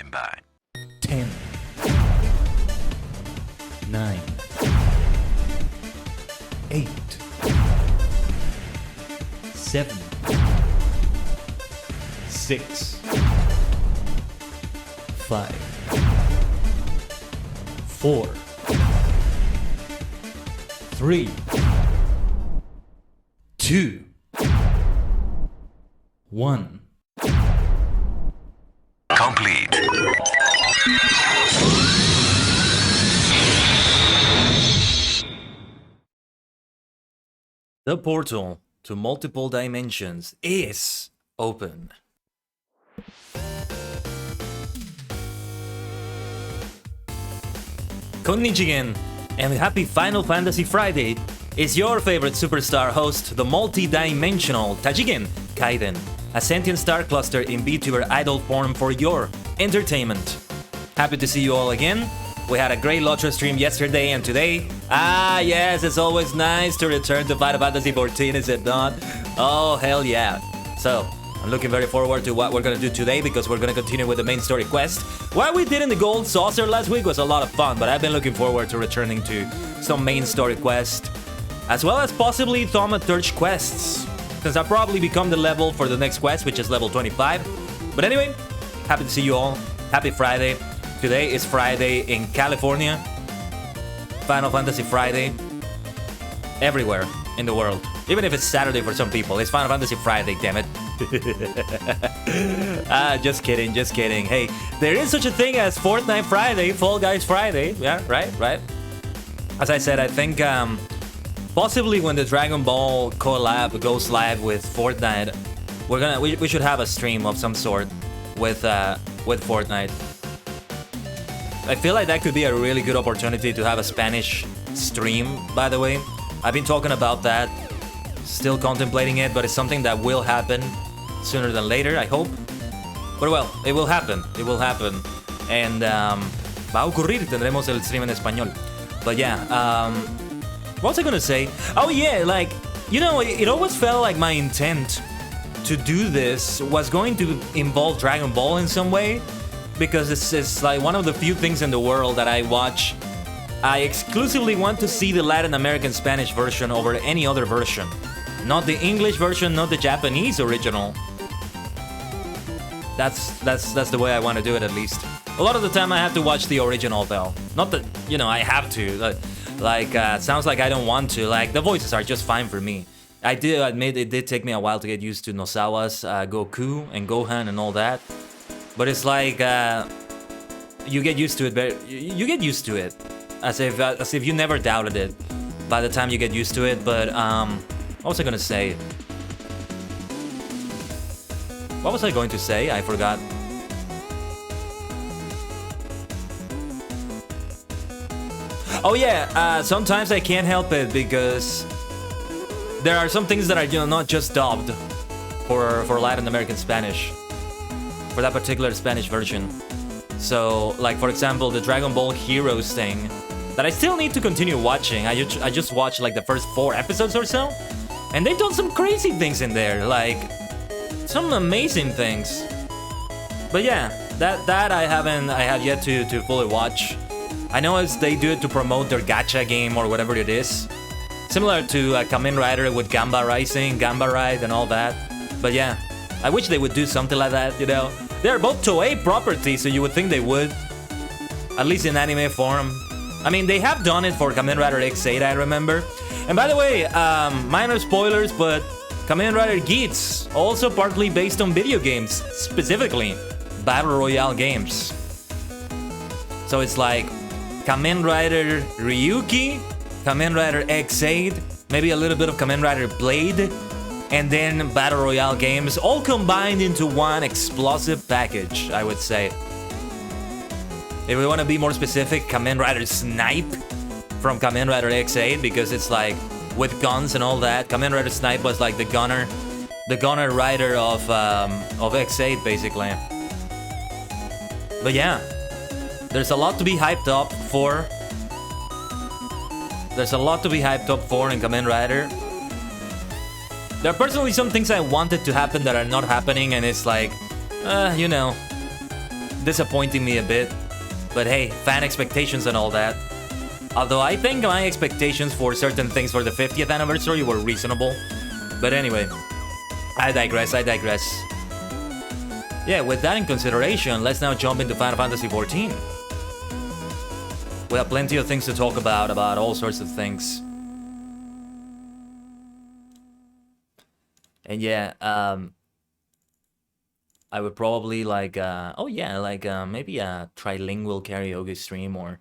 standing by. 10, 9, 8, 7, 6, 5, 4, 3, 2, 1. Complete. The portal to multiple dimensions is open. Konnichiwa and happy Final Fantasy Friday is your favorite superstar host, the multi-dimensional Tajigen Kaiden, a sentient star cluster in VTuber idol form for your entertainment. Happy to see you all again. We had a great Lotro stream yesterday and today. Yes, it's always nice to return to Final Fantasy XIV, is it not? Oh, hell yeah. So, I'm looking very forward to what we're gonna do today because we're gonna continue with the main story quest. What we did in the Gold Saucer last week was a lot of fun, but I've been looking forward to returning to some main story quest, as well as possibly thaumaturge quests, since I'll probably become the level for the next quest, which is level 25. But anyway, happy to see you all. Happy Friday. Today is Friday in California. Final Fantasy Friday. Everywhere in the world. Even if it's Saturday for some people, it's Final Fantasy Friday, damn it. Just kidding, just kidding. Hey, there is such a thing as Fortnite Friday, Fall Guys Friday. Yeah, right. As I said, I think possibly when the Dragon Ball collab goes live with Fortnite, we should have a stream of some sort with Fortnite. I feel like that could be a really good opportunity to have a Spanish stream, by the way. I've been talking about that, still contemplating it, but it's something that will happen sooner than later, I hope. But well, it will happen, and va a ocurrir, tendremos el stream en español. But yeah, what was I gonna say? Oh yeah, like, you know, it always felt like my intent to do this was going to involve Dragon Ball in some way, because it's like one of the few things in the world that I watch. I exclusively want to see the Latin American Spanish version over any other version. Not the English version, not the Japanese original. That's the way I want to do it, at least. A lot of the time I have to watch the original though. Not that, you know, I have to. It sounds like I don't want to. Like, the voices are just fine for me. I did admit it did take me a while to get used to Nosawa's Goku and Gohan and all that. But it's like, you get used to it, you get used to it. As if you never doubted it by the time you get used to it. But, what was I gonna say? What was I going to say? I forgot. Oh yeah, sometimes I can't help it because there are some things that are, you know, not just dubbed for Latin American Spanish, for that particular Spanish version. So, like, for example, the Dragon Ball Heroes thing that I still need to continue watching. I just watched like the first 4 episodes or so, and they've done some crazy things in there, like some amazing things. But yeah, that I have yet to fully watch. I know as they do it to promote their gacha game or whatever it is, similar to Kamen Rider with Gamba Rising, Gamba Ride, and all that. But yeah, I wish they would do something like that. You know, they're both Toei properties, so you would think they would, at least in anime form. I mean, they have done it for Kamen Rider X8, I remember. And by the way, minor spoilers, but Kamen Rider Geats, also partly based on video games, specifically Battle Royale games. So it's like Kamen Rider Ryuki, Kamen Rider X8, maybe a little bit of Kamen Rider Blade, and then Battle Royale games, all combined into one explosive package, I would say. If we want to be more specific, Kamen Rider Snipe from Kamen Rider X8, because it's like with guns and all that. Kamen Rider Snipe was like the gunner rider of X8, basically. But yeah, there's a lot to be hyped up for. There's a lot to be hyped up for in Kamen Rider. There are personally some things I wanted to happen that are not happening, and it's like, you know, disappointing me a bit. But hey, fan expectations and all that. Although I think my expectations for certain things for the 50th anniversary were reasonable. But anyway, I digress. Yeah, with that in consideration, let's now jump into Final Fantasy XIV. We have plenty of things to talk about all sorts of things. And yeah, I would probably like, maybe a trilingual karaoke stream or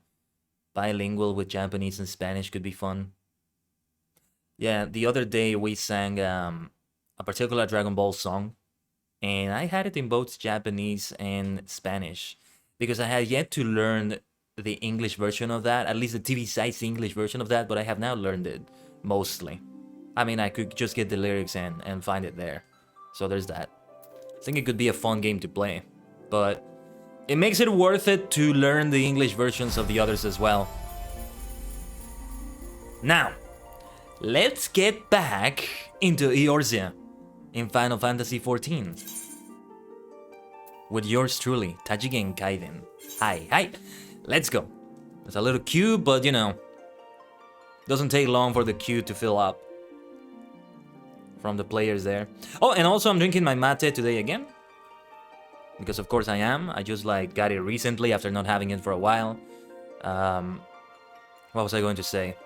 bilingual with Japanese and Spanish could be fun. Yeah, the other day we sang a particular Dragon Ball song, and I had it in both Japanese and Spanish because I had yet to learn the English version of that, at least the TV sites English version of that, but I have now learned it mostly. I mean, I could just get the lyrics and find it there. So there's that. I think it could be a fun game to play, but it makes it worth it to learn the English versions of the others as well. Now, let's get back into Eorzea in Final Fantasy XIV. With yours truly, Tajigen Kaiden. Hi. Let's go. There's a little queue, but you know, doesn't take long for the queue to fill up from the players there. Oh, and also I'm drinking my mate today again. Because of course I am. I just like got it recently after not having it for a while. What was I going to say?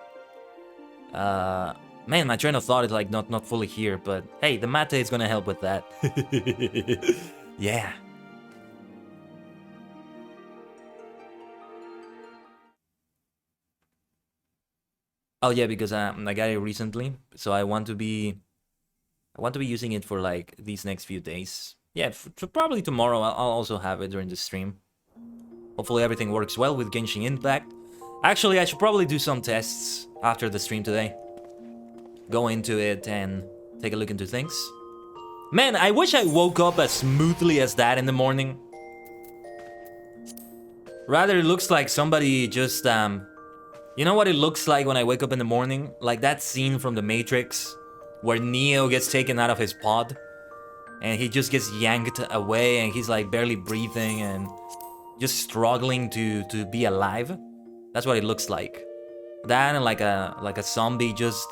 Man, my train of thought is like not fully here, but hey, the mate is gonna help with that. Yeah. Oh yeah, because I got it recently, so I want to be using it for like these next few days. Yeah, probably tomorrow I'll also have it during the stream. Hopefully everything works well with Genshin Impact. Actually, I should probably do some tests after the stream today. Go into it and take a look into things. Man, I wish I woke up as smoothly as that in the morning. Rather, it looks like somebody just, you know what it looks like when I wake up in the morning? Like that scene from The Matrix, where Neo gets taken out of his pod, and he just gets yanked away, and he's like barely breathing and just struggling to be alive. That's what it looks like. That and like a zombie just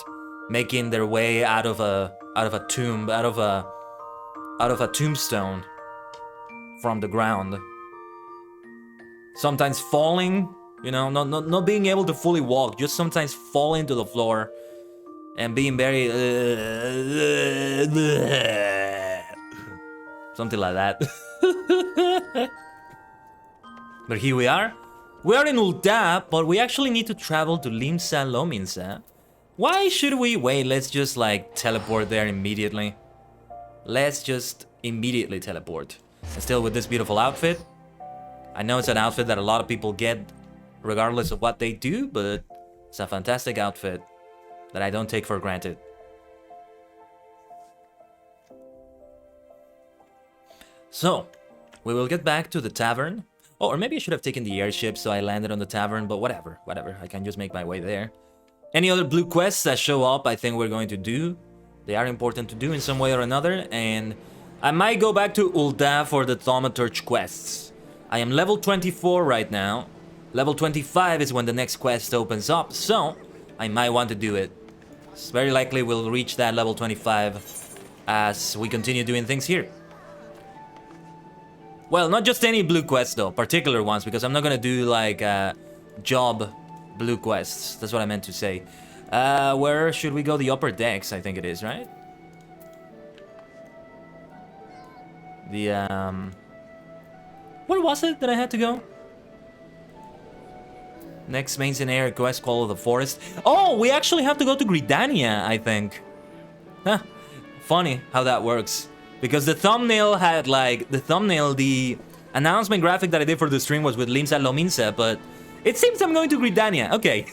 making their way out of a tombstone from the ground. Sometimes falling, you know, not being able to fully walk, just sometimes falling to the floor and being very something like that. But here we are. We are in ℂ𝕠𝕟𝕤, but we actually need to travel to ℂ𝕠𝕠𝕟𝕤. Why should we wait? Let's just like teleport there immediately. Let's just immediately teleport. And still with this beautiful outfit. I know it's an outfit that a lot of people get regardless of what they do, but it's a fantastic outfit that I don't take for granted. So, we will get back to the tavern. Oh, or maybe I should have taken the airship so I landed on the tavern, but whatever. I can just make my way there. Any other blue quests that show up, I think we're going to do. They are important to do in some way or another, and I might go back to ℂ𝕠𝕟 for the thaumaturge quests. I am level 24 right now. Level 25 is when the next quest opens up, so I might want to do it. It's very likely we'll reach that level 25 as we continue doing things here. Well, not just any blue quests though, particular ones, because I'm not gonna do like job blue quests. That's what I meant to say. Where should we go? The upper decks, I think it is, right? Where was it that I had to go? Next main scenario quest, Call of the Forest. Oh, we actually have to go to Gridania, I think. Huh. Funny how that works. Because the thumbnail had like, the announcement graphic that I did for the stream was with ℂ𝕠𝕠𝕟𝕤, but it seems I'm going to Gridania. Okay.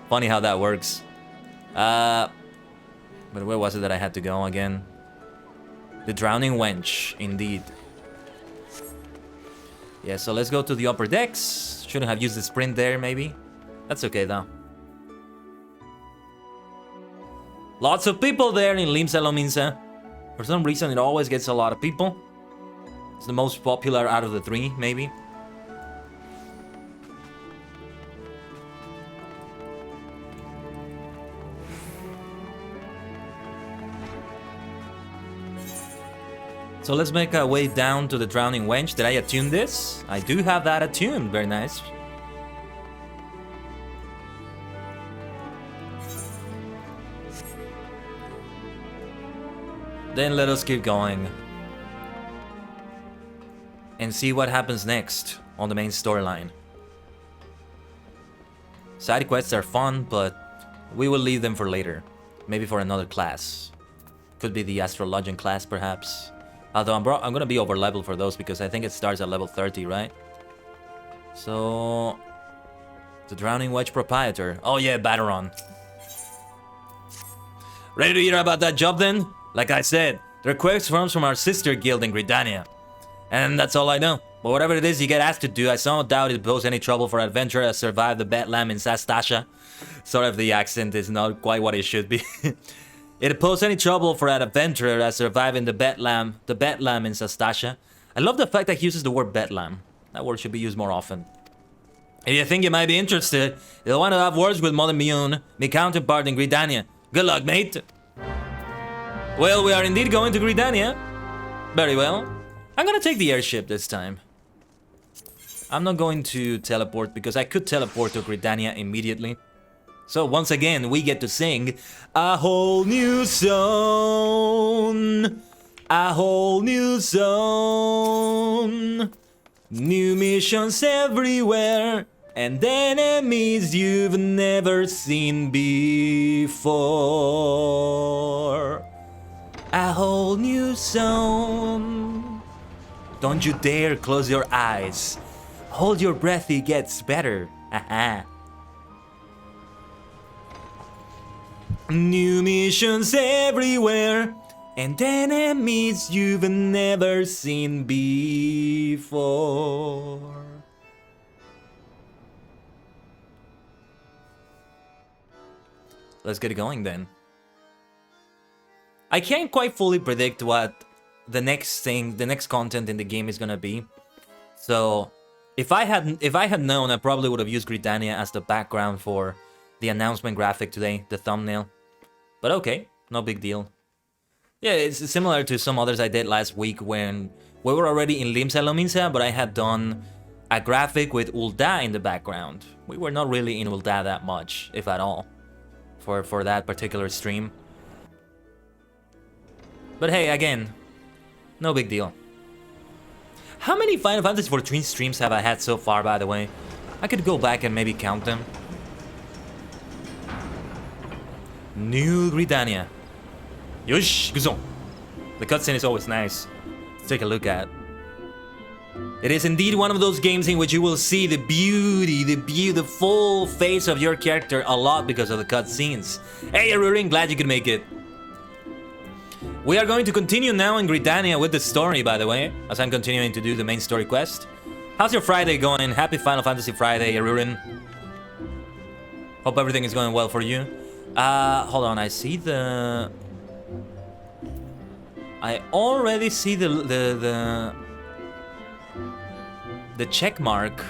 Funny how that works. But where was it that I had to go again? The Drowning Wench, indeed. Yeah, so let's go to the upper decks. Shouldn't have used the sprint there, maybe. That's okay, though. Lots of people there in ℂ𝕠𝕠𝕟𝕤. For some reason, it always gets a lot of people. It's the most popular out of the three, maybe. So let's make our way down to the drowning wench. Did I attune this? I do have that attuned. Very nice. Then let us keep going and see what happens next on the main storyline. Side quests are fun, but we will leave them for later. Maybe for another class. Could be the astrologian class, perhaps. Although I'm gonna be over level for those because I think it starts at level 30, right? So... the Drowning Wedge Proprietor. Oh yeah, Bateron. Ready to hear about that job then? Like I said, the request comes from our sister guild in Gridania. And that's all I know. But whatever it is you get asked to do, I somewhat doubt it poses any trouble for an adventurer that survived the Bedlam in Sastasha. Sorry if the accent is not quite what it should be. It poses any trouble for an adventurer that survived in the Bedlam in Sastasha. I love the fact that he uses the word Bedlam. That word should be used more often. If you think you might be interested, you'll want to have words with Mother Mion, my counterpart in Gridania. Good luck, mate. Well, we are indeed going to Gridania. Very well. I'm gonna take the airship this time. I'm not going to teleport because I could teleport to Gridania immediately. So once again, we get to sing a whole new zone. A whole new zone. New missions everywhere. And enemies you've never seen before. A whole new zone. Don't you dare close your eyes. Hold your breath, it gets better. Haha. New missions everywhere. And enemies you've never seen before. Let's get it going then. I can't quite fully predict what the next content in the game is gonna be. So, if I had known, I probably would have used Gridania as the background for the announcement graphic today, the thumbnail. But okay, no big deal. Yeah, it's similar to some others I did last week when we were already in ℂ𝕠𝕟𝕤𝕒𝕒, but I had done a graphic with Ul'dah in the background. We were not really in Ul'dah that much, if at all, for that particular stream. But hey, again, no big deal. How many Final Fantasy XIV streams have I had so far, by the way? I could go back and maybe count them. New Gridania. Yosh, Guzon. The cutscene is always nice. Let's take a look at. It is indeed one of those games in which you will see the beauty, the full face of your character a lot because of the cutscenes. Hey, Arurin, glad you could make it. We are going to continue now in Gridania with the story, by the way, as I'm continuing to do the main story quest. How's your Friday going? Happy Final Fantasy Friday, Arurin. Hope everything is going well for you. Hold on, I see the... I already see the check mark.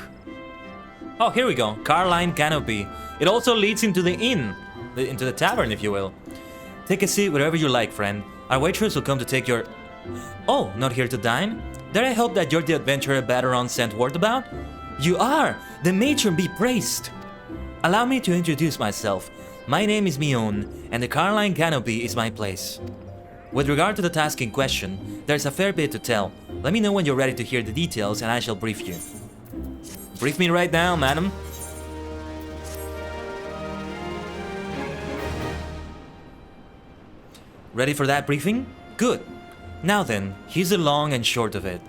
Oh, here we go. Carline Canopy. It also leads into the inn, into the tavern, if you will. Take a seat wherever you like, friend. Our waitress will come to take your... Oh, not here to dine? Dare I hope that you're the adventurer Bateron sent word about? You are! The matron be praised! Allow me to introduce myself. My name is Mion, and the Carline Canopy is my place. With regard to the task in question, there's a fair bit to tell. Let me know when you're ready to hear the details and I shall brief you. Brief me right now, madam. Ready for that briefing? Good. Now then, here's the long and short of it.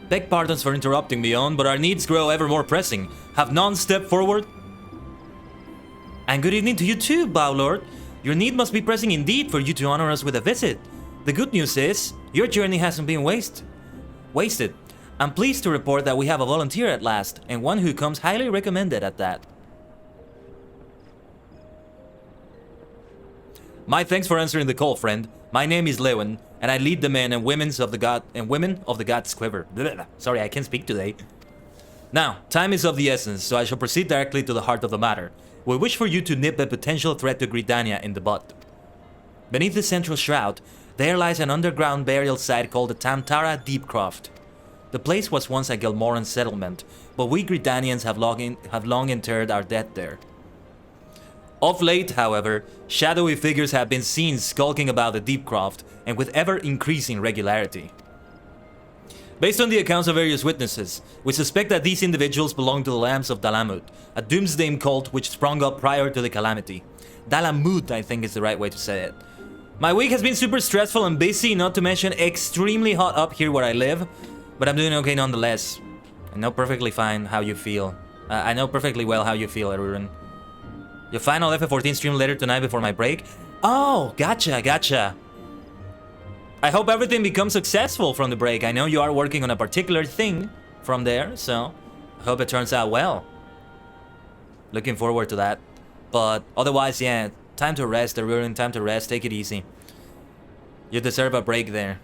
Beg pardons for interrupting, Mion, but our needs grow ever more pressing. Have none stepped forward? And good evening to you too, Bowlord. Your need must be pressing indeed for you to honor us with a visit. The good news is, your journey hasn't been wasted. I'm pleased to report that we have a volunteer at last, and one who comes highly recommended at that. My thanks for answering the call, friend. My name is Lewin, and I lead the men and women of the gods quiver. Sorry, I can't speak today. Now, time is of the essence, so I shall proceed directly to the heart of the matter. We wish for you to nip a potential threat to Gridania in the bud. Beneath the central shroud, there lies an underground burial site called the ℂ𝕠𝕠𝕟𝕤𝕒 Deepcroft. The place was once a Gilmoran settlement, but we Gridanians have long interred our dead there. Of late, however, shadowy figures have been seen skulking about the Deepcroft, and with ever-increasing regularity. Based on the accounts of various witnesses, we suspect that these individuals belong to the Lambs of Dalamud, a doomsday cult which sprung up prior to the calamity. Dalamud, I think is the right way to say it. My week has been super stressful and busy, not to mention extremely hot up here where I live, but I'm doing okay nonetheless. I know perfectly fine how you feel. I know perfectly well how you feel, Arurin. Your final FF14 stream later tonight before my break? Oh, gotcha. I hope everything becomes successful from the break. I know you are working on a particular thing from there, so I hope it turns out well. Looking forward to that. But otherwise, yeah, time to rest, Arurin, time to rest. Take it easy. You deserve a break there.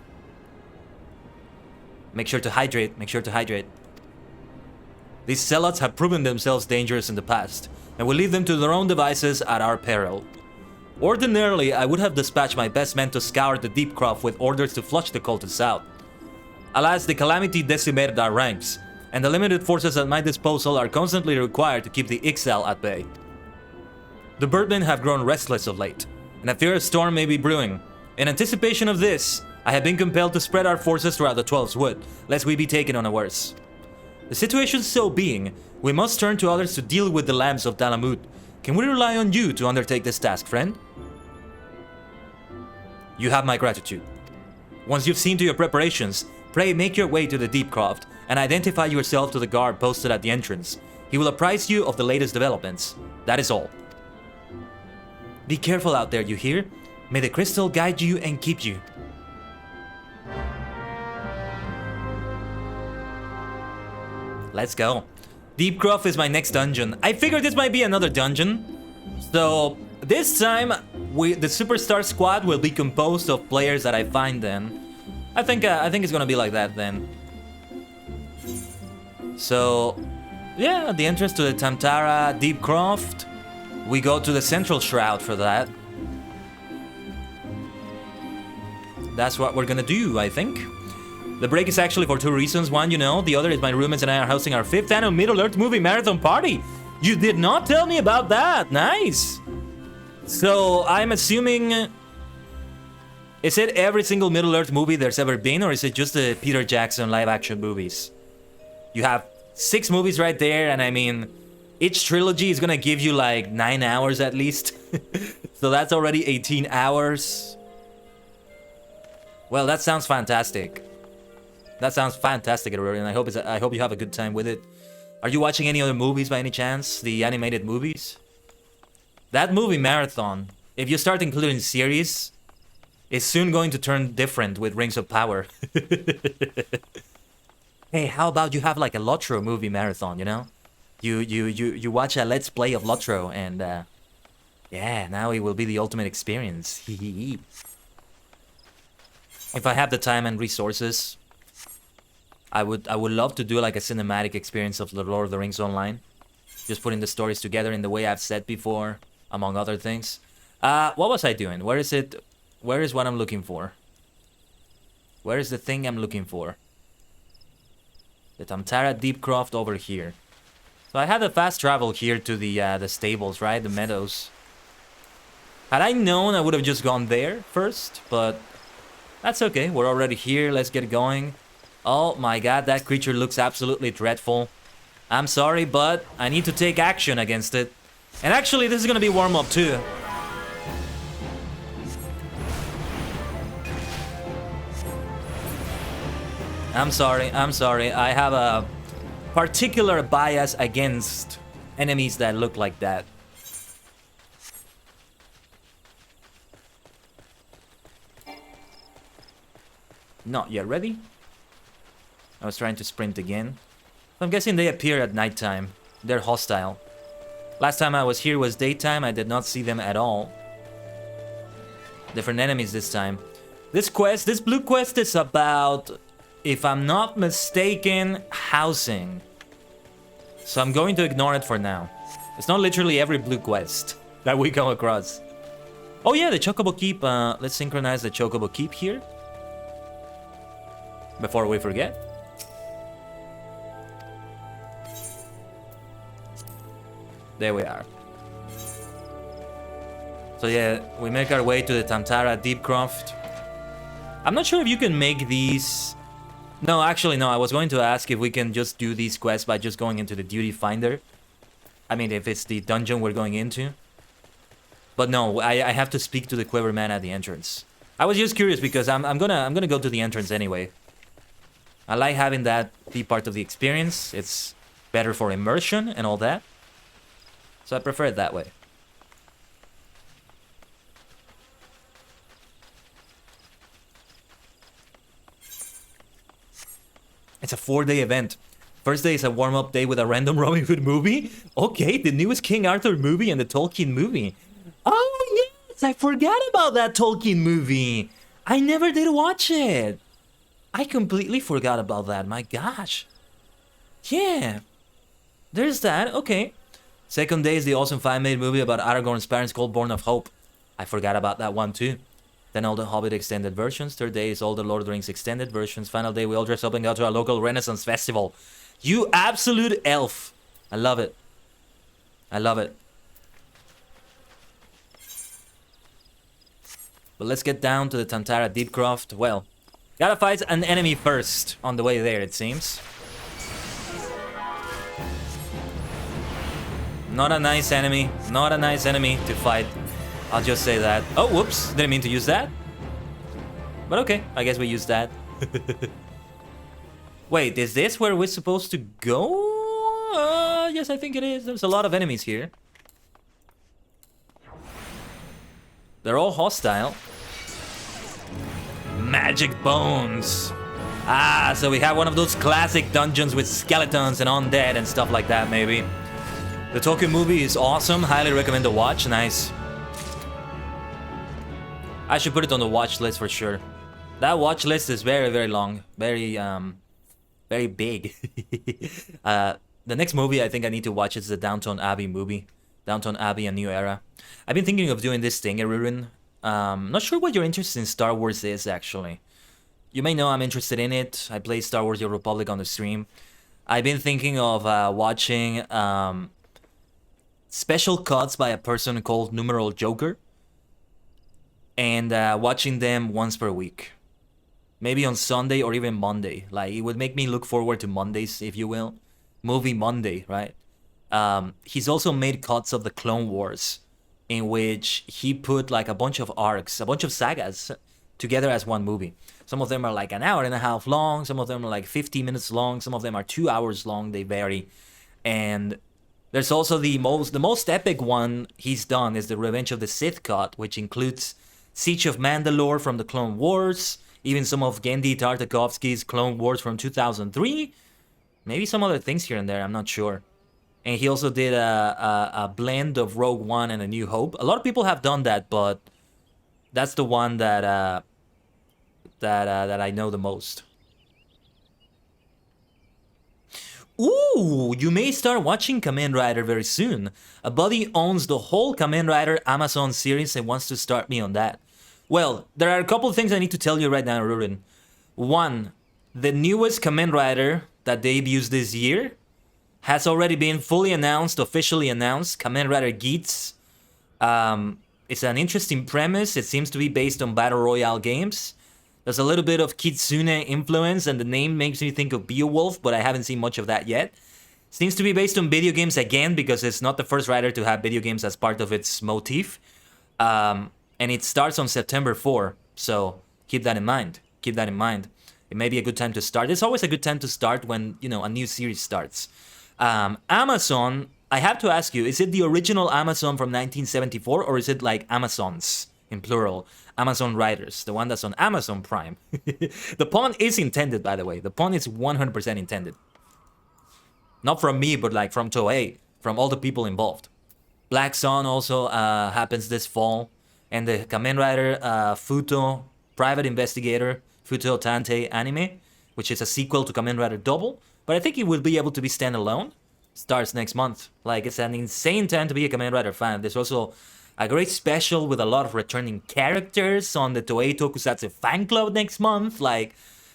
Make sure to hydrate. These zealots have proven themselves dangerous in the past, and we leave them to their own devices at our peril. Ordinarily, I would have dispatched my best men to scour the Deepcroft with orders to flush the cultists out. Alas, the calamity decimated our ranks, and the limited forces at my disposal are constantly required to keep the Ixal at bay. The birdmen have grown restless of late, and I fear a storm may be brewing. In anticipation of this, I have been compelled to spread our forces throughout the 12's Wood, lest we be taken unawares. The situation so being, we must turn to others to deal with the Lambs of Dalamud. Can we rely on you to undertake this task, friend? You have my gratitude. Once you've seen to your preparations, pray make your way to the Deepcroft and identify yourself to the guard posted at the entrance. He will apprise you of the latest developments. That is all. Be careful out there, you hear? May the crystal guide you and keep you. Let's go. Deepcroft is my next dungeon. I figured this might be another dungeon. So this time, the Superstar Squad will be composed of players that I find then. I think it's gonna be like that then. So, yeah, the entrance to the ℂ𝕠𝕠𝕟𝕤 Deepcroft. We go to the Central Shroud for that. That's what we're gonna do, I think. The break is actually for two reasons. One, you know, the other is my roommates and I are hosting our 5th annual Middle-earth movie marathon party. You did not tell me about that. Nice. So, I'm assuming... Is it every single Middle-earth movie there's ever been, or is it just the Peter Jackson live-action movies? You have 6 movies right there, and I mean, each trilogy is gonna give you like 9 hours at least. So that's already 18 hours. Well, that sounds fantastic. That sounds fantastic, Aurelian. I hope you have a good time with it. Are you watching any other movies by any chance? The animated movies? That movie marathon, if you start including series, is soon going to turn different with Rings of Power. Hey, how about you have like a Lotro movie marathon, you know? You watch a Let's Play of Lotro and yeah, now it will be the ultimate experience. If I have the time and resources, I would love to do like a cinematic experience of the Lord of the Rings Online. Just putting the stories together in the way I've said before, among other things. What was I doing? Where is it? Where is what I'm looking for? Where is the thing I'm looking for? The ℂ𝕠𝕠𝕟𝕤 Deepcroft over here. So I had a fast travel here to the stables, right? The meadows. Had I known, I would have just gone there first, but that's okay. We're already here. Let's get going. Oh my god, that creature looks absolutely dreadful. I'm sorry, but I need to take action against it. And actually, this is gonna be warm-up too. I'm sorry. I have a particular bias against enemies that look like that. Not yet ready. I was trying to sprint again. I'm guessing they appear at nighttime. They're hostile. Last time I was here was daytime. I did not see them at all. Different enemies this time. This blue quest is about, if I'm not mistaken, housing. So I'm going to ignore it for now. It's not literally every blue quest that we come across. Oh yeah, the Chocobo Keep. Let's synchronize the Chocobo Keep here. Before we forget. There we are. So yeah, we make our way to the Tantara Deepcroft. I'm not sure if you can make these... No, actually no, I was going to ask if we can just do these quests by just going into the duty finder. I mean, if it's the dungeon we're going into. But no, I have to speak to the clever man at the entrance. I was just curious because I'm gonna go to the entrance anyway. I like having that be part of the experience. It's better for immersion and all that. So I prefer it that way. It's a 4-day event. First day is a warm-up day with a random Robin Hood movie. Okay, the newest King Arthur movie and the Tolkien movie. Oh yes, I forgot about that Tolkien movie. I never did watch it. I completely forgot about that, my gosh. Yeah, there's that, okay. Second day is the awesome fan-made movie about Aragorn's parents called Born of Hope. I forgot about that one too. Then all the Hobbit extended versions. Third day is all the Lord of the Rings extended versions. Final day, we all dress up and go to a local Renaissance festival. You absolute elf. I love it. I love it. But let's get down to the Tantara Deepcroft. Well, gotta fight an enemy first on the way there, it seems. Not a nice enemy. Not a nice enemy to fight. I'll just say that. Oh, whoops. Didn't mean to use that. But okay, I guess we used that. Wait, is this where we're supposed to go? Yes, I think it is. There's a lot of enemies here. They're all hostile. Magic bones. Ah, so we have one of those classic dungeons with skeletons and undead and stuff like that, maybe. The Tolkien movie is awesome. Highly recommend the watch. Nice. I should put it on the watch list for sure. That watch list is very, very long. Very, very big. The next movie I think I need to watch is the Downton Abbey movie. Downton Abbey, A New Era. I've been thinking of doing this thing, Rurin. Not sure what your interest in Star Wars is, actually. You may know I'm interested in it. I play Star Wars The Old Republic on the stream. I've been thinking of watching special cuts by a person called ℂ𝕠𝕟𝕠𝕟𝕤. And watching them once per week. Maybe on Sunday or even Monday. Like, it would make me look forward to Mondays, if you will. Movie Monday, right? He's also made cuts of the Clone Wars, in which he put like a bunch of arcs, a bunch of sagas together as one movie. Some of them are like an hour and a half long. Some of them are like 50 minutes long. Some of them are 2 hours long. They vary. And there's also the most epic one he's done is the Revenge of the Sith cut, which includes Siege of Mandalore from the Clone Wars, even some of Genndy Tartakovsky's Clone Wars from 2003, maybe some other things here and there, I'm not sure. And he also did a blend of Rogue One and A New Hope. A lot of people have done that, but that's the one that I know the most. Ooh, you may start watching Kamen Rider very soon. A buddy owns the whole Kamen Rider Amazon series and wants to start me on that. Well, there are a couple of things I need to tell you right now, Rurin. One, the newest Kamen Rider that debuts this year has already been fully announced, officially announced. Kamen Rider Geats. It's an interesting premise. It seems to be based on Battle Royale games. There's a little bit of Kitsune influence, and the name makes me think of Beowulf, but I haven't seen much of that yet. Seems to be based on video games again, because it's not the first rider to have video games as part of its motif. And it starts on September 4, so keep that in mind. Keep that in mind. It may be a good time to start. It's always a good time to start when, you know, a new series starts. Amazon, I have to ask you, is it the original Amazon from 1974, or is it like Amazons, in plural? Amazon Riders, the one that's on Amazon Prime. The pun is intended, by the way. The pun is 100% intended. Not from me, but like from Toei, from all the people involved. Black Sun also happens this fall. And the Kamen Rider Futo private investigator Futo Tante anime, which is a sequel to Kamen Rider Double, but I think it will be able to be standalone. Starts next month. Like, it's an insane time to be a Kamen Rider fan. There's also a great special with a lot of returning characters on the Toei Tokusatsu fan club next month. Like,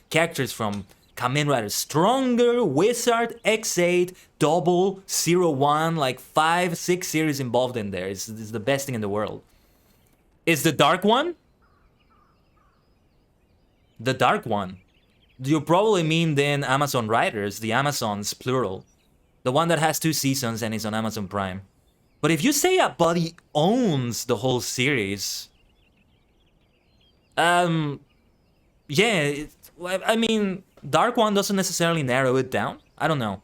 characters from Kamen Rider Stronger, Wizard, X8, Double, 01, like 5, 6 series involved in there. It's the best thing in the world. Is the Dark One? The Dark One. You probably mean then Amazon Riders, the Amazons, plural. The one that has 2 seasons and is on Amazon Prime. But if you say a buddy owns the whole series... yeah, I mean, Dark One doesn't necessarily narrow it down. I don't know.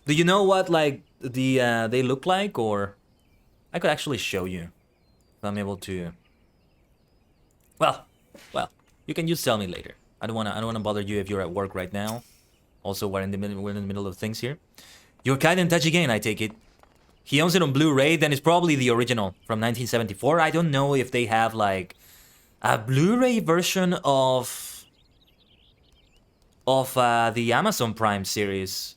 Do you know what, like, they look like, or... I could actually show you. If I'm able to... Well, you can just tell me later. I don't wanna bother you if you're at work right now. Also, we're in the middle of things here. Your Kaiden Tachigen, I take it. He owns it on Blu-ray, then it's probably the original from 1974. I don't know if they have like a Blu-ray version of the Amazon Prime series.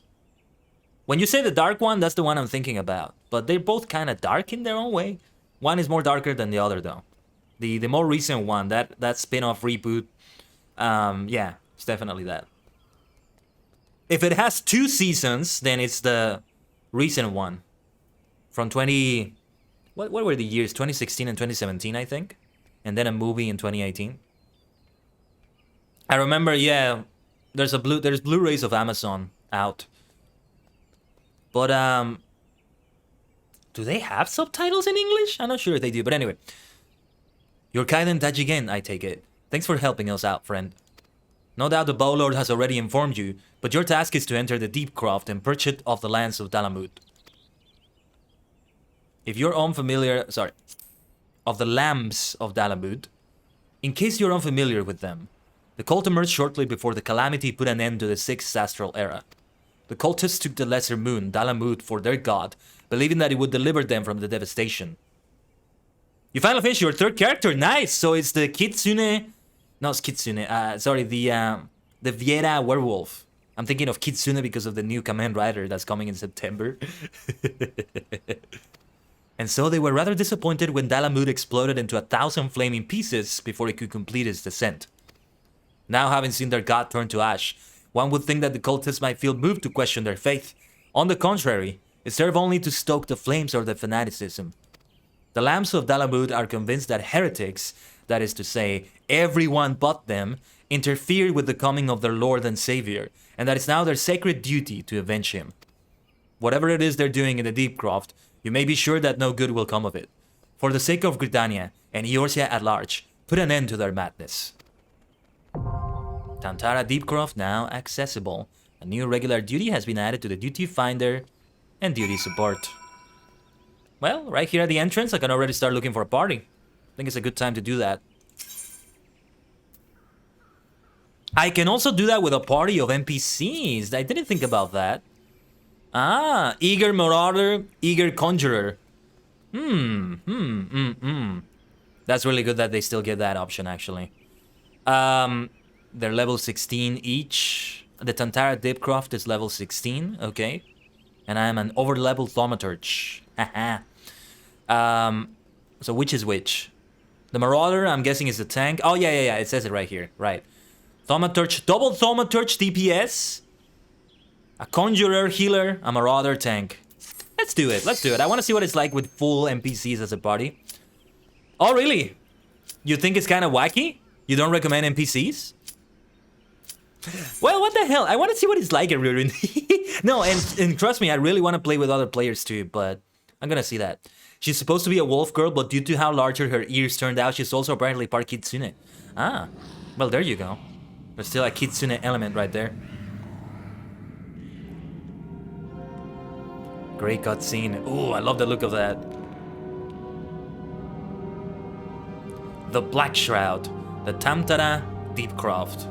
When you say the Dark One, that's the one I'm thinking about. But they're both kind of dark in their own way. One is more darker than the other, though. The more recent one, that spin-off reboot, yeah, it's definitely that. If it has 2 seasons, then it's the recent one. From what were the years? 2016 and 2017, I think. And then a movie in 2018. I remember, yeah, there's Blu-rays of Amazon out. But, do they have subtitles in English? I'm not sure if they do, but anyway. Your Kaiden Tajigen, I take it. Thanks for helping us out, friend. No doubt the Bowlord has already informed you, but your task is to enter the Deep Croft and purge it of the lands of Dalamud. If you're unfamiliar... Sorry. Of the lambs of Dalamud. In case you're unfamiliar with them, the cult emerged shortly before the calamity put an end to the 6th astral era. The cultists took the lesser moon, Dalamud, for their god, believing that it would deliver them from the devastation. You finally finished your 3rd character, nice! So it's the Kitsune... No, it's Kitsune, sorry, the Viera werewolf. I'm thinking of Kitsune because of the new Kamen Rider that's coming in September. And so they were rather disappointed when Dalamud exploded into 1,000 flaming pieces before it could complete its descent. Now, having seen their god turn to ash, one would think that the cultists might feel moved to question their faith. On the contrary, it served only to stoke the flames of their fanaticism. The lambs of Dalamud are convinced that heretics, that is to say, everyone but them, interfered with the coming of their Lord and Savior, and that it's now their sacred duty to avenge him. Whatever it is they're doing in the Deep Croft, you may be sure that no good will come of it. For the sake of Gridania and Eorzea at large, put an end to their madness. Tantara Deepcroft now accessible. A new regular duty has been added to the duty finder and duty support. Well, right here at the entrance, I can already start looking for a party. I think it's a good time to do that. I can also do that with a party of NPCs. I didn't think about that. Ah, eager marauder, eager conjurer. That's really good that they still give that option, actually. They're level 16 each. The Tantara Dipcroft is level 16, okay. And I am an over-level thaumaturge. Haha. So which is which? The Marauder, I'm guessing, is the tank. Oh, yeah, it says it right here. Right. Thaumaturge, double Thaumaturge DPS. A Conjurer, Healer, a Marauder, tank. Let's do it, I want to see what it's like with full NPCs as a party. Oh, really? You think it's kind of wacky? You don't recommend NPCs? Well, what the hell? I want to see what it's like at Ruin. No, and trust me, I really want to play with other players too, but I'm gonna see that. She's supposed to be a wolf girl, but due to how larger her ears turned out, she's also apparently part Kitsune. Ah, well, there you go. There's still a Kitsune element right there. Great cutscene. Ooh, I love the look of that. The Black Shroud. The Tantara Deepcroft.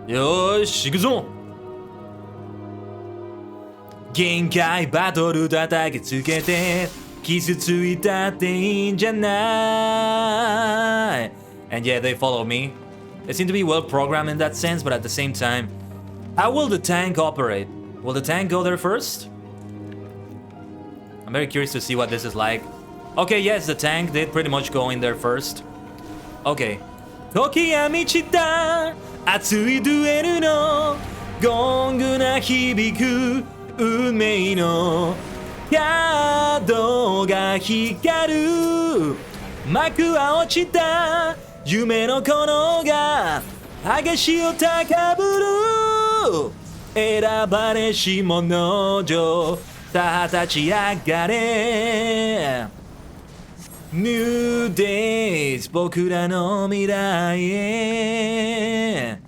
Yoshi, ikuzo! Genkai batoru tatagetsuke 傷ついたっていいんじゃない And yeah, they follow me. They seem to be well programmed in that sense, but at the same time, how will the tank operate? Will the tank go there first? I'm very curious to see what this is like. Okay, yes, the tank did pretty much go in there first. Okay. 時は満ちた熱いデュエルのゴングが響く運命のカードが光る幕は落ちた夢の炎が激しを高ぶる選ばれし者女さあ立ち上がれ New days 僕らの未来へ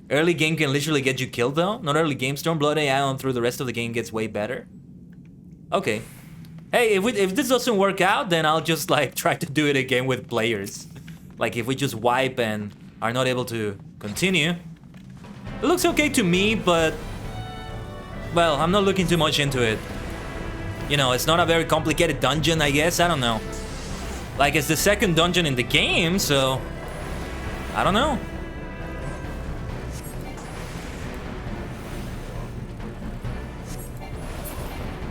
Early game can literally get you killed though? Not early game, Stormblood AI on through the rest of the game gets way better. Okay. Hey, if this doesn't work out, then I'll just like try to do it again with players. Like if we just wipe and are not able to continue. It looks okay to me, but well, I'm not looking too much into it. You know, it's not a very complicated dungeon, I guess. I don't know. Like it's the second dungeon in the game, so I don't know.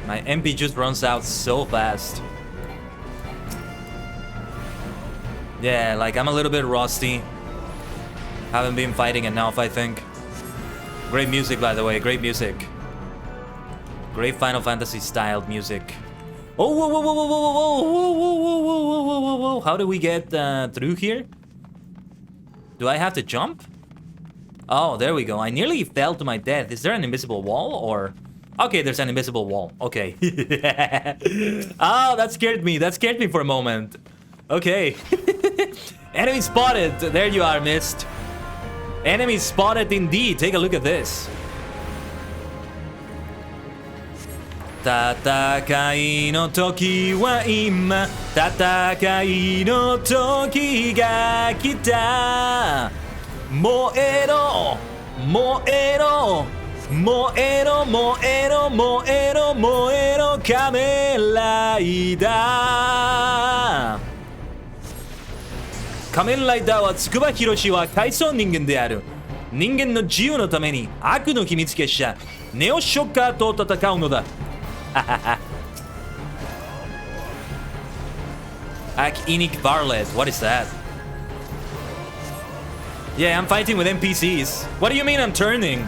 My MP just runs out so fast. Yeah, like I'm a little bit rusty. Haven't been fighting enough, I think. Great music, by the way, great music. Great Final Fantasy styled music. Oh, whoa, whoa, whoa, whoa, whoa, whoa, whoa, whoa, whoa, whoa, whoa, whoa, whoa. How do we get through here? Do I have to jump? Oh, there we go. I nearly fell to my death. Is there an invisible wall or... Okay, there's an invisible wall. Okay. Oh, that scared me. That scared me for a moment. Okay. Enemy spotted. There you are, Mist. Enemy spotted indeed. Take a look at this. 戦いの時は今戦いの時が来た燃えろ燃えろ燃えろ燃えろ燃えろ燃えろ仮面ライダー仮面ライダーは筑波博は階層人間である人間の自由のために悪の秘密結社ネオショッカーと戦うのだInic Varlet, what is that? Yeah, I'm fighting with NPCs. What do you mean I'm turning?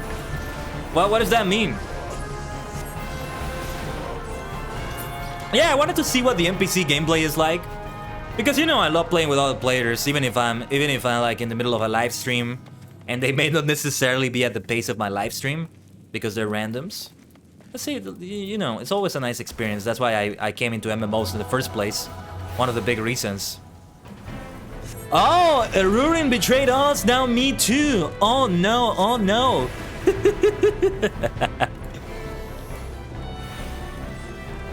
Well, what does that mean? Yeah, I wanted to see what the NPC gameplay is like. Because you know I love playing with other players, even if I'm like in the middle of a live stream and they may not necessarily be at the pace of my live stream because they're randoms. Let's say, you know, it's always a nice experience. That's why I came into MMOs in the first place. One of the big reasons. Oh, Rurin betrayed us. Now me too. Oh no, oh no.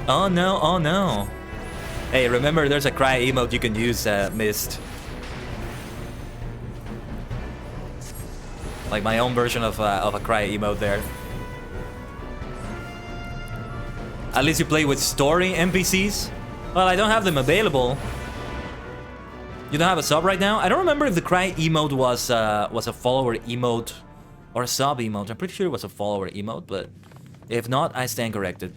Oh no, oh no. Hey, remember there's a cry emote you can use, Mist. Like my own version of a cry emote there. At least you play with story NPCs? Well, I don't have them available. You don't have a sub right now? I don't remember if the cry emote was a follower emote or a sub emote. I'm pretty sure it was a follower emote, but if not, I stand corrected.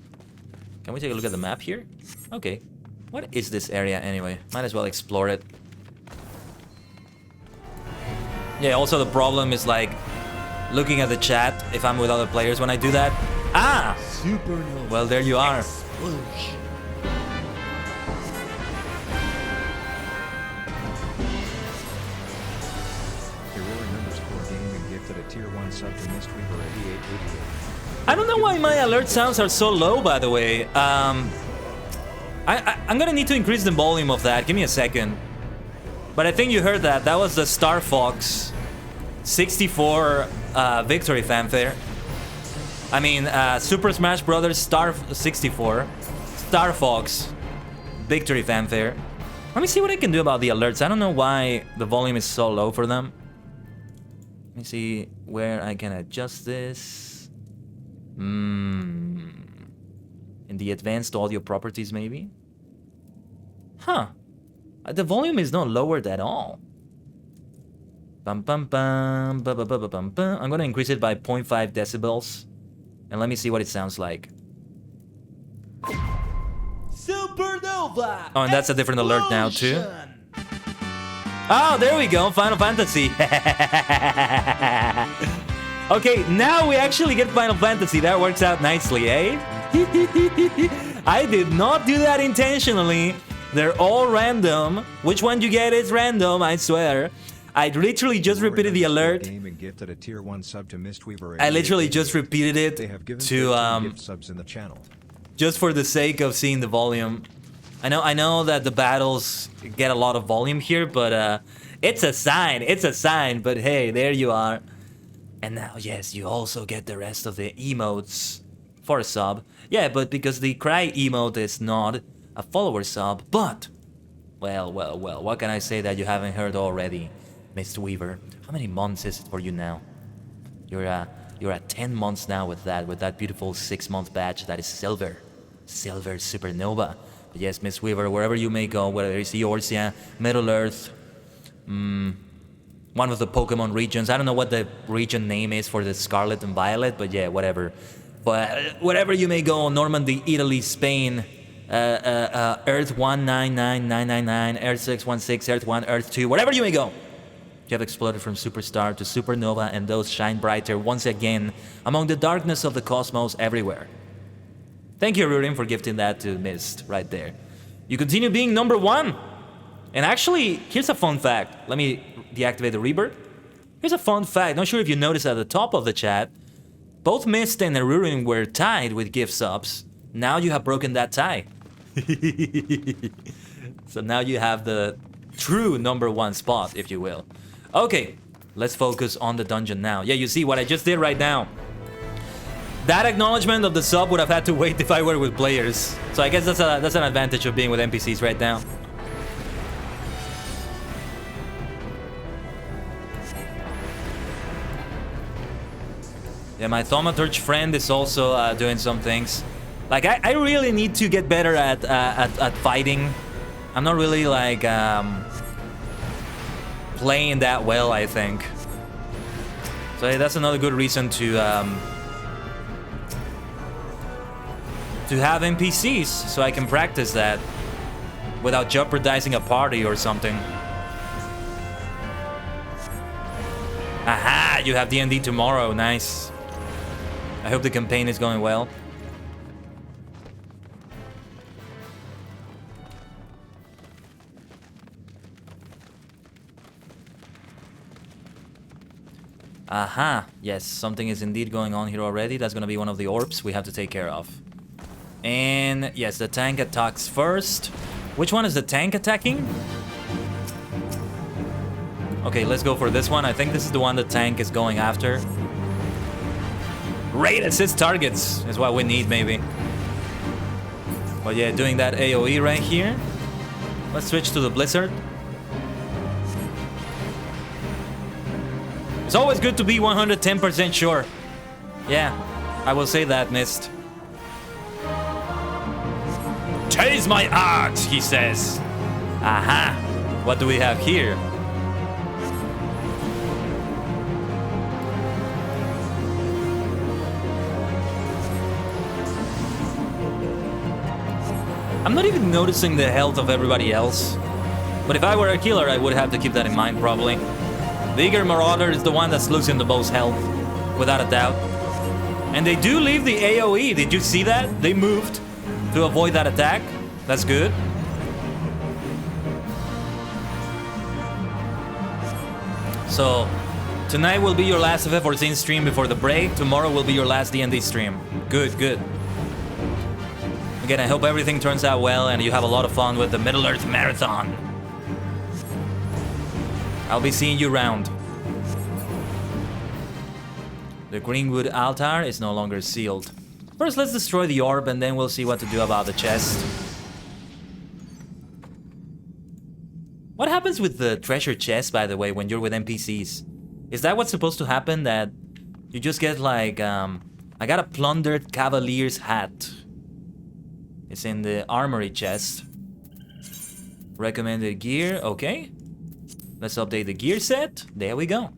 Can we take a look at the map here? Okay. What is this area anyway? Might as well explore it. Yeah, also the problem is like looking at the chat if I'm with other players when I do that. Ah! Supernova. Well, there you are. Explosion. I don't know why my alert sounds are so low, by the way. I'm gonna need to increase the volume of that. Give me a second. But I think you heard that. That was the Star Fox 64 victory fanfare. I mean, Super Smash Bros. Star 64 Star Fox victory fanfare. Let me see what I can do about the alerts. I don't know why the volume is so low for them. Let me see where I can adjust this. In the advanced audio properties, maybe? Huh. The volume is not lowered at all. Bum bum bum bum bum bum bum bum. I'm gonna increase it by 0.5 decibels. And let me see what it sounds like. Supernova! Oh, and that's a different alert now too. Oh, there we go, Final Fantasy. Okay, now we actually get Final Fantasy. That works out nicely, eh? I did not do that intentionally. They're all random. Which one you get is random, I swear. I literally just repeated the alert. I literally just repeated it to just for the sake of seeing the volume. I know that the battles get a lot of volume here, but it's a sign, but hey, there you are. And now, yes, you also get the rest of the emotes for a sub. Yeah, but because the cry emote is not a follower sub, but well, what can I say that you haven't heard already, Mr. Weaver? How many months is it for you now? You're at 10 months now with that beautiful 6-month badge that is silver supernova. But yes, Miss Weaver, wherever you may go, whether it's Eorzea, Middle Earth, one of the Pokemon regions. I don't know what the region name is for the Scarlet and Violet, but yeah, whatever. But wherever you may go, Normandy, Italy, Spain, Earth 199999, Earth 616, Earth 1, Earth 2, wherever you may go. You have exploded from superstar to supernova, and those shine brighter once again among the darkness of the cosmos everywhere. Thank you, Rurin, for gifting that to Mist right there. You continue being number 1. And actually, here's a fun fact. Let me deactivate the rebirth. Here's a fun fact. Not sure if you noticed at the top of the chat, both Mist and Rurin were tied with gift subs. Now you have broken that tie. So now you have the true number 1 spot, if you will. Okay, let's focus on the dungeon now. Yeah, you see what I just did right now. That acknowledgement of the sub would have had to wait if I were with players. So I guess that's an advantage of being with NPCs right now. Yeah, my thaumaturge friend is also doing some things. Like, I really need to get better at fighting. I'm not really, like, playing that well, I think. So yeah, that's another good reason to have NPCs, so I can practice that without jeopardizing a party or something. Aha! You have D&D tomorrow, nice. I hope the campaign is going well. Aha! Yes, something is indeed going on here already. That's gonna be one of the orbs we have to take care of. And yes, the tank attacks first. Which one is the tank attacking? Okay, let's go for this one. I think this is the one the tank is going after. Raid assist targets is what we need, maybe. But yeah, doing that AoE right here. Let's switch to the Blizzard. It's always good to be 110% sure. Yeah, I will say that, Mist. Chase my axe, he says. Aha! What do we have here? I'm not even noticing the health of everybody else. But if I were a killer, I would have to keep that in mind, probably. Vigor Marauder is the one that's losing the most health, without a doubt. And they do leave the AoE. Did you see that? They moved to avoid that attack. That's good. So, tonight will be your last FF14 stream before the break. Tomorrow will be your last D&D stream. Good, good. Again, I hope everything turns out well and you have a lot of fun with the Middle Earth Marathon. I'll be seeing you round. The Greenwood altar is no longer sealed. First, let's destroy the orb and then we'll see what to do about the chest. What happens with the treasure chest, by the way, when you're with NPCs? Is that what's supposed to happen? That you just get like, I got a plundered cavalier's hat. It's in the armory chest. Recommended gear, okay. Let's update the gear set. There we go.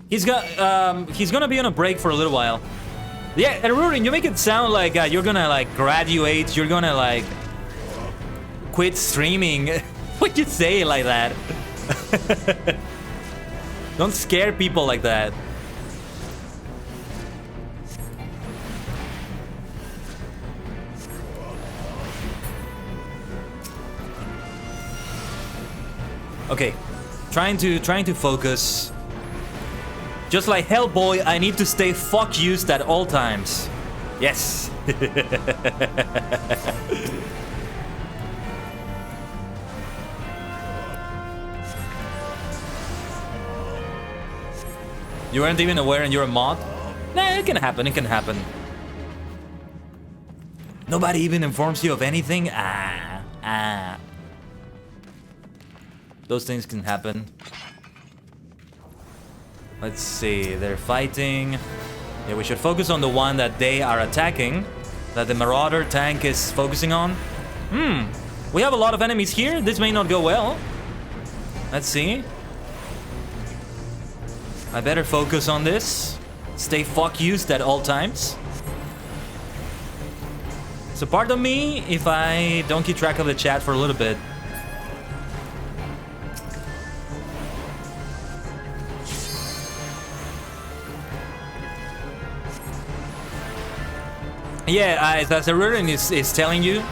He's gonna be on a break for a little while. Yeah, and Rurin, you make it sound like you're gonna like graduate, you're gonna like quit streaming. What'd you say like that? Don't scare people like that. Okay, trying to focus. Just like Hellboy, I need to stay fuck-used at all times. Yes. You weren't even aware and you're a mod? Nah, it can happen, it can happen. Nobody even informs you of anything? Those things can happen. Let's see, they're fighting. Yeah, we should focus on the one that they are attacking, that the Marauder tank is focusing on. We have a lot of enemies here. This may not go well. Let's see. I better focus on this. Stay fuck-used at all times. So pardon me if I don't keep track of the chat for a little bit. Yeah, as Rurin is telling you,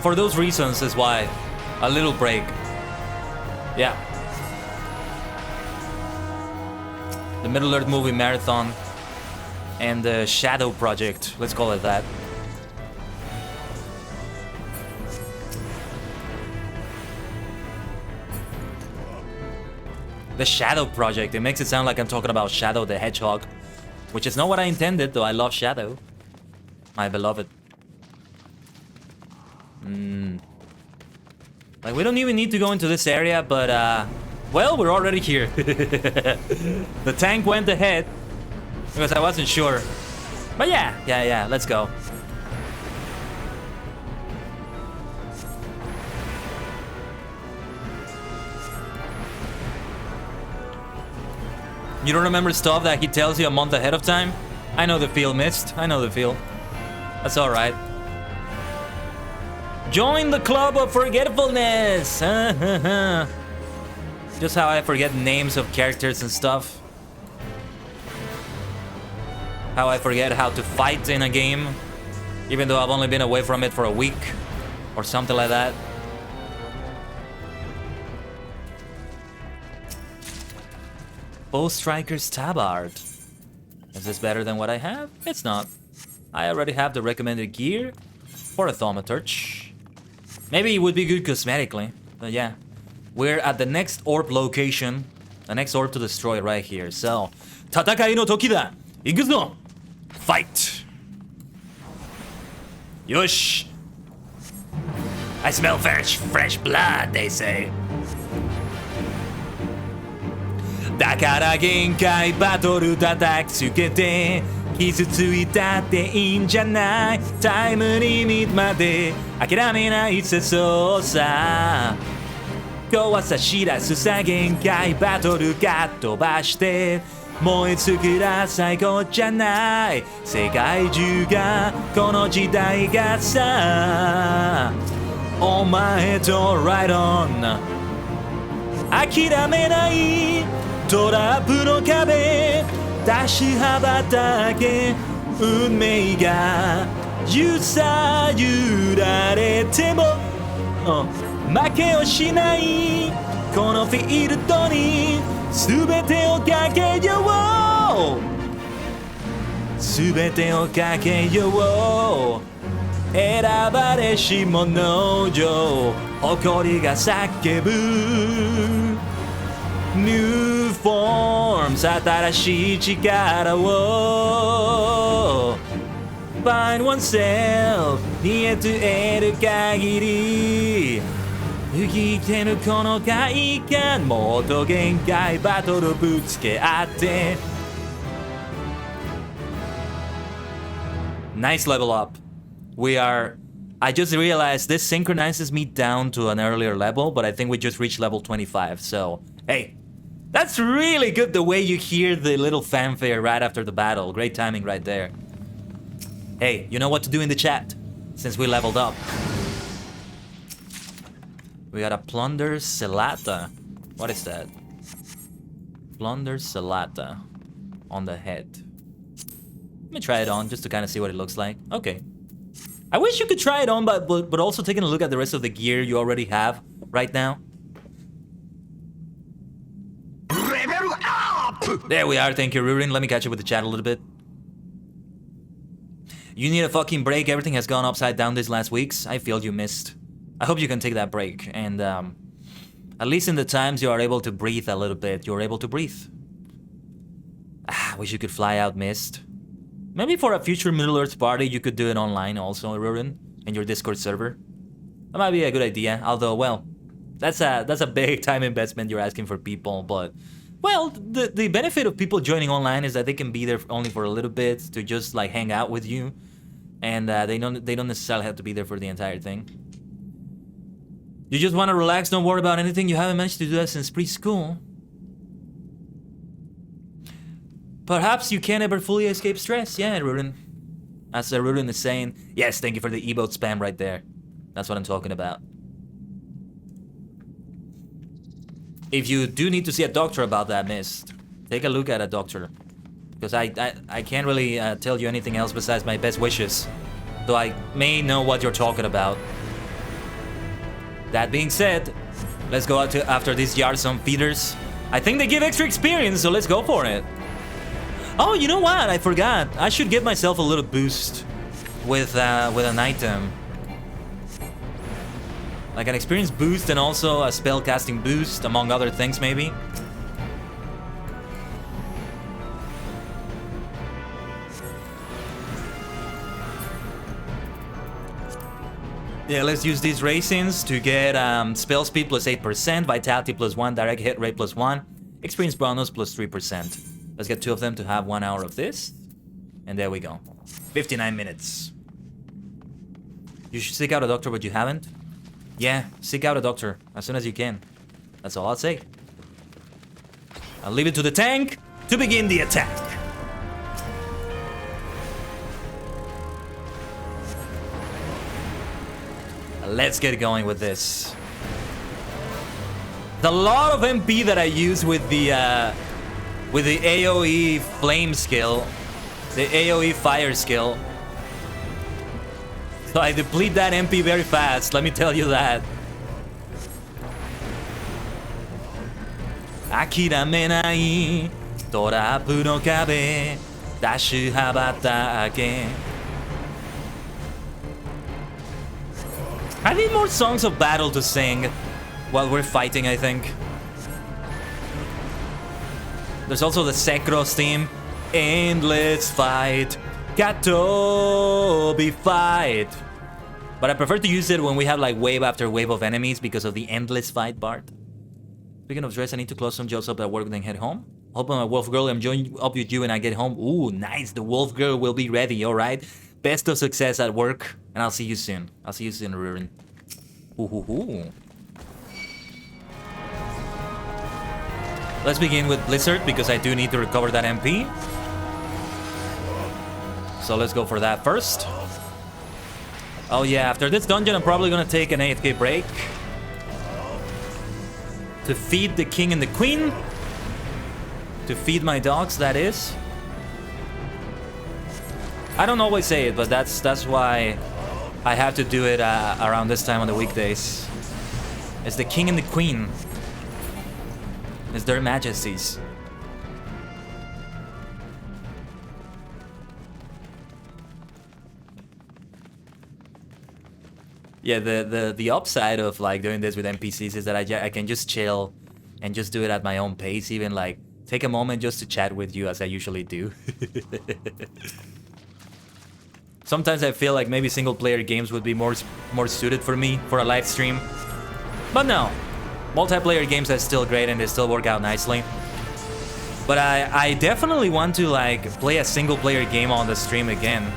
for those reasons is why. A little break. Yeah. The Middle-earth Movie Marathon and the Shadow Project, let's call it that. The Shadow Project, it makes it sound like I'm talking about Shadow the Hedgehog. Which is not what I intended, though I love Shadow. My beloved. Like, we don't even need to go into this area, but, well, we're already here. The tank went ahead, because I wasn't sure. But yeah, let's go. You don't remember stuff that he tells you a month ahead of time? I know the feel, Mist. I know the feel. That's alright. Join the club of forgetfulness! Just how I forget names of characters and stuff. How I forget how to fight in a game. Even though I've only been away from it for a week. Or something like that. Bow Striker's Tabard. Is this better than what I have? It's not. I already have the recommended gear for a thaumaturge. Maybe it would be good cosmetically, but yeah. We're at the next orb location. The next orb to destroy right here. So, Tatakai no toki da! Ikuzu no! Fight! Yosh! I smell fresh blood, they say. だから限界バトル叩きつけて傷ついたっていいんじゃないタイムリミットまで諦めないせそうさ壊さしらすさ限界バトルが飛ばして燃え尽くら最高じゃない世界中がこの時代がさお前と Right on 諦めないトラップの壁出し羽ばたけ運命が揺さ揺られても負けをしないこのフィールドに全てをかけよう全てをかけよう選ばれし者よ誇りが叫ぶNew forms 新しい力を Find oneself 見えて得る限り生きてるこの快感もっと限界バトルぶつけ合って Nice level up We are... I just realized this synchronizes me down to an earlier level, but I think we just reached level 25, so... Hey, that's really good the way you hear the little fanfare right after the battle. Great timing right there. Hey, you know what to do in the chat, since we leveled up. We got a Plunder Celata. What is that? Plunder Celata on the head. Let me try it on just to kind of see what it looks like. Okay. I wish you could try it on, but also taking a look at the rest of the gear you already have right now. Level up! There we are, thank you, Rurin. Let me catch up with the chat a little bit. You need a fucking break. Everything has gone upside down these last weeks. I feel you missed. I hope you can take that break. And at least in the times you are able to breathe a little bit, you're able to breathe. Ah, wish you could fly out, Mist. Maybe for a future Middle Earth party, you could do it online also, Rurin, in your Discord server. That might be a good idea. Although, well, that's a big time investment you're asking for people. But, well, the benefit of people joining online is that they can be there only for a little bit to just like hang out with you, and they don't necessarily have to be there for the entire thing. You just want to relax, don't worry about anything. You haven't managed to do that since preschool. Perhaps you can't ever fully escape stress. Yeah, Rurin. As Rurin is saying, yes, thank you for the emote spam right there. That's what I'm talking about. If you do need to see a doctor about that, Mist, take a look at a doctor. Because I can't really tell you anything else besides my best wishes. Though I may know what you're talking about. That being said, let's go out to after these Yarsum feeders. I think they give extra experience, so let's go for it. Oh, you know what? I forgot. I should give myself a little boost with an item. Like an experience boost and also a spell casting boost, among other things, maybe. Yeah, let's use these racings to get spell speed plus 8%, vitality plus 1, direct hit rate plus 1, experience bonus plus 3%. Let's get 2 of them to have 1 hour of this. And there we go. 59 minutes. You should seek out a doctor, but you haven't? Yeah, seek out a doctor as soon as you can. That's all I'll say. I'll leave it to the tank to begin the attack. Let's get going with this. The lot of MP that I use with the AoE flame skill, the AoE fire skill. So I deplete that MP very fast, let me tell you that. Akirame nai, torapu no kabe, dashu habata ake. I need more songs of battle to sing while we're fighting, I think. There's also the Sekros theme. Endless fight. Katobi fight. But I prefer to use it when we have like wave after wave of enemies because of the endless fight part. Speaking of dress, I need to close some jobs up at work then head home. Hope my wolf girl, I'm joining up with you when I get home. Ooh, nice. The wolf girl will be ready, alright? Best of success at work. And I'll see you soon. I'll see you soon, Rurin. Ooh. Let's begin with Blizzard because I do need to recover that MP. So let's go for that first. Oh yeah, after this dungeon I'm probably gonna take an AFK break to feed the king and the queen. To feed my dogs, that is. I don't always say it, but that's why I have to do it around this time on the weekdays. It's the king and the queen. It's their majesties. Yeah, the upside of like doing this with NPCs is that I can just chill and just do it at my own pace. Even like take a moment just to chat with you as I usually do. Sometimes I feel like maybe single-player games would be more suited for me for a live stream. But no, multiplayer games are still great and they still work out nicely. But I definitely want to like play a single-player game on the stream again.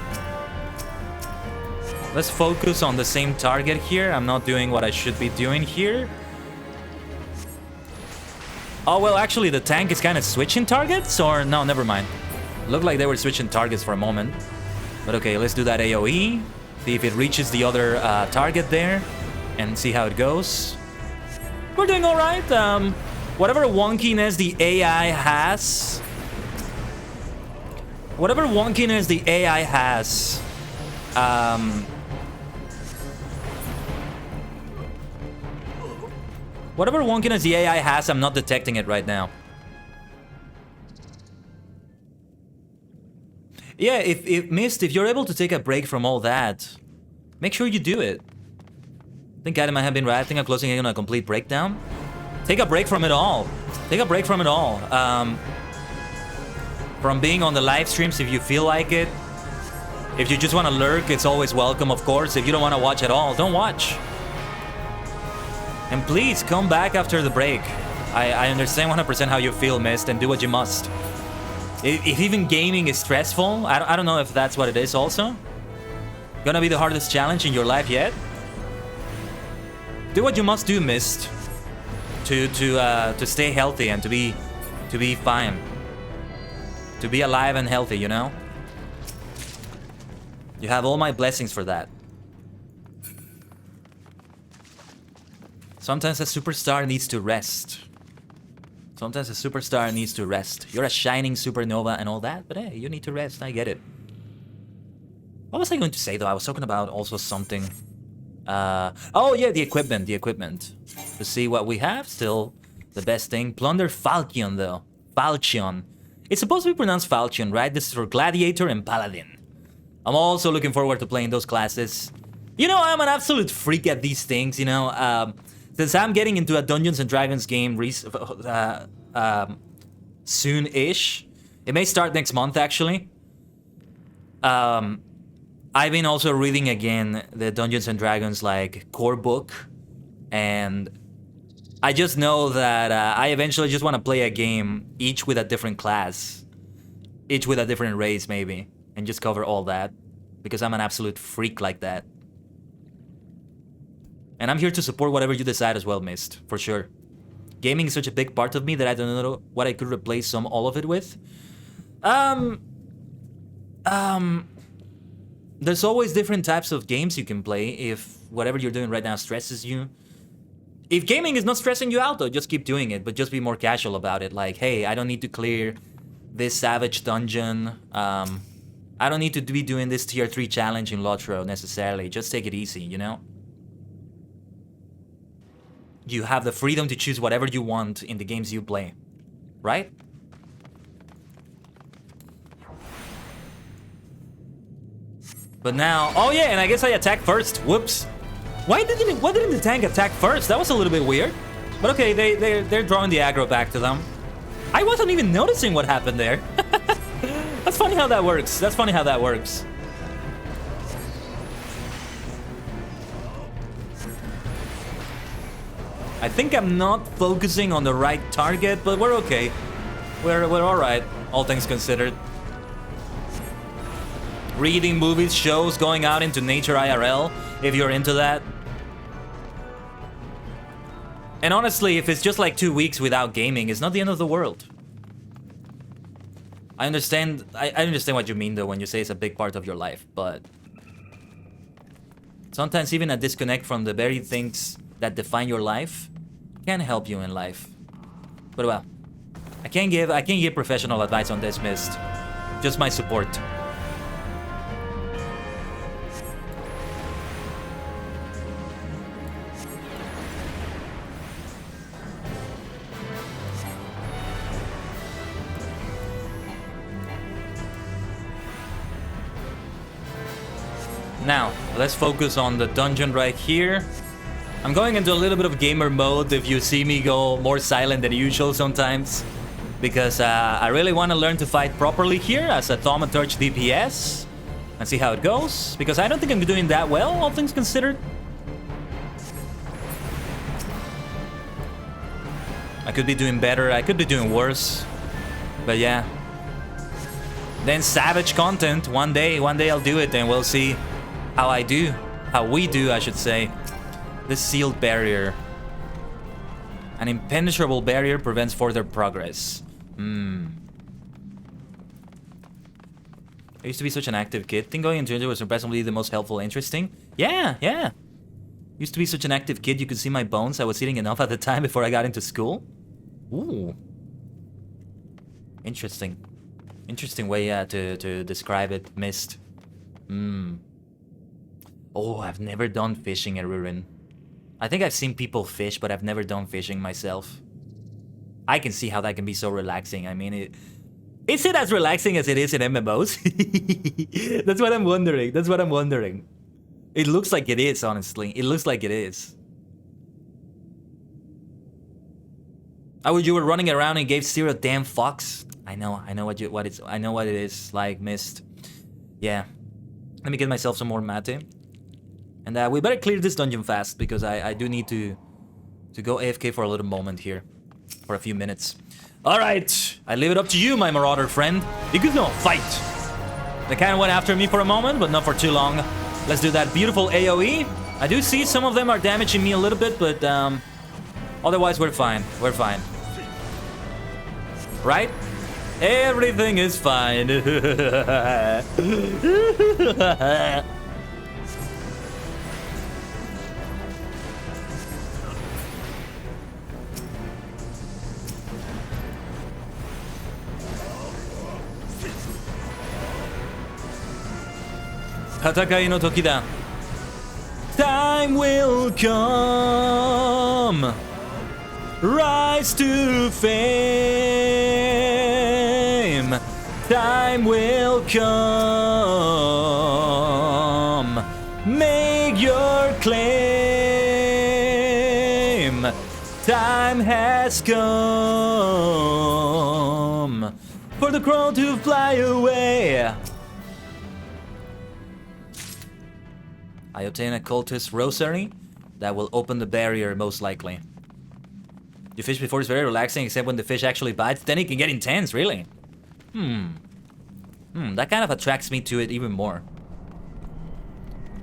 Let's focus on the same target here. I'm not doing what I should be doing here. Oh, well, actually, the tank is kind of switching targets, or no, never mind. Looked like they were switching targets for a moment. But okay, let's do that AoE. See if it reaches the other target there, and see how it goes. We're doing all right. Whatever wonkiness the AI has... Whatever wonkiness the AI has... Whatever wonkiness the AI has, I'm not detecting it right now. Yeah, if Mist, if you're able to take a break from all that, make sure you do it. I think Adam might have been right. I think I'm closing in on a complete breakdown. Take a break from it all. Take a break from it all. From being on the live streams if you feel like it. If you just want to lurk, it's always welcome, of course. If you don't want to watch at all, don't watch. And please, come back after the break. I understand 100% how you feel, Mist, and do what you must. If even gaming is stressful, I don't know if that's what it is also. Gonna be the hardest challenge in your life yet? Do what you must do, Mist. To stay healthy and to be fine. To be alive and healthy, you know? You have all my blessings for that. Sometimes a superstar needs to rest. Sometimes a superstar needs to rest. You're a shining supernova and all that, but hey, you need to rest, I get it. What was I going to say though? I was talking about also something. Oh yeah, the equipment. To see what we have, still the best thing. Plunder Falchion though. Falchion. It's supposed to be pronounced Falchion, right? This is for Gladiator and Paladin. I'm also looking forward to playing those classes. You know, I'm an absolute freak at these things, you know. Since I'm getting into a Dungeons and Dragons game soon-ish. It may start next month, actually. I've been also reading again the Dungeons and Dragons like core book, and I just know that I eventually just want to play a game, each with a different class, each with a different race, maybe, and just cover all that, because I'm an absolute freak like that. And I'm here to support whatever you decide as well, Mist, for sure. Gaming is such a big part of me that I don't know what I could replace all of it with. There's always different types of games you can play if whatever you're doing right now stresses you. If gaming is not stressing you out, though, just keep doing it, but just be more casual about it. Like, hey, I don't need to clear this savage dungeon. I don't need to be doing this tier 3 challenge in Lotro necessarily. Just take it easy, you know? You have the freedom to choose whatever you want in the games you play, right? But now, oh yeah, and I guess I attacked first. Whoops. Why didn't the tank attack first? That was a little bit weird. But okay, they're drawing the aggro back to them. I wasn't even noticing what happened there. That's funny how that works. That's funny how that works. I think I'm not focusing on the right target, but we're okay. We're all right, all things considered. Reading movies, shows, going out into nature IRL, if you're into that. And honestly, if it's just like 2 weeks without gaming, it's not the end of the world. I understand what you mean though when you say it's a big part of your life, but sometimes even a disconnect from the very things that define your life can help you in life. But well, I can't give professional advice on this, Mist. Just my support. Now, let's focus on the dungeon right here. I'm going into a little bit of gamer mode if you see me go more silent than usual sometimes. Because I really want to learn to fight properly here as a thaumaturge DPS. And see how it goes. Because I don't think I'm doing that well, all things considered. I could be doing better, I could be doing worse. But yeah. Then savage content, one day I'll do it and we'll see how I do. How we do, I should say. This sealed barrier. An impenetrable barrier prevents further progress. I used to be such an active kid. Think going into it was surprisingly the most helpful, interesting. Yeah. Used to be such an active kid, you could see my bones. I was eating enough at the time before I got into school. Ooh. Interesting. Interesting way to describe it, Mist. Oh, I've never done fishing at Ruin. I think I've seen people fish, but I've never done fishing myself. I can see how that can be so relaxing. I mean, is it as relaxing as it is in MMOs? That's what I'm wondering. That's what I'm wondering. It looks like it is, honestly. It looks like it is. Oh, you were running around and gave 0 damn fucks. I know what it is like, Mist. Yeah. Let me get myself some more mate. And we better clear this dungeon fast because I do need to go AFK for a little moment here. For a few minutes. Alright, I leave it up to you, my marauder friend. You could no fight. They kind of went after me for a moment, but not for too long. Let's do that beautiful AoE. I do see some of them are damaging me a little bit, but otherwise we're fine. We're fine. Right? Everything is fine. Tatakai no toki da. Time will come. Rise to fame. Time will come. Make your claim. Time has come for the crow to fly away. I obtain a cultist rosary that will open the barrier, most likely. You fish before is very relaxing, except when the fish actually bites. Then it can get intense, really. That kind of attracts me to it even more.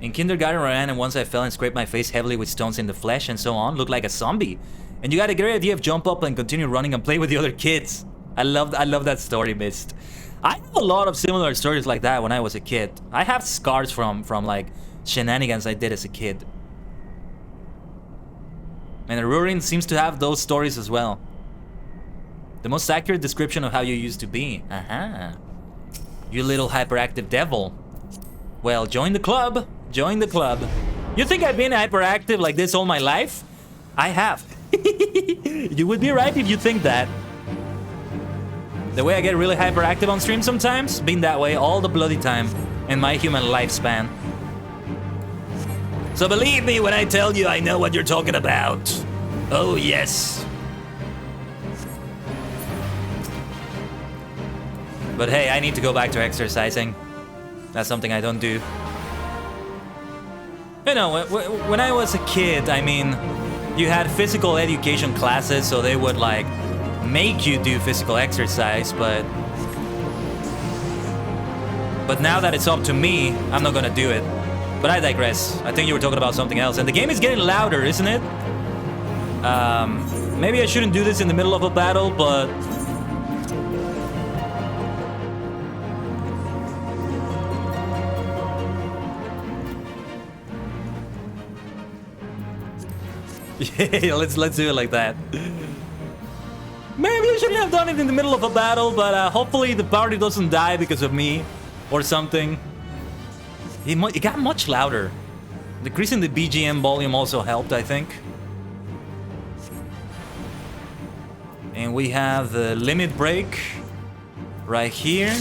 In kindergarten, I ran and once I fell and scraped my face heavily with stones in the flesh and so on. Looked like a zombie. And you got a great idea of jump up and continue running and play with the other kids. I love that story, Mist. I have a lot of similar stories like that when I was a kid. I have scars from like shenanigans I did as a kid. And Rurin seems to have those stories as well. The most accurate description of how you used to be. You little hyperactive devil. Well, join the club. Join the club. You think I've been hyperactive like this all my life? I have. You would be right if you think that. The way I get really hyperactive on stream sometimes, been that way all the bloody time in my human lifespan. So believe me when I tell you I know what you're talking about. Oh yes. But hey, I need to go back to exercising. That's something I don't do. You know, when I was a kid, I mean, you had physical education classes, so they would like make you do physical exercise, but now that it's up to me, I'm not gonna do it. But I digress. I think you were talking about something else. And the game is getting louder, isn't it? Maybe I shouldn't do this in the middle of a battle, but... yeah, let's do it like that. Maybe I shouldn't have done it in the middle of a battle, but hopefully the party doesn't die because of me or something. It got much louder. Decreasing the BGM volume also helped, I think. And we have the limit break right here.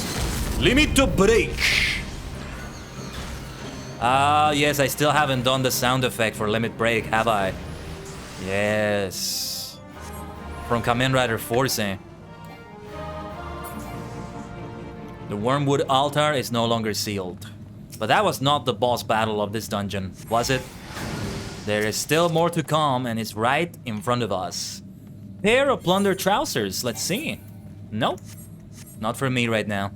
Limit to break. Yes, I still haven't done the sound effect for limit break, have I? Yes. From Kamen Rider Force. The Wormwood altar is no longer sealed. But that was not the boss battle of this dungeon, was it? There is still more to come, and it's right in front of us. Pair of plunder trousers, let's see. Nope, not for me right now.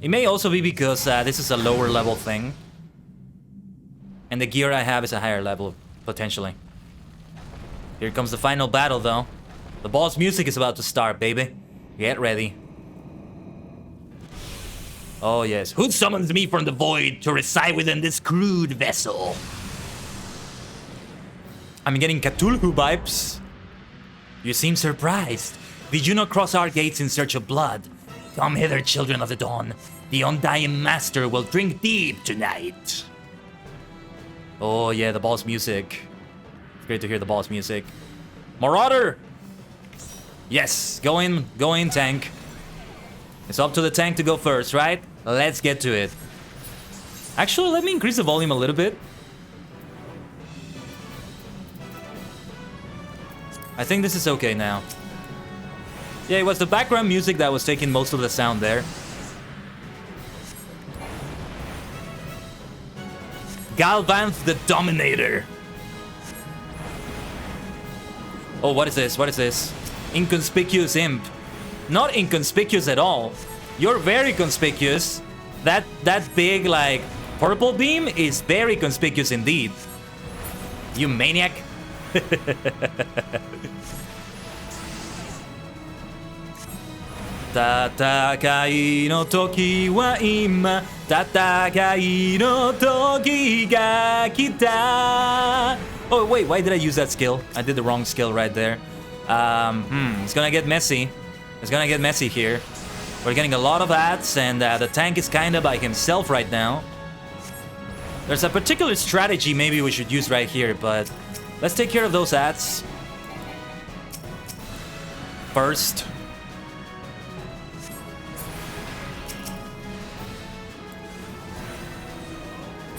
It may also be because this is a lower level thing. And the gear I have is a higher level, potentially. Here comes the final battle, though. The boss music is about to start, baby. Get ready. Oh, yes. Who summons me from the void to reside within this crude vessel? I'm getting Cthulhu vibes. You seem surprised. Did you not cross our gates in search of blood? Come hither, children of the dawn. The undying master will drink deep tonight. Oh, yeah, the boss music. It's great to hear the boss music. Marauder! Yes, go in, tank. It's up to the tank to go first, right? Let's get to it. Actually, let me increase the volume a little bit. I think this is okay now. Yeah, it was the background music that was taking most of the sound there. Galvanth the Dominator. Oh, what is this? What is this? Inconspicuous imp. Not inconspicuous at all. You're very conspicuous. That big, like, purple beam is very conspicuous indeed. You maniac. Tatakai no toki wa ima. Tatakai no toki ga kita. Oh, wait, why did I use that skill? I did the wrong skill right there. It's gonna get messy. It's gonna get messy here. We're getting a lot of ads, and the tank is kinda by himself right now. There's a particular strategy maybe we should use right here, but let's take care of those ads first.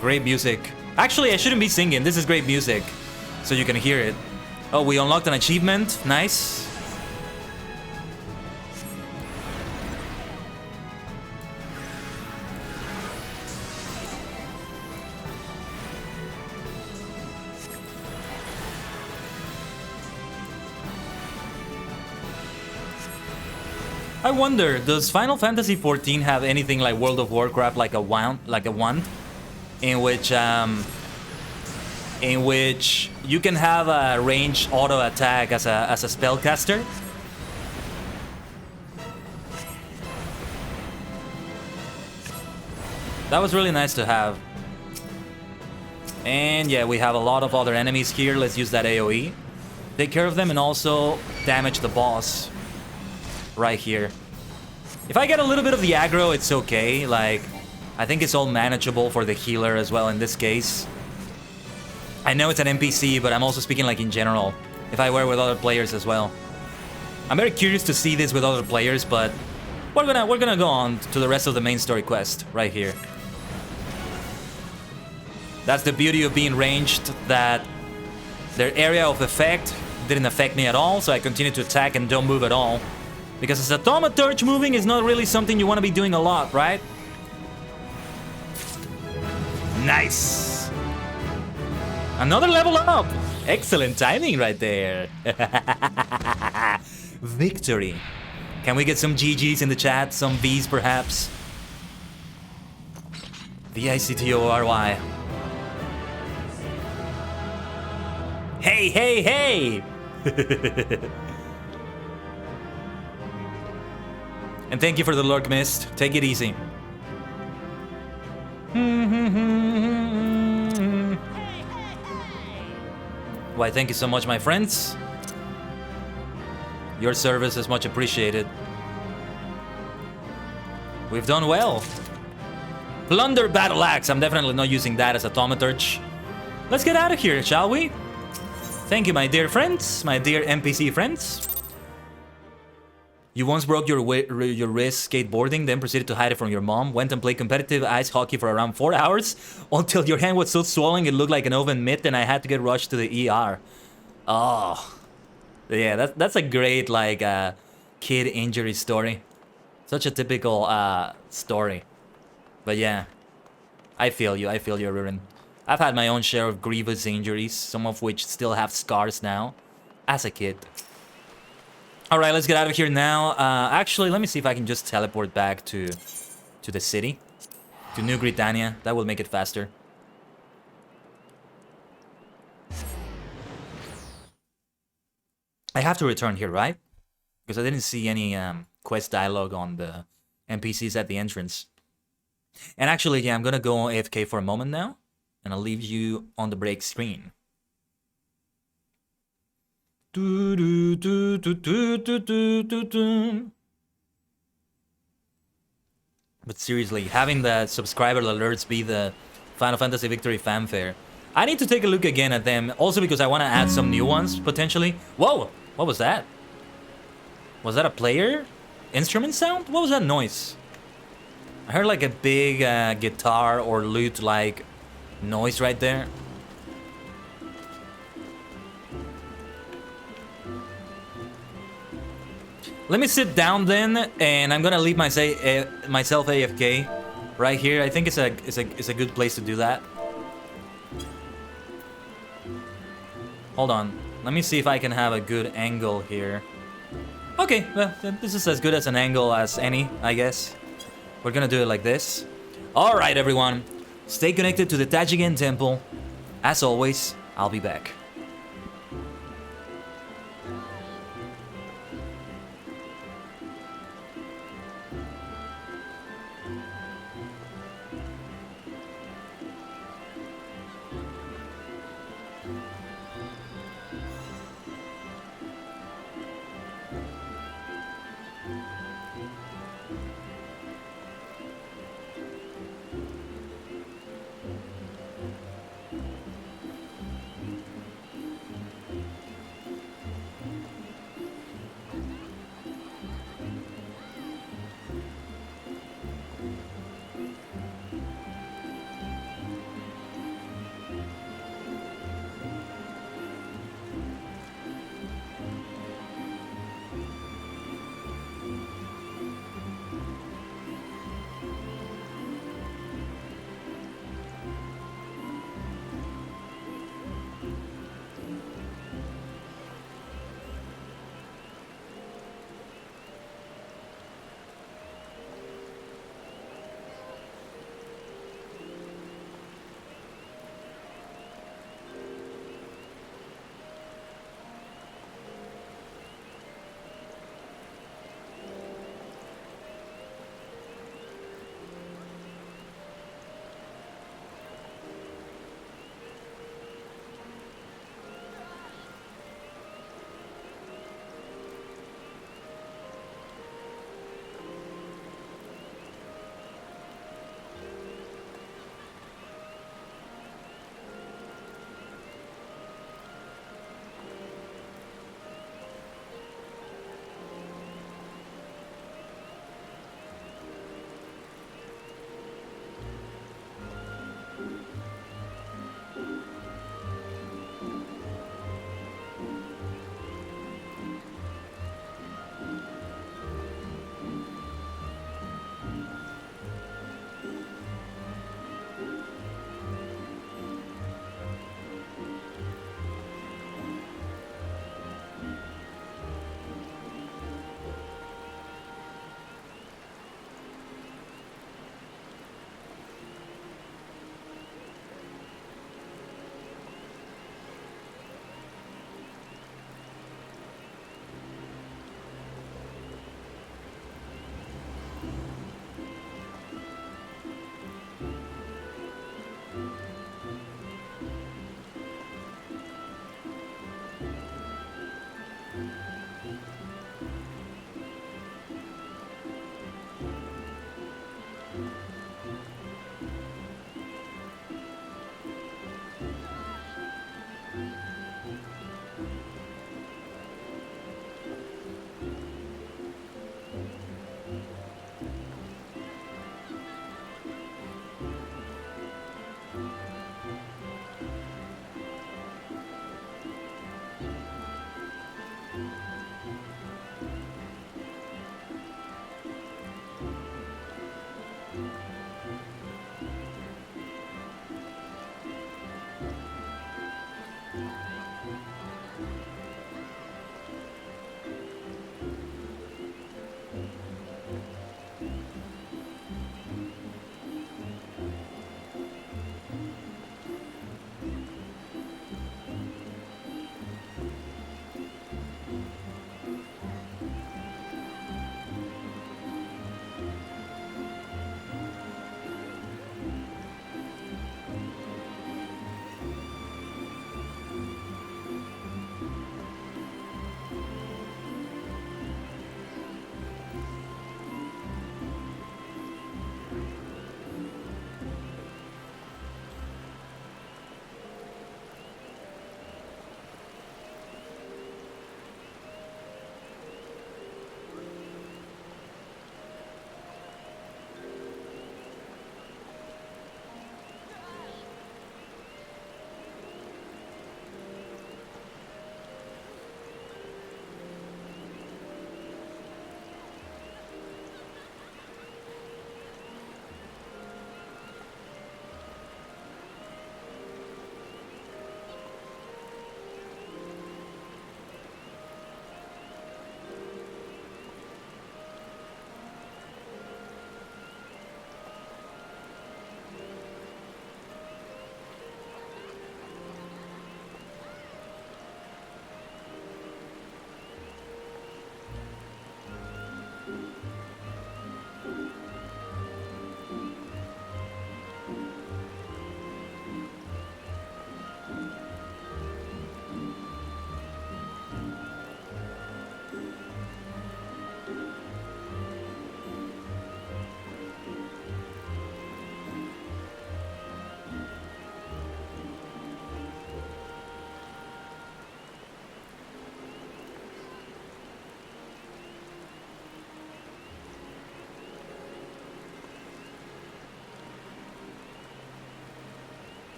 Great music. Actually, I shouldn't be singing. This is great music, so you can hear it. Oh, we unlocked an achievement. Nice. I wonder, does Final Fantasy XIV have anything like World of Warcraft, like a wand, in which you can have a ranged auto attack as a spellcaster? That was really nice to have. And yeah, we have a lot of other enemies here. Let's use that AoE. Take care of them and also damage the boss right here. If I get a little bit of the aggro, it's okay. Like, I think it's all manageable for the healer as well in this case. I know it's an NPC, but I'm also speaking like in general. If I were with other players as well. I'm very curious to see this with other players, but we're gonna go on to the rest of the main story quest right here. That's the beauty of being ranged, that their area of effect didn't affect me at all, so I continue to attack and don't move at all. Because as a thaumaturge, moving is not really something you want to be doing a lot, right? Nice! Another level up! Excellent timing right there. Victory. Can we get some GGs in the chat? Some Vs perhaps? VICTORY. Hey, hey, hey! And thank you for the lurk, Mist. Take it easy. Why, thank you so much, my friends. Your service is much appreciated. We've done well. Plunder Battle Axe. I'm definitely not using that as a thaumaturge. Let's get out of here, shall we? Thank you, my dear friends, my dear NPC friends. You once broke your wrist skateboarding, then proceeded to hide it from your mom, went and played competitive ice hockey for around 4 hours, until your hand was so swollen it looked like an oven mitt and I had to get rushed to the ER. Oh. Yeah, that's a great, like, kid injury story. Such a typical, story. But yeah, I feel you, Rurin. I've had my own share of grievous injuries, some of which still have scars now, as a kid. Alright, let's get out of here now. Actually, let me see if I can just teleport back to the city. To New Britannia. That will make it faster. I have to return here, right? Because I didn't see any quest dialogue on the NPCs at the entrance. And actually, yeah, I'm gonna go AFK for a moment now, and I'll leave you on the break screen. But seriously, having the subscriber alerts be the Final Fantasy Victory fanfare, I need to take a look again at them, also because I want to add some new ones, potentially. Whoa! What was that? Was that a player? Instrument sound? What was that noise? I heard like a big guitar or lute-like noise right there. Let me sit down then, and I'm gonna leave myself AFK right here. I think it's a good place to do that. Hold on. Let me see if I can have a good angle here. Okay, well, this is as good as an angle as any, I guess. We're gonna do it like this. Alright, everyone. Stay connected to the Tajigen Temple. As always, I'll be back.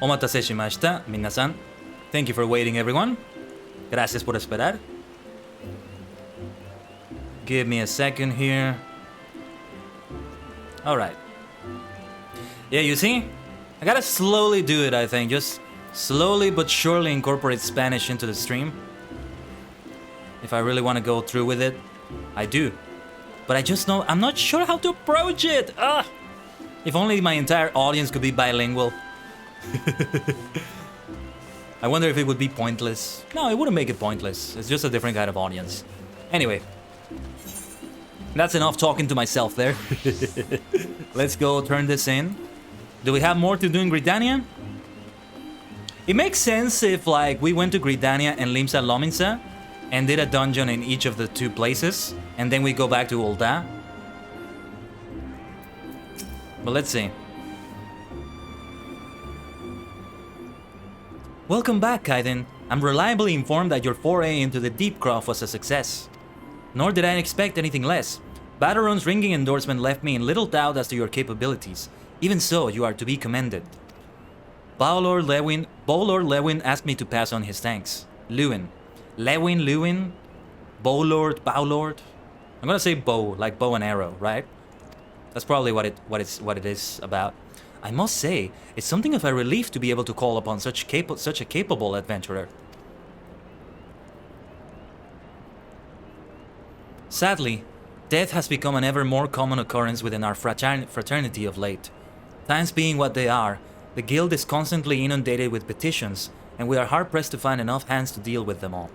Omatase shimashita, minasan. Thank you for waiting, everyone. Gracias por esperar. Give me a second here. Alright. Yeah, you see? I gotta slowly do it, I think. Just slowly but surely incorporate Spanish into the stream. If I really want to go through with it, I do. But I just know I'm not sure how to approach it. Ugh. If only my entire audience could be bilingual. I wonder if it would be pointless. No, it wouldn't make it pointless. It's just a different kind of audience. Anyway. That's enough talking to myself there. Let's go turn this in. Do we have more to do in Gridania? It makes sense if, like, we went to Gridania and Limsa Lominsa and did a dungeon in each of the two places, and then we go back to ℂ𝕠𝕟𝕤. But let's see. Welcome back, Kaiden. I'm reliably informed that your foray into the Deep Craft was a success. Nor did I expect anything less. Battleron's ringing endorsement left me in little doubt as to your capabilities. Even so, you are to be commended. Bolor Lewin asked me to pass on his thanks. Lewin. Bowlord. I'm gonna say bow, like bow and arrow, right? That's probably what it is about. I must say, it's something of a relief to be able to call upon such a capable adventurer. Sadly, death has become an ever more common occurrence within our fraternity of late. Times being what they are, the guild is constantly inundated with petitions, and we are hard-pressed to find enough hands to deal with them all.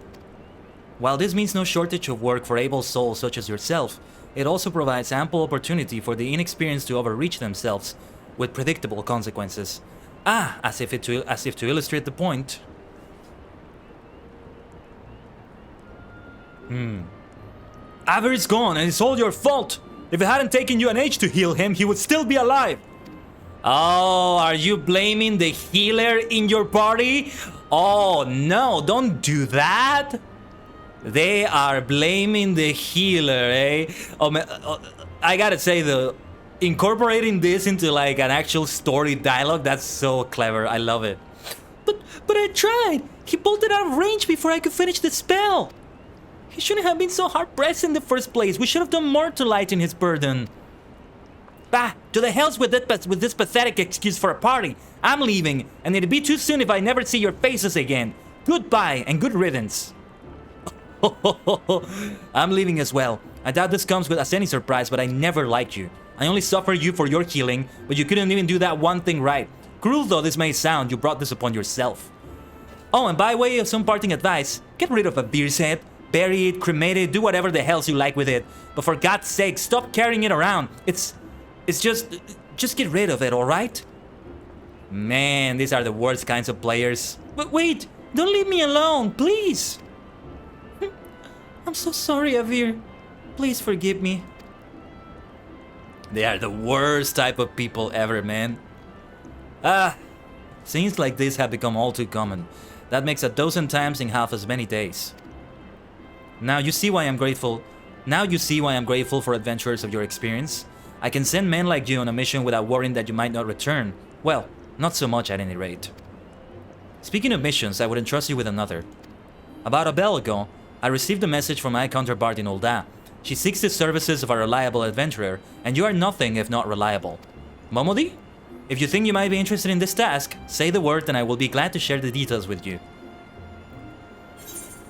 While this means no shortage of work for able souls such as yourself, it also provides ample opportunity for the inexperienced to overreach themselves with predictable consequences. As if to illustrate the point. Aver's gone, and it's all your fault. If it hadn't taken you an age to heal him, he would still be alive. Oh, are you blaming the healer in your party? Oh, no, don't do that. They are blaming the healer, eh? Oh, I gotta say, though, incorporating this into like an actual story dialogue, that's so clever. I love it. But I tried. He bolted out of range before I could finish the spell. He shouldn't have been so hard-pressed in the first place. We should have done more to lighten his burden. To the hells with this pathetic excuse for a party. I'm leaving, and it'll be too soon if I never see your faces again. Goodbye, and good riddance. I'm leaving as well. I doubt this comes as any surprise, but I never liked you. I only suffer you for your healing, but you couldn't even do that one thing right. Cruel though this may sound, you brought this upon yourself. Oh, and by way of some parting advice, get rid of a beer's head. Bury it, cremate it, do whatever the hells you like with it. But for God's sake, stop carrying it around. It's just get rid of it, alright? Man, these are the worst kinds of players. But wait, don't leave me alone, please. I'm so sorry, Avir. Please forgive me. They are the worst type of people ever, man. Scenes like this have become all too common. That makes 12 times in half as many days. Now you see why I'm grateful. For adventurers of your experience. I can send men like you on a mission without worrying that you might not return. Well, not so much at any rate. Speaking of missions, I would entrust you with another. About a bell ago, I received a message from my counterpart in ℂ𝕠𝕟𝕤. She seeks the services of a reliable adventurer, and you are nothing if not reliable. Momodi? If you think you might be interested in this task, say the word and I will be glad to share the details with you.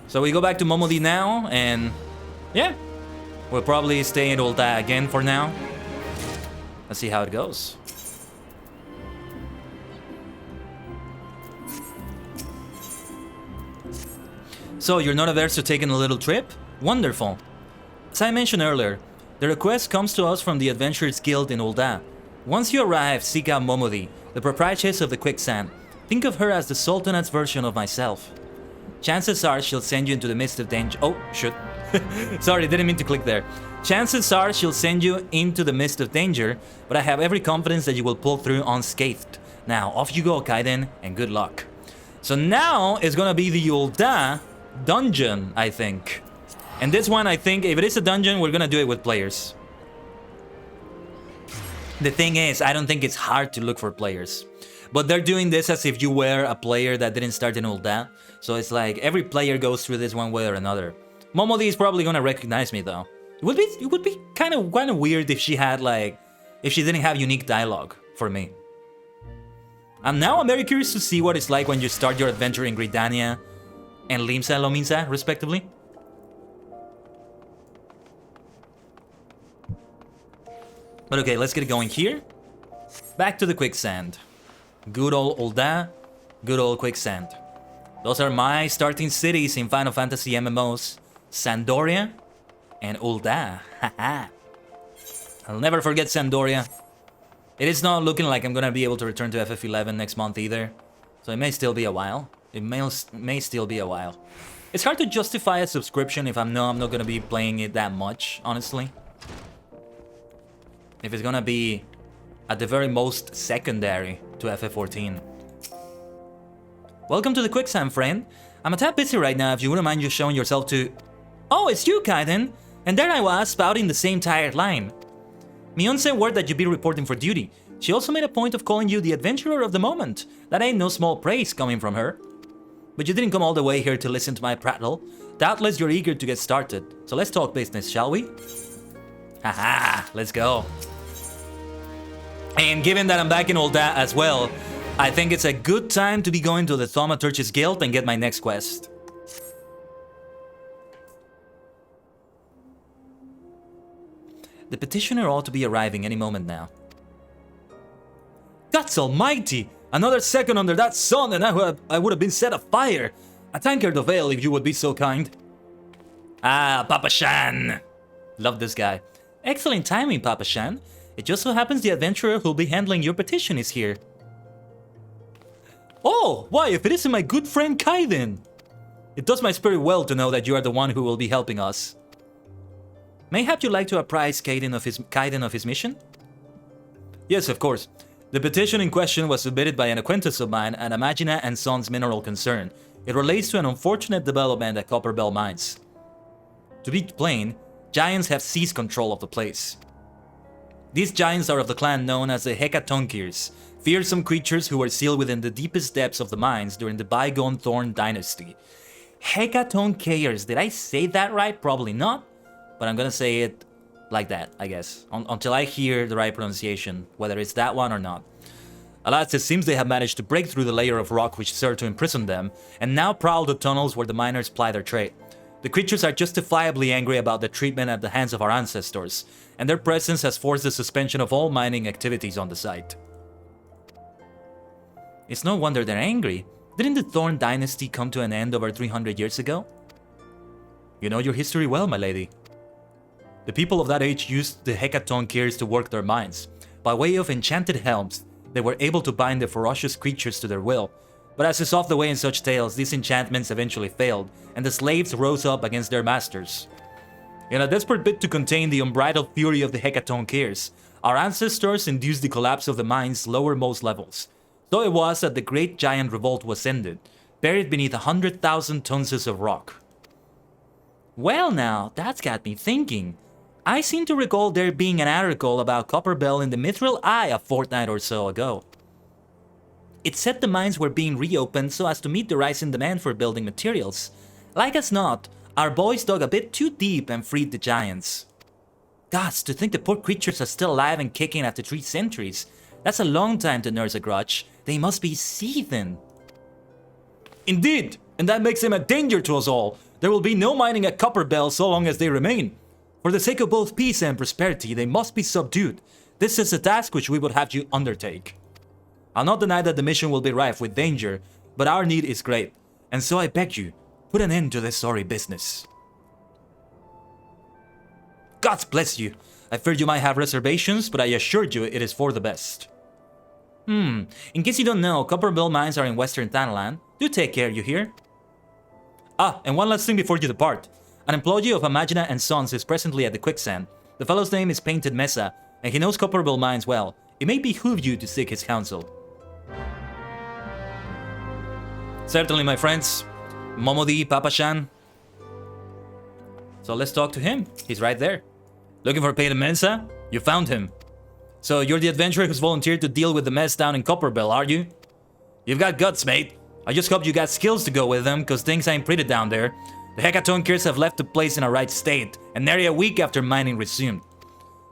So we go back to Momodi now, and yeah, we'll probably stay in ℂ𝕠𝕟𝕤 again for now. Let's see how it goes. So you're not averse to taking a little trip? Wonderful. As I mentioned earlier, the request comes to us from the Adventurers Guild in ℂ𝕠𝕟. Once you arrive, seek out Momodi, the proprietress of the Quicksand. Think of her as the Sultanate's version of myself. Chances are she'll send you into the midst of danger. Oh, shoot. Sorry, didn't mean to click there. Chances are she'll send you into the midst of danger, but I have every confidence that you will pull through unscathed. Now, off you go, Kaiden, and good luck. So now it's gonna be the ℂ𝕠𝕟 dungeon, I think. And this one, I think, if it is a dungeon, we're gonna do it with players. The thing is, I don't think it's hard to look for players. But they're doing this as if you were a player that didn't start in ℂ𝕠𝕟𝕤. So it's like every player goes through this one way or another. Momodi is probably gonna recognize me though. It would be kind of weird if she had like, if she didn't have unique dialogue for me. And now I'm very curious to see what it's like when you start your adventure in Gridania and ℂ𝕠𝕟𝕚𝕒𝕒, respectively. But okay, let's get going here. Back to the quicksand. Good old ℂ𝕠𝕟, good old quicksand. Those are my starting cities in Final Fantasy MMOs. Sandoria and ℂ𝕠𝕟. Haha. I'll never forget Sandoria. It is not looking like I'm gonna be able to return to FF11 next month either. So it may still be a while. It may still be a while. It's hard to justify a subscription if I'm not gonna be playing it that much, honestly. If it's gonna be at the very most secondary to FF14. Welcome to the quicksand, friend. I'm a tad busy right now if you wouldn't mind just showing yourself to... Oh, it's you, Kaiden! And there I was, spouting the same tired line. Mion sent word that you'd be reporting for duty. She also made a point of calling you the adventurer of the moment. That ain't no small praise coming from her. But you didn't come all the way here to listen to my prattle. Doubtless you're eager to get started. So let's talk business, shall we? Haha, let's go. And given that I'm back in ℂ𝕠𝕟 as well, I think it's a good time to be going to the Thaumaturge's Guild and get my next quest. The petitioner ought to be arriving any moment now. God's almighty! Another second under that sun and I would have been set afire! A tankard of ale if you would be so kind. Ah, Papa Shan! Love this guy. Excellent timing, Papa Shan. It just so happens the adventurer who'll be handling your petition is here. Oh, why, if it isn't my good friend Kaiden! It does my spirit well to know that you are the one who will be helping us. Mayhap you'd like to apprise Kaiden of his mission? Yes, of course. The petition in question was submitted by an acquaintance of mine at Imagina and Sons Mineral Concern. It relates to an unfortunate development at Copperbell Mines. To be plain, giants have seized control of the place. These giants are of the clan known as the ℂ𝕠𝕟𝕠𝕟𝕤, fearsome creatures who were sealed within the deepest depths of the mines during the bygone Thorn Dynasty. ℂ𝕠𝕟𝕠𝕟𝕤, did I say that right? Probably not, but I'm gonna say it like that, I guess, until I hear the right pronunciation, whether it's that one or not. Alas, it seems they have managed to break through the layer of rock which served to imprison them, and now prowl the tunnels where the miners ply their trade. The creatures are justifiably angry about the treatment at the hands of our ancestors, and their presence has forced the suspension of all mining activities on the site. It's no wonder they're angry. Didn't the Thorn Dynasty come to an end over 300 years ago? You know your history well, my lady. The people of that age used the ℂ𝕠𝕟𝕠𝕟𝕤 to work their mines. By way of enchanted helms, they were able to bind the ferocious creatures to their will. But as is often the way in such tales, these enchantments eventually failed, and the slaves rose up against their masters. In a desperate bid to contain the unbridled fury of the ℂ𝕠𝕟𝕠𝕟𝕤, our ancestors induced the collapse of the mine's lowermost levels. So it was that the Great Giant Revolt was ended, buried beneath 100,000 tons of rock. Well now, that's got me thinking. I seem to recall there being an article about Copperbell in the Mithril Eye a fortnight or so ago. It said the mines were being reopened so as to meet the rising demand for building materials. Like as not, our boys dug a bit too deep and freed the giants. Gosh, to think the poor creatures are still alive and kicking after 3 centuries. That's a long time to nurse a grudge. They must be seething. Indeed, and that makes them a danger to us all. There will be no mining at Copperbell so long as they remain. For the sake of both peace and prosperity, they must be subdued. This is a task which we would have you undertake. I'll not deny that the mission will be rife with danger, but our need is great, and so I beg you, put an end to this sorry business. God bless you. I feared you might have reservations, but I assured you it is for the best. In case you don't know, Copperbell mines are in Western Thanalan. Do take care, you hear? Ah, and one last thing before you depart. An employee of Imagina and Sons is presently at the quicksand. The fellow's name is Painted Mesa, and he knows Copperbell mines well. It may behoove you to seek his counsel. Certainly, my friends. Momodi, Papa Shan. So let's talk to him. He's right there. Looking for Painted Mesa? You found him. So you're the adventurer who's volunteered to deal with the mess down in Copperbell, are you? You've got guts, mate. I just hope you got skills to go with them, cause things ain't pretty down there. The ℂ𝕠𝕟𝕤𝕒𝕠𝕟𝕤 have left the place in a right state, and nearly a week after mining resumed.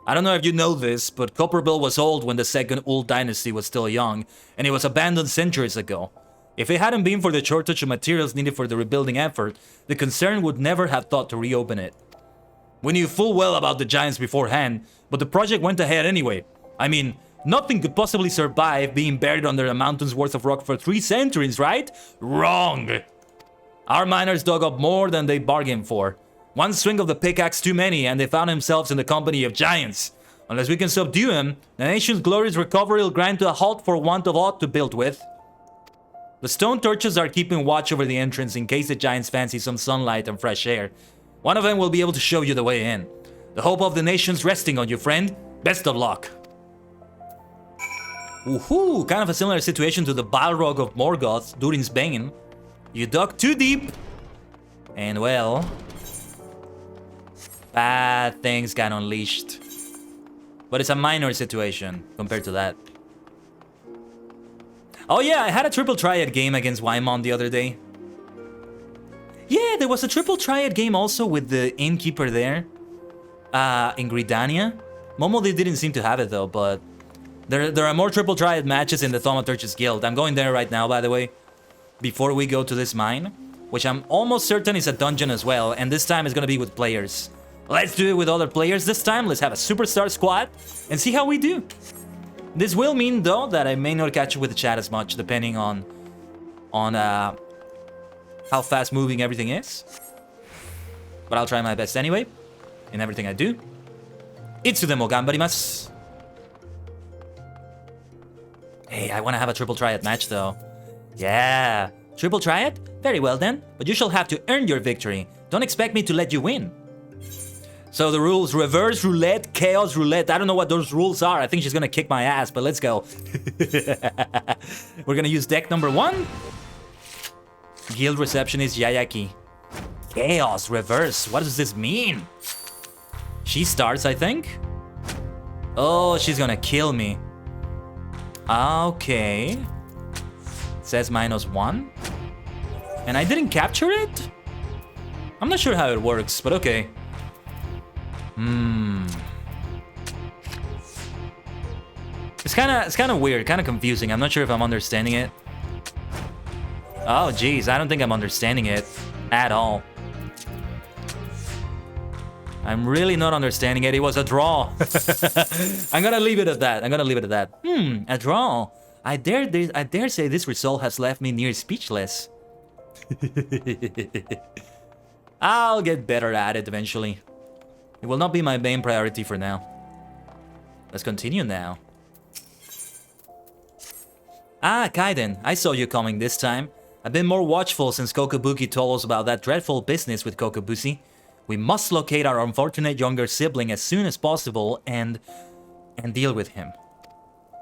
I don't know if you know this, but Copperville was old when the second Ul dynasty was still young, and it was abandoned centuries ago. If it hadn't been for the shortage of materials needed for the rebuilding effort, the concern would never have thought to reopen it. We knew full well about the giants beforehand, but the project went ahead anyway. I mean, nothing could possibly survive being buried under a mountain's worth of rock for 3 centuries, right? Wrong! Our miners dug up more than they bargained for. One swing of the pickaxe too many, and they found themselves in the company of giants. Unless we can subdue them, the nation's glorious recovery will grind to a halt for want of aught to build with. The stone torches are keeping watch over the entrance in case the giants fancy some sunlight and fresh air. One of them will be able to show you the way in. The hope of the nation's resting on you, friend. Best of luck. Woohoo! Kind of a similar situation to the Balrog of Morgoth, Durin's Bane. You dug too deep, and well, bad things got unleashed. But it's a minor situation compared to that. Oh yeah, I had a triple triad game against Waimon the other day. Yeah, there was a triple triad game also with the innkeeper there. In Gridania. Momodi didn't seem to have it though, but there are more triple triad matches in the Thaumaturge's Guild. I'm going there right now, by the way, before we go to this mine, which I'm almost certain is a dungeon as well, and this time it's gonna be with players. Let's do it with other players this time. Let's have a superstar squad and see how we do. This will mean though that I may not catch up with the chat as much, depending on how fast moving everything is. But I'll try my best anyway, in everything I do. Itsude mo ganbarimasu. Hey, I want to have a triple triad match though. Yeah, triple triad? Very well then, but you shall have to earn your victory. Don't expect me to let you win. So the rules: reverse roulette, chaos roulette. I don't know what those rules are. I think she's gonna kick my ass, but let's go. We're gonna use deck number 1. Guild receptionist Yayaki. Chaos reverse. What does this mean? She starts, I think. Oh, she's gonna kill me. Okay. It says -1. And I didn't capture it? I'm not sure how it works, but okay. It's kind of weird, kind of confusing. I'm not sure if I'm understanding it. Oh, geez, I don't think I'm understanding it at all. I'm really not understanding it. It was a draw. I'm gonna leave it at that. A draw. I dare say this result has left me near speechless. I'll get better at it eventually. It will not be my main priority for now. Let's continue now. Ah, Kaiden, I saw you coming this time. I've been more watchful since Kokobuki told us about that dreadful business with Kokobushi. We must locate our unfortunate younger sibling as soon as possible and deal with him.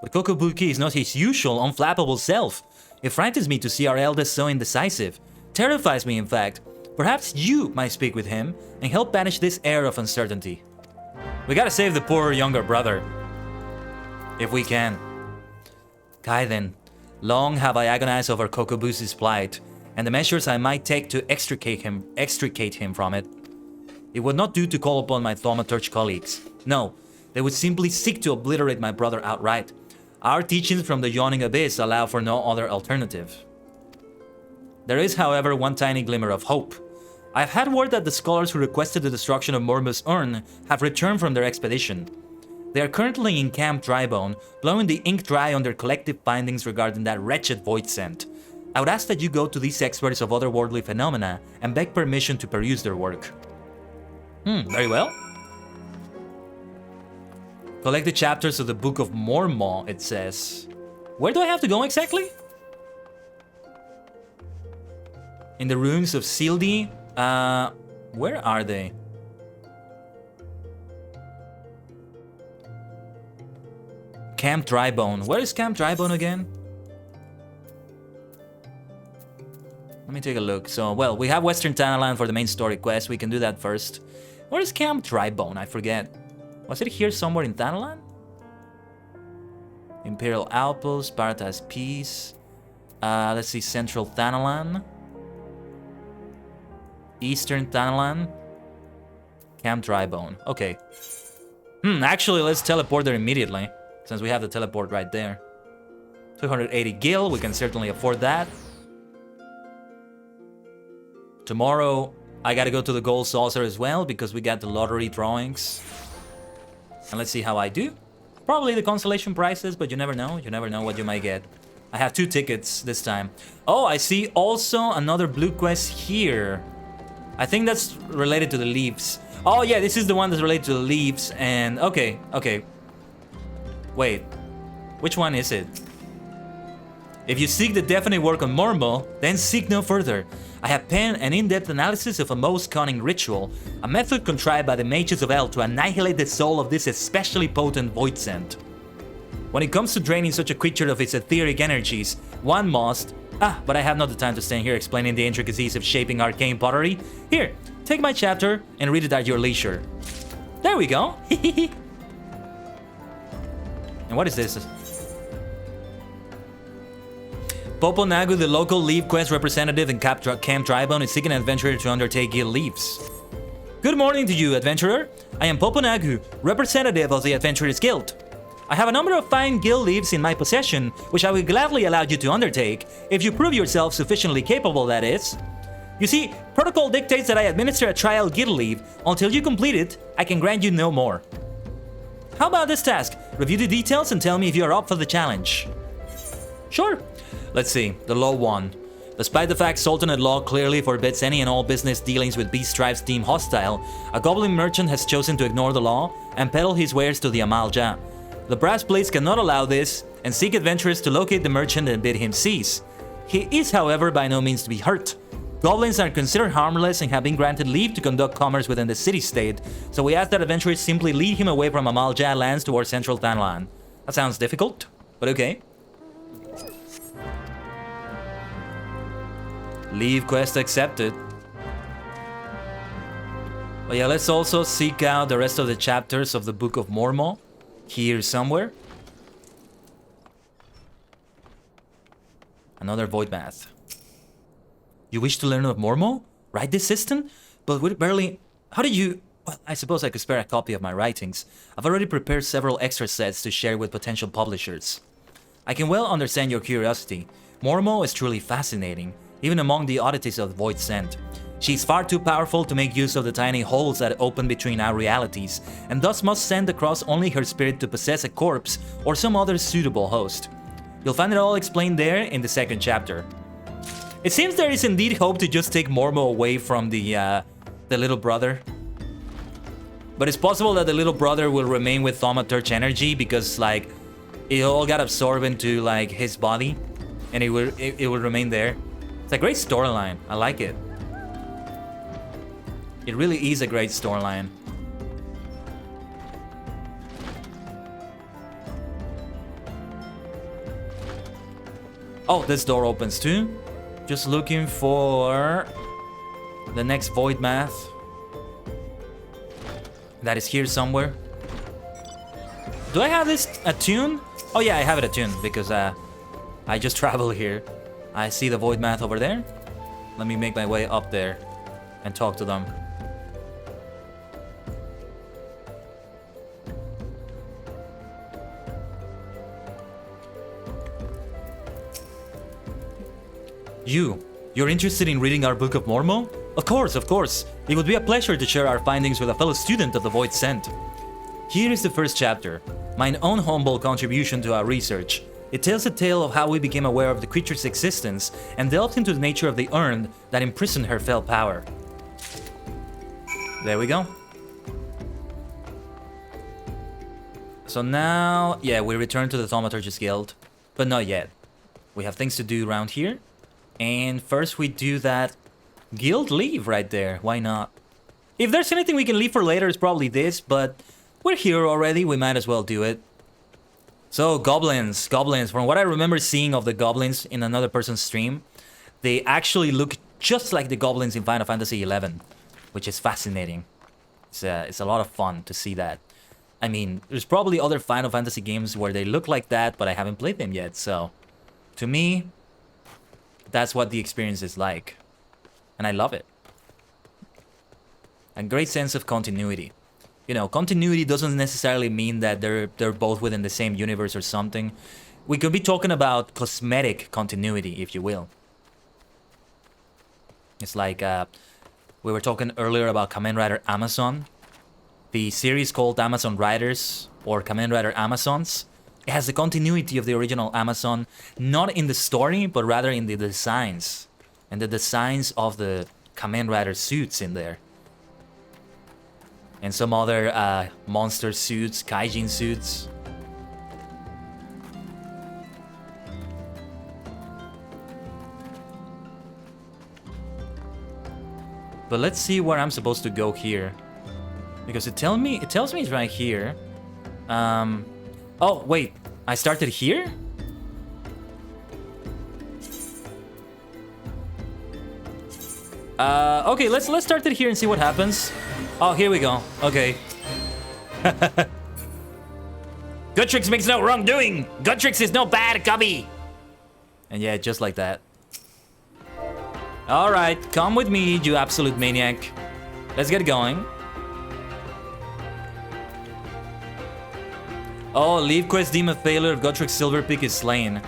But Kokobuki is not his usual unflappable self. It frightens me to see our eldest so indecisive. Terrifies me, in fact. Perhaps you might speak with him and help banish this air of uncertainty. We gotta save the poor younger brother. If we can. Kaiden, long have I agonized over Kokobushi's plight, and the measures I might take to extricate him from it. It would not do to call upon my thaumaturge colleagues. No, they would simply seek to obliterate my brother outright. Our teachings from the Yawning Abyss allow for no other alternative. There is, however, one tiny glimmer of hope. I've had word that the scholars who requested the destruction of Mormu's urn have returned from their expedition. They are currently in Camp Drybone, blowing the ink dry on their collective findings regarding that wretched void scent. I would ask that you go to these experts of otherworldly phenomena and beg permission to peruse their work. Very well. Collect the chapters of the Book of Mormon, it says. Where do I have to go exactly? In the ruins of Sildi. Where are they? Camp Drybone. Where is Camp Drybone again? Let me take a look. So, well, we have Western Tanaland for the main story quest. We can do that first. Where is Camp Drybone? I forget. Was it here somewhere in Tanaland? Imperial Outpost, Parata's Peace. Let's see, Central Thanalan. Eastern Thanalan. Camp Drybone. Okay. Actually, let's teleport there immediately, since we have the teleport right there. 280 gil, we can certainly afford that. Tomorrow, I gotta go to the Gold Saucer as well, because we got the lottery drawings. And let's see how I do. Probably the consolation prizes, but you never know. You never know what you might get. I have 2 tickets this time. Oh, I see also another blue quest here. I think that's related to the leaves. Oh yeah, this is the one that's related to the leaves. And okay. Wait, which one is it? If you seek the definite work on Mormo, then seek no further. I have penned an in-depth analysis of a most cunning ritual, a method contrived by the mages of Hell to annihilate the soul of this especially potent void scent. When it comes to draining such a creature of its etheric energies, one must... but I have not the time to stand here explaining the intricacies of shaping arcane pottery. Here, take my chapter and read it at your leisure. There we go. And what is this? ℂ𝕠𝕟𝕠𝕟𝕤, the local Leaf Quest representative in Camp Drybone, is seeking an adventurer to undertake guild leaves. Good morning to you, adventurer. I am ℂ𝕠𝕟𝕠𝕟, representative of the Adventurers Guild. I have a number of fine guild leaves in my possession, which I will gladly allow you to undertake, if you prove yourself sufficiently capable, that is. You see, protocol dictates that I administer a trial guild leave. Until you complete it, I can grant you no more. How about this task? Review the details and tell me if you are up for the challenge. Sure. Let's see, the law 1. Despite the fact Sultanate law clearly forbids any and all business dealings with beast tribes deemed hostile, a goblin merchant has chosen to ignore the law and peddle his wares to the Amal-Ja. The brass blades cannot allow this and seek adventurers to locate the merchant and bid him cease. He is, however, by no means to be hurt. Goblins are considered harmless and have been granted leave to conduct commerce within the city-state, so we ask that adventurers simply lead him away from Amal-Ja lands towards Central Thanalan. That sounds difficult, but okay. Leave quest accepted. But yeah, let's also seek out the rest of the chapters of the Book of Mormo. Here somewhere. Another void math. You wish to learn of Mormo? Write this system? But with barely... How did you... Well, I suppose I could spare a copy of my writings. I've already prepared several extra sets to share with potential publishers. I can well understand your curiosity. Mormo is truly fascinating, even among the oddities of the Void Scent. She's far too powerful to make use of the tiny holes that open between our realities, and thus must send across only her spirit to possess a corpse or some other suitable host. You'll find it all explained there in the 2nd chapter. It seems there is indeed hope to just take Mormo away from the little brother. But it's possible that the little brother will remain with thaumaturge energy because, like, it all got absorbed into, like, his body, and it will remain there. It's a great storyline. I like it. It really is a great storyline. Oh, this door opens too. Just looking for the next void math. That is here somewhere. Do I have this attuned? Oh yeah, I have it attuned because I just traveled here. I see the void math over there. Let me make my way up there and talk to them. You're interested in reading our Book of Mormo? Of course. It would be a pleasure to share our findings with a fellow student of the Void Scent. Here is the 1st chapter, mine own humble contribution to our research. It tells a tale of how we became aware of the creature's existence and delved into the nature of the urn that imprisoned her fell power. There we go. So now, yeah, we return to the Thaumaturgist Guild, but not yet. We have things to do around here. And first we do that guild leave right there. Why not? If there's anything we can leave for later, it's probably this, but we're here already. We might as well do it. So, goblins. From what I remember seeing of the goblins in another person's stream, they actually look just like the goblins in Final Fantasy XI, which is fascinating. It's a lot of fun to see that. I mean, there's probably other Final Fantasy games where they look like that, but I haven't played them yet, so... To me, that's what the experience is like. And I love it. A great sense of continuity. You know, continuity doesn't necessarily mean that they're both within the same universe or something. We could be talking about cosmetic continuity, if you will. It's like we were talking earlier about Kamen Rider Amazon. The series called Amazon Riders or Kamen Rider Amazons. It has the continuity of the original Amazon, not in the story, but rather in the designs. And the designs of the Kamen Rider suits in there. And some other monster suits, kaijin suits. But let's see where I'm supposed to go here. Because it tells me it's right here. Oh, wait. I started here? Okay, let's start it here and see what happens. Oh, here we go. Okay. Gutrix makes no wrongdoing. Gutrix is no bad cubby. And yeah, just like that. All right, come with me, you absolute maniac. Let's get going. Oh, leave quest deem a failure if Gutrix Silver Peak is slain.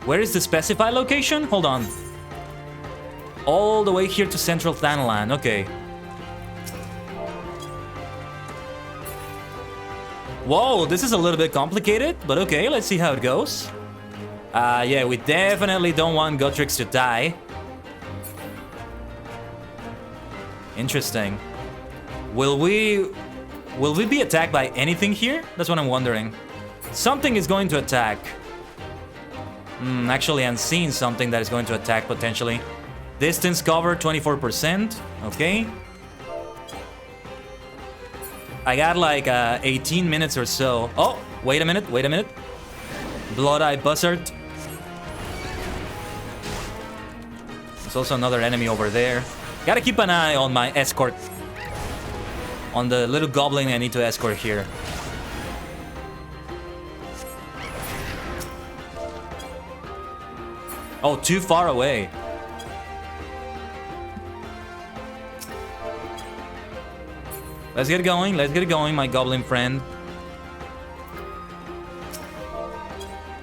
Where is the specified location? Hold on. All the way here to Central Thanalan. Okay. Whoa, this is a little bit complicated, but okay, let's see how it goes. Yeah, we definitely don't want Gutrix to die. Interesting. Will we be attacked by anything here? That's what I'm wondering. Something is going to attack. Actually, I'm seeing something that is going to attack potentially. Distance cover, 24%. Okay. I got like 18 minutes or so. Oh, wait a minute. Blood-Eye Buzzard. There's also another enemy over there. Gotta keep an eye on my escort. On the little goblin I need to escort here. Oh, too far away. Let's get going, my goblin friend.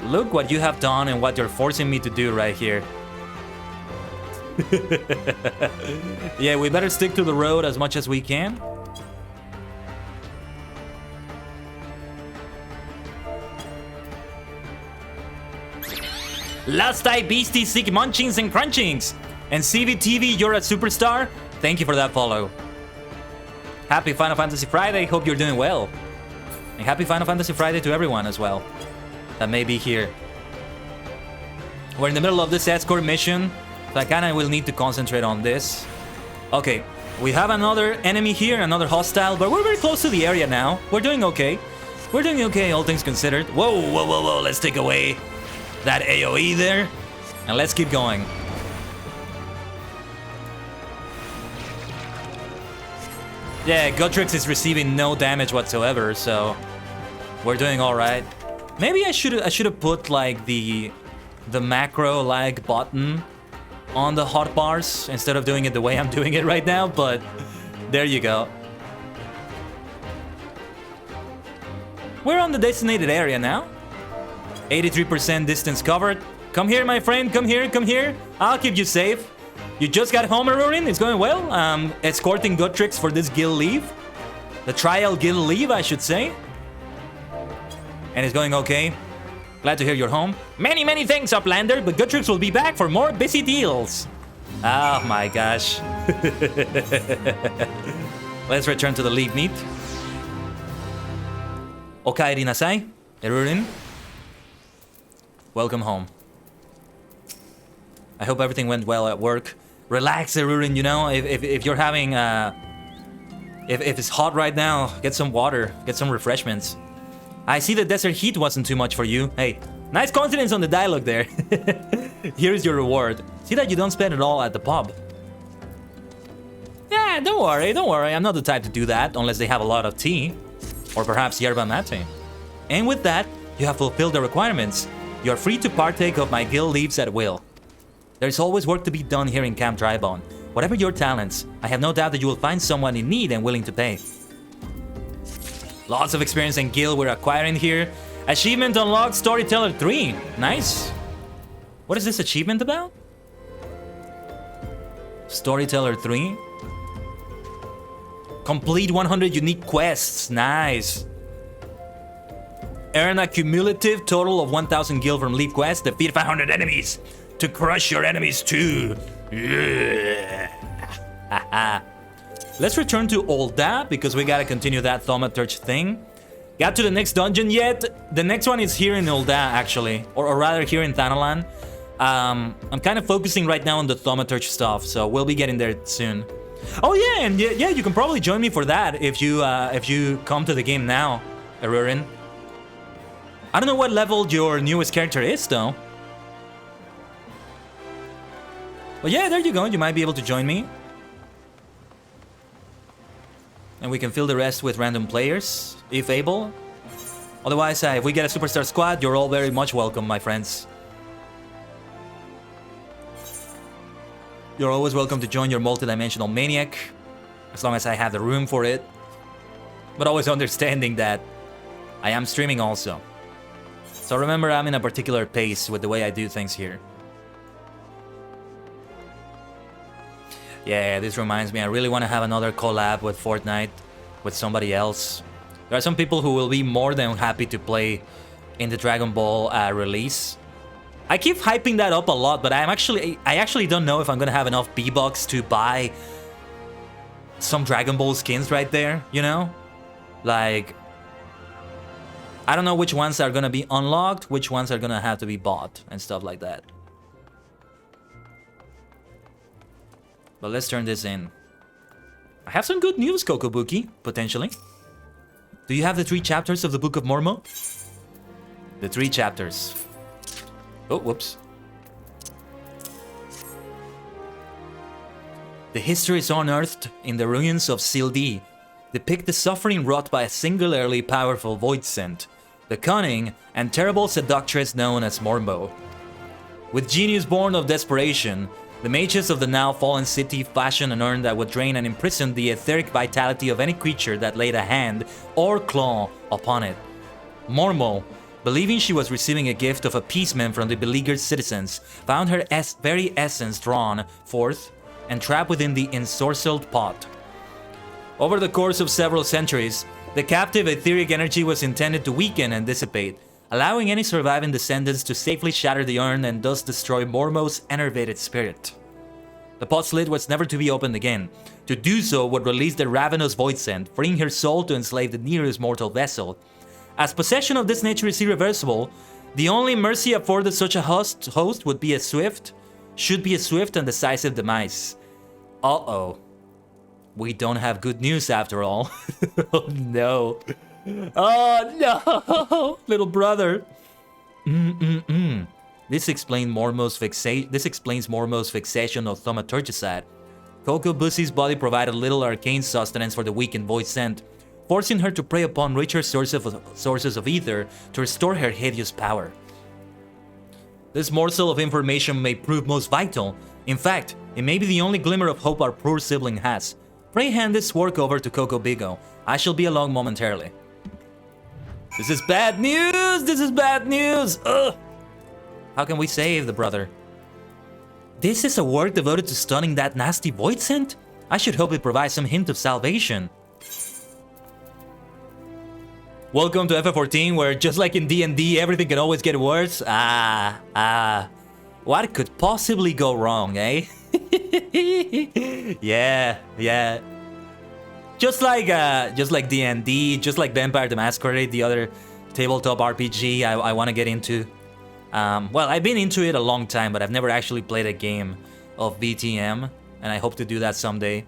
Look what you have done and what you're forcing me to do right here. Yeah, we better stick to the road as much as we can. Last Eye Beastie, Sick Munchings and Crunchings. And CVTV, you're a superstar. Thank you for that follow. Happy Final Fantasy Friday, hope you're doing well. And happy Final Fantasy Friday to everyone as well that may be here. We're in the middle of this escort mission, so I kinda will need to concentrate on this. Okay, we have another enemy here, another hostile, but we're very close to the area now. We're doing okay. We're doing okay, all things considered. Whoa, let's take away that AoE there, and let's keep going. Yeah, Gutrix is receiving no damage whatsoever, so we're doing all right. Maybe I should have put like the macro like button on the hotbars instead of doing it the way I'm doing it right now, but there you go. We're on the designated area now. 83% distance covered. Come here, my friend. Come here. I'll keep you safe. You just got home, Arurin. It's going well. Escorting Gutrix for this guild leave. The trial guild leave, I should say. And it's going okay. Glad to hear you're home. Many thanks, Uplander, but Gutrix will be back for more busy deals. Oh my gosh. Let's return to the leave meet. Okaeri nasai, Arurin. Welcome home. I hope everything went well at work. Relax, Arurin, you know, if you're having, if it's hot right now, get some water, get some refreshments. I see the desert heat wasn't too much for you. Hey, nice confidence on the dialogue there. Here's your reward. See that you don't spend it all at the pub. Yeah, don't worry, I'm not the type to do that unless they have a lot of tea. Or perhaps yerba mate. And with that, you have fulfilled the requirements. You're free to partake of my guild leaves at will. There's always work to be done here in Camp Drybone. Whatever your talents, I have no doubt that you will find someone in need and willing to pay. Lots of experience and guild we're acquiring here. Achievement unlocked, Storyteller 3. Nice. What is this achievement about? Storyteller 3. Complete 100 unique quests. Nice. Earn a cumulative total of 1,000 gil from lead quests. Defeat 500 enemies to crush your enemies too. Yeah. Let's return to Olda because we gotta continue that thaumaturge thing. Got to the next dungeon yet? The next one is here in Olda actually, or rather here in Thanalan. I'm kind of focusing right now on the thaumaturge stuff, so we'll be getting there soon. Oh yeah, and yeah, you can probably join me for that if you come to the game now, Arurin. I don't know what level your newest character is though. But yeah, there you go. You might be able to join me. And we can fill the rest with random players, if able. Otherwise, if we get a superstar squad, you're all very much welcome, my friends. You're always welcome to join your multidimensional maniac, as long as I have the room for it. But always understanding that I am streaming also. So remember, I'm in a particular pace with the way I do things here. Yeah, this reminds me, I really want to have another collab with Fortnite, with somebody else. There are some people who will be more than happy to play in the Dragon Ball release. I keep hyping that up a lot, but I actually don't know if I'm gonna have enough B-Bucks to buy some Dragon Ball skins right there, you know? Like, I don't know which ones are gonna be unlocked, which ones are gonna have to be bought, and stuff like that. But let's turn this in. I have some good news, Kokobuki, potentially. Do you have the 3 chapters of the Book of Mormo? The 3 chapters. Oh, whoops. The histories unearthed in the ruins of Sildi depict the suffering wrought by a singularly powerful void scent, the cunning and terrible seductress known as Mormo. With genius born of desperation, the mages of the now fallen city fashioned an urn that would drain and imprison the etheric vitality of any creature that laid a hand or claw upon it. Mormo, believing she was receiving a gift of appeasement from the beleaguered citizens, found her very essence drawn forth and trapped within the ensorcelled pot. Over the course of several centuries, the captive etheric energy was intended to weaken and dissipate, allowing any surviving descendants to safely shatter the urn and thus destroy Mormo's enervated spirit. The pot's lid was never to be opened again. To do so would release the ravenous void scent, freeing her soul to enslave the nearest mortal vessel. As possession of this nature is irreversible, the only mercy afforded such a host would be a swift and decisive demise. Uh-oh. We don't have good news after all. Oh no. Oh no, little brother. This explains Mormo's fixation of thaumaturgicide. Coco Bussy's body provided little arcane sustenance for the weakened void scent, forcing her to prey upon richer sources of ether to restore her hideous power. This morsel of information may prove most vital. In fact, it may be the only glimmer of hope our poor sibling has. Pray hand this work over to Coco Bigo. I shall be along momentarily. This is bad news! This is bad news! Ugh! How can we save the brother? This is a work devoted to stunning that nasty void scent? I should hope it provides some hint of salvation. Welcome to FF14, where just like in D&D, everything can always get worse. What could possibly go wrong, eh? Yeah. Just like D&D, just like Vampire the Masquerade, the other tabletop RPG I want to get into. Well, I've been into it a long time, but I've never actually played a game of VTM, and I hope to do that someday.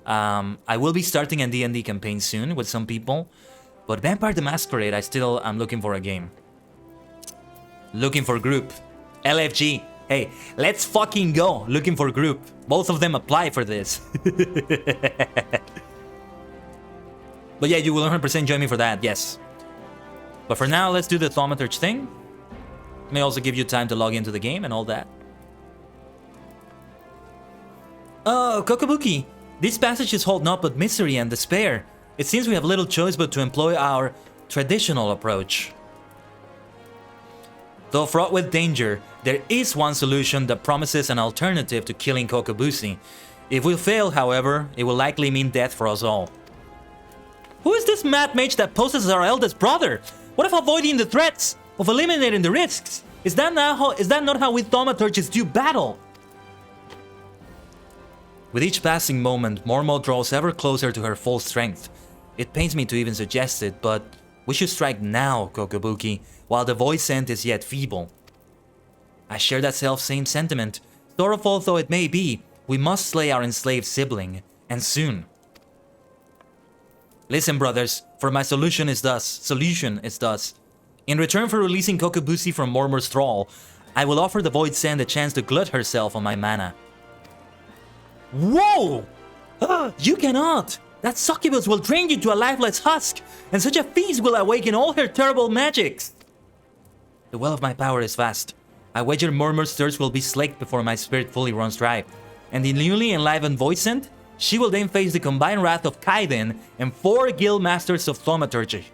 I will be starting a D&D campaign soon with some people, but Vampire the Masquerade, I'm looking for a game. Looking for group. LFG. Hey, let's fucking go. Looking for group. Both of them apply for this. But yeah, you will 100% join me for that, yes. But for now, let's do the thaumaturge thing. May also give you time to log into the game and all that. Oh, Kokobuki, these passages hold naught but misery and despair. It seems we have little choice but to employ our traditional approach. Though fraught with danger, there is one solution that promises an alternative to killing Kokobushi. If we fail, however, it will likely mean death for us all. Who is this mad mage that poses as our eldest brother? What of avoiding the threats? Of eliminating the risks? Is that not how we thaumaturges do battle? With each passing moment, Mormo draws ever closer to her full strength. It pains me to even suggest it, but we should strike now, Kokobuki, while the void scent is yet feeble. I share that self-same sentiment. Sorrowful though it may be, we must slay our enslaved sibling, and soon. Listen, brothers, for my solution is thus. In return for releasing Kokobushi from Mormor's thrall, I will offer the void scent a chance to glut herself on my mana. Whoa! You cannot! That succubus will drain you to a lifeless husk, and such a feast will awaken all her terrible magics! The well of my power is vast. I wager Murmur's thirst will be slaked before my spirit fully runs dry. And the newly enlivened Voidsent, she will then face the combined wrath of Kaiden and 4 guild masters of thaumaturgy.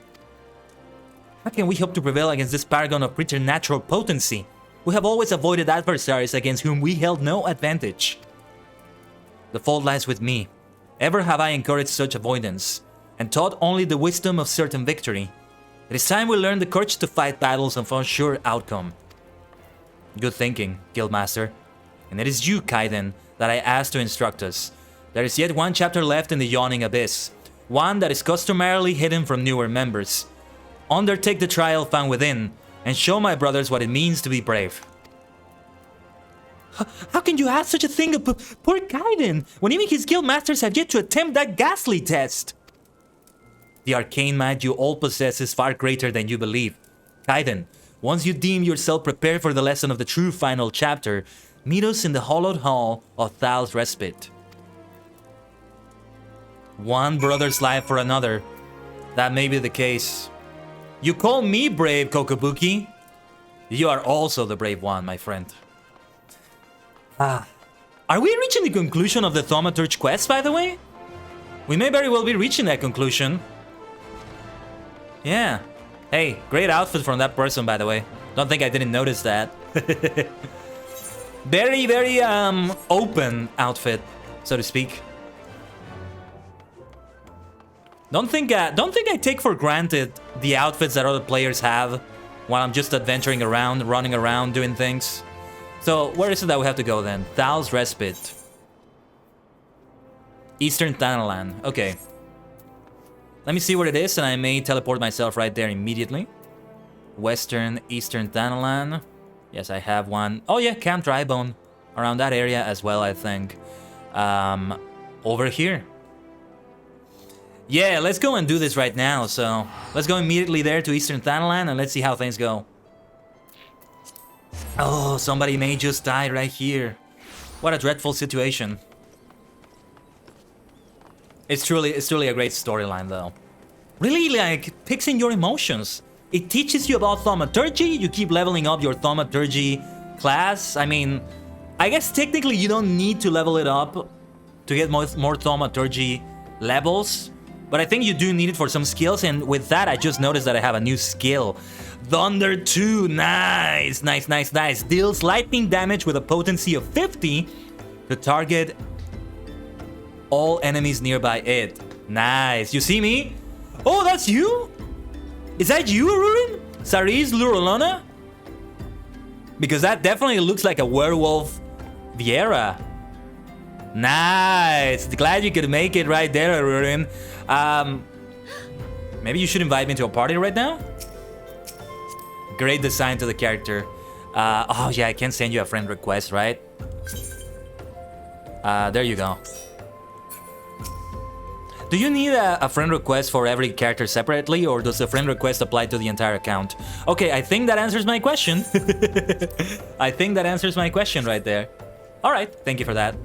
How can we hope to prevail against this paragon of preternatural potency? We have always avoided adversaries against whom we held no advantage. The fault lies with me. Ever have I encouraged such avoidance, and taught only the wisdom of certain victory. It is time we learn the courage to fight battles and for sure outcome. Good thinking, Guildmaster. And it is you, Kaiden, that I asked to instruct us. There is yet one chapter left in the Yawning Abyss, one that is customarily hidden from newer members. Undertake the trial found within, and show my brothers what it means to be brave. How can you ask such a thing of poor Kaiden, when even his guild masters have yet to attempt that ghastly test? The arcane might you all possess is far greater than you believe. Kaiden, once you deem yourself prepared for the lesson of the true final chapter, meet us in the hollowed hall of Thal's Respite. One brother's life for another. That may be the case. You call me brave, Kokobuki? You are also the brave one, my friend. Are we reaching the conclusion of the Thaumaturge quest, by the way? We may very well be reaching that conclusion. Yeah. Hey, great outfit from that person, by the way. Don't think I didn't notice that. Very, open outfit, so to speak. Don't think I take for granted the outfits that other players have while I'm just adventuring around, running around, doing things. So, where is it that we have to go then? Thal's Respite. Eastern Thanalan. Okay. Let me see where it is, and I may teleport myself right there immediately. Western, Eastern Thanalan. Yes, I have one. Oh yeah, Camp Drybone. Around that area as well, I think. Over here. Yeah, let's go and do this right now. So, let's go immediately there to Eastern Thanalan, and let's see how things go. Oh, somebody may just die right here. What a dreadful situation. It's truly a great storyline, though. Really, like, picks in your emotions. It teaches you about thaumaturgy. You keep leveling up your thaumaturgy class. I mean, I guess technically you don't need to level it up to get more thaumaturgy levels. But I think you do need it for some skills. And with that, I just noticed that I have a new skill. Thunder 2, nice. Deals lightning damage with a potency of 50 to target all enemies nearby it. Nice, you see me? Oh, that's you? Is that you, Arurin? Saris Lurolona? Because that definitely looks like a werewolf Viera. Nice, glad you could make it right there, Arurin. Maybe you should invite me to a party right now? Great design to the character. Oh yeah, I can send you a friend request, right? There you go. Do you need a friend request for every character separately, or does the friend request apply to the entire account? Okay, I think that answers my question. I think that answers my question right there. Alright, thank you for that.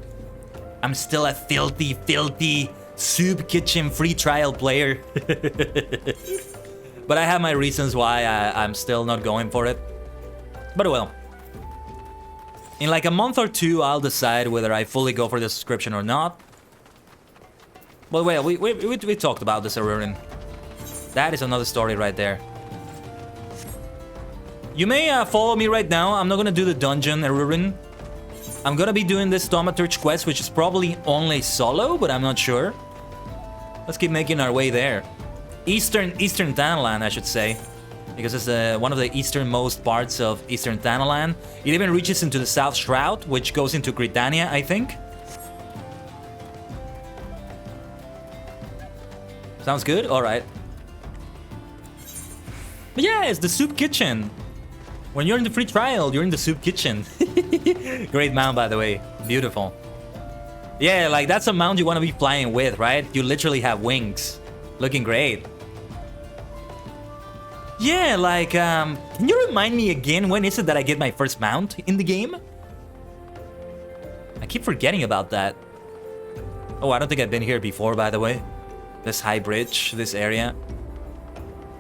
I'm still a filthy soup kitchen free trial player. But I have my reasons why I'm still not going for it. But well. In like a month or two, I'll decide whether I fully go for the subscription or not. But well, we talked about this, Arurin. That is another story right there. You may follow me right now. I'm not gonna do the dungeon, Arurin. I'm gonna be doing this thaumaturge quest, which is probably only solo, but I'm not sure. Let's keep making our way there. Eastern Thanalan, I should say. Because it's one of the easternmost parts of Eastern Thanalan. It even reaches into the South Shroud, which goes into Gridania, I think. Sounds good? Alright. But yeah, it's the soup kitchen. When you're in the free trial, you're in the soup kitchen. Great mount, by the way. Beautiful. Yeah, like that's a mount you want to be flying with, right? You literally have wings. Looking great. Yeah, like, can you remind me again, when is it that I get my first mount in the game? I keep forgetting about that. Oh, I don't think I've been here before, by the way. This high bridge, this area.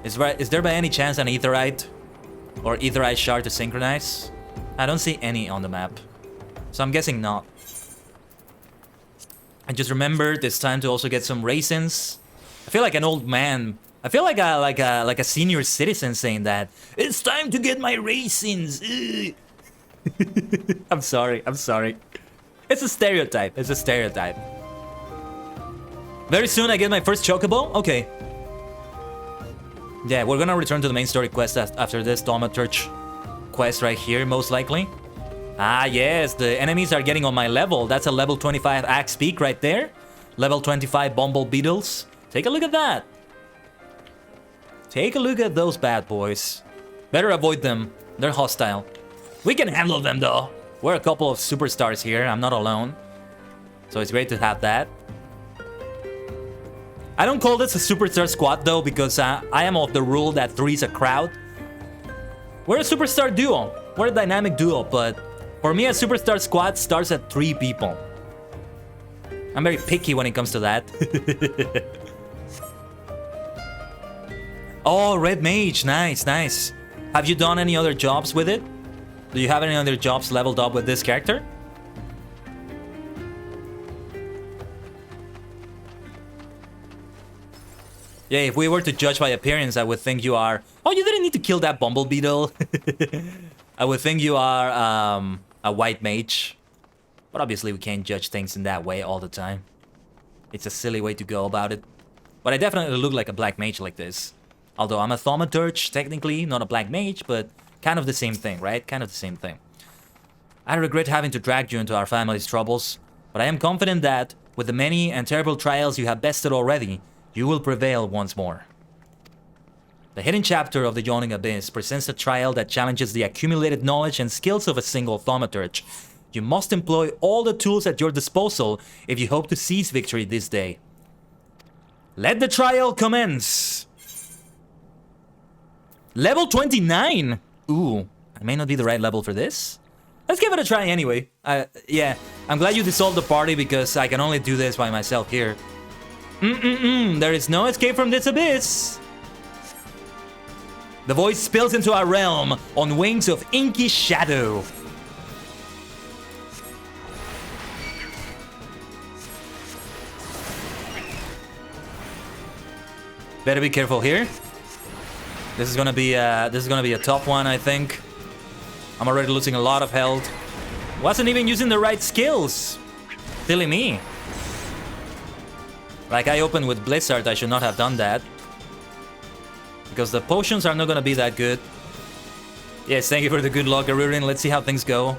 Is there by any chance an aetherite? Or aetherite shard to synchronize? I don't see any on the map. So I'm guessing not. I just remembered it's time to also get some raisins. I feel like an old man. I feel like a senior citizen saying that. It's time to get my raisins. I'm sorry. It's a stereotype. It's a stereotype. Very soon I get my first chocobo? Okay. Yeah, we're gonna return to the main story quest after this thaumaturge quest right here, most likely. Ah, yes, the enemies are getting on my level. That's a level 25 axe peak right there. Level 25 bumble beetles. Take a look at that. Take a look at those bad boys. Better avoid them. They're hostile. We can handle them, though. We're a couple of superstars here. I'm not alone. So it's great to have that. I don't call this a superstar squad, though, because I am of the rule that 3 is a crowd. We're a superstar duo. We're a dynamic duo, but for me, a superstar squad starts at 3 people. I'm very picky when it comes to that. Oh, Red Mage. Nice, nice. Have you done any other jobs with it? Do you have any other jobs leveled up with this character? Yeah, if we were to judge by appearance, I would think you are... Oh, you didn't need to kill that bumble beetle. I would think you are a white mage. But obviously we can't judge things in that way all the time. It's a silly way to go about it. But I definitely look like a black mage like this. Although I'm a thaumaturge, technically, not a black mage, but kind of the same thing, right? Kind of the same thing. I regret having to drag you into our family's troubles, but I am confident that, with the many and terrible trials you have bested already, you will prevail once more. The hidden chapter of the Yawning Abyss presents a trial that challenges the accumulated knowledge and skills of a single thaumaturge. You must employ all the tools at your disposal if you hope to seize victory this day. Let the trial commence! Level 29! Ooh, I may not be the right level for this. Let's give it a try anyway. Yeah, I'm glad you dissolved the party because I can only do this by myself here. There is no escape from this abyss. The void spills into our realm on wings of inky shadow. Better be careful here. This is gonna be a tough one, I think. I'm already losing a lot of health. Wasn't even using the right skills. Silly me. Like, I opened with Blizzard, I should not have done that. Because the potions are not gonna be that good. Yes, thank you for the good luck, Arurin. Let's see how things go.